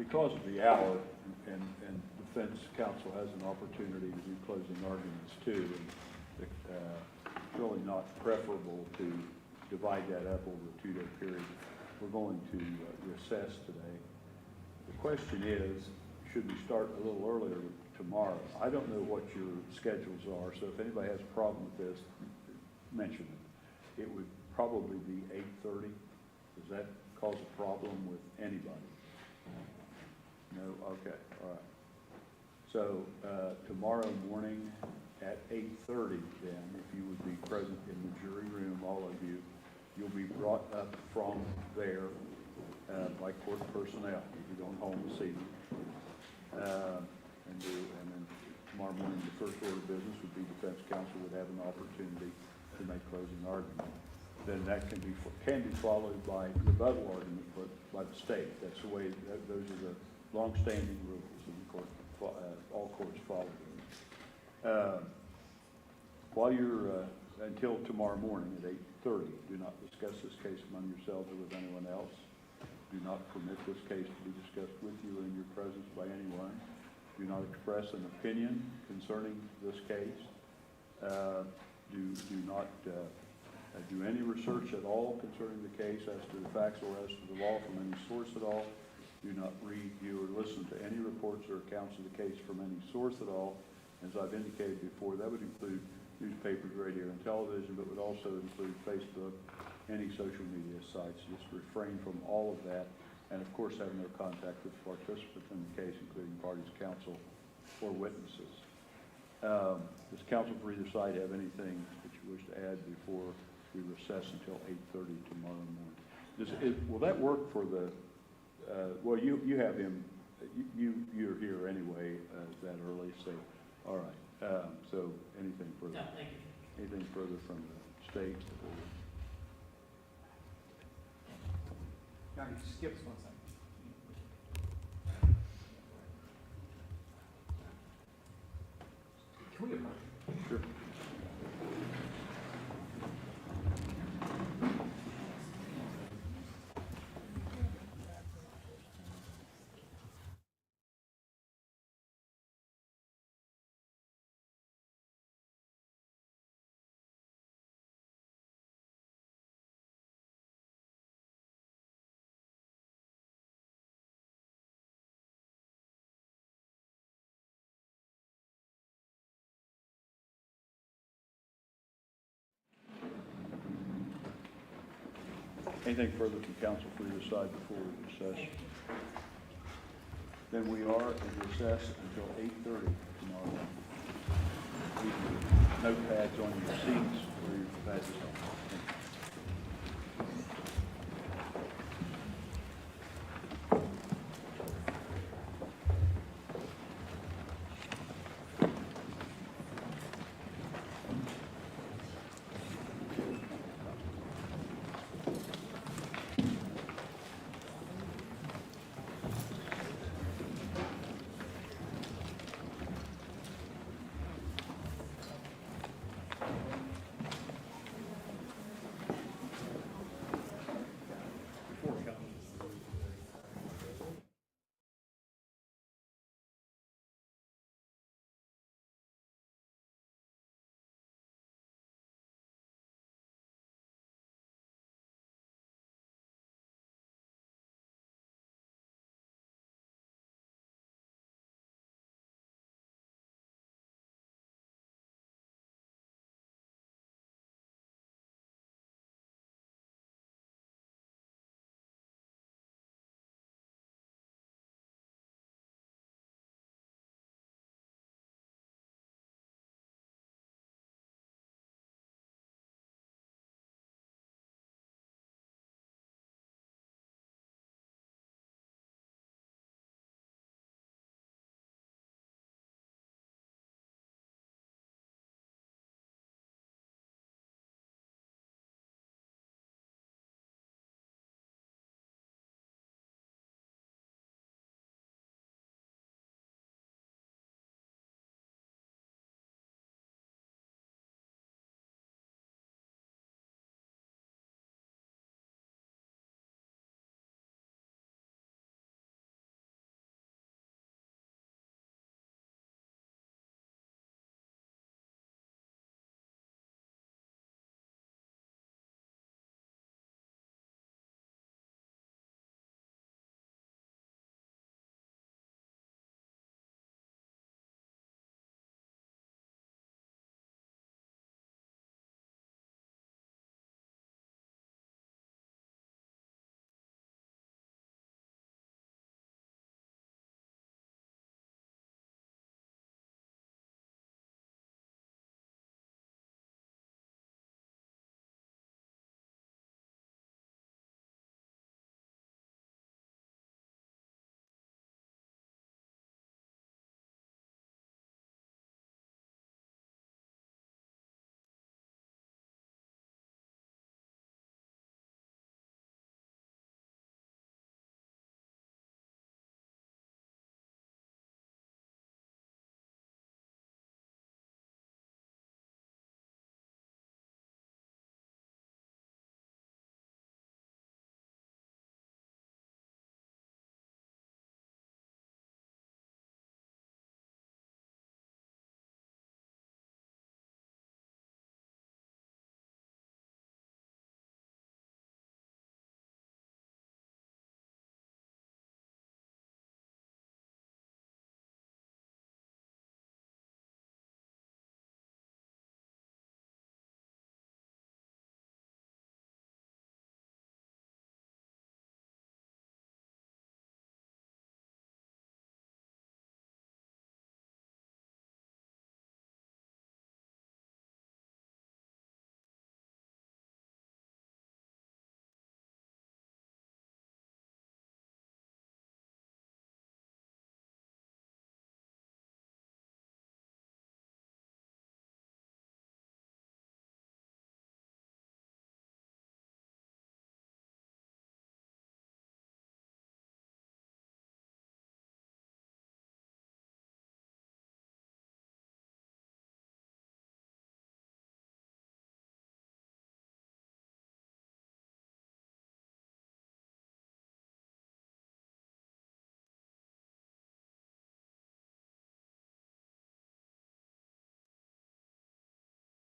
because of the hour, and defense counsel has an opportunity to do closing arguments too, and it's really not preferable to divide that up over a 2-day period. We're going to recess today. The question is, should we start a little earlier tomorrow? I don't know what your schedules are, so if anybody has a problem with this, mention it. It would probably be 8:30. Does that cause a problem with anybody? No? Okay, all right. So tomorrow morning at 8:30 then, if you would be present in the jury room, all of you, you'll be brought up from there by court personnel. You'll be going home this evening. And then tomorrow morning, the first order of business would be defense counsel would have an opportunity to make closing argument. Then that can be followed by rebuttal argument by the state. That's the way, those are the long-standing rules in the court, all courts follow them. While you're, until tomorrow morning at 8:30, do not discuss this case among yourselves or with anyone else. Do not permit this case to be discussed with you or in your presence by anyone. Do not express an opinion concerning this case. Do not do any research at all concerning the case as to the facts or as to the law from any source at all. Do not read, view, or listen to any reports or accounts of the case from any source at all. As I've indicated before, that would include newspapers, radio, and television, but would also include Facebook, any social media sites. Just refrain from all of that, and of course have no contact with participants in the case, including parties, counsel, or witnesses. Does counsel for either side have anything that you wish to add before we recess until 8:30 tomorrow morning? Will that work for the, well, you have him, you're here anyway that early, so, all right. So anything further? No, thank you. Anything further from the state? Now, just give us 1 second. Can we approach? Sure. Anything further from counsel for your side before we recess? Then we are in recess until 8:30 tomorrow. Keep your notepads on your seats or your badges on.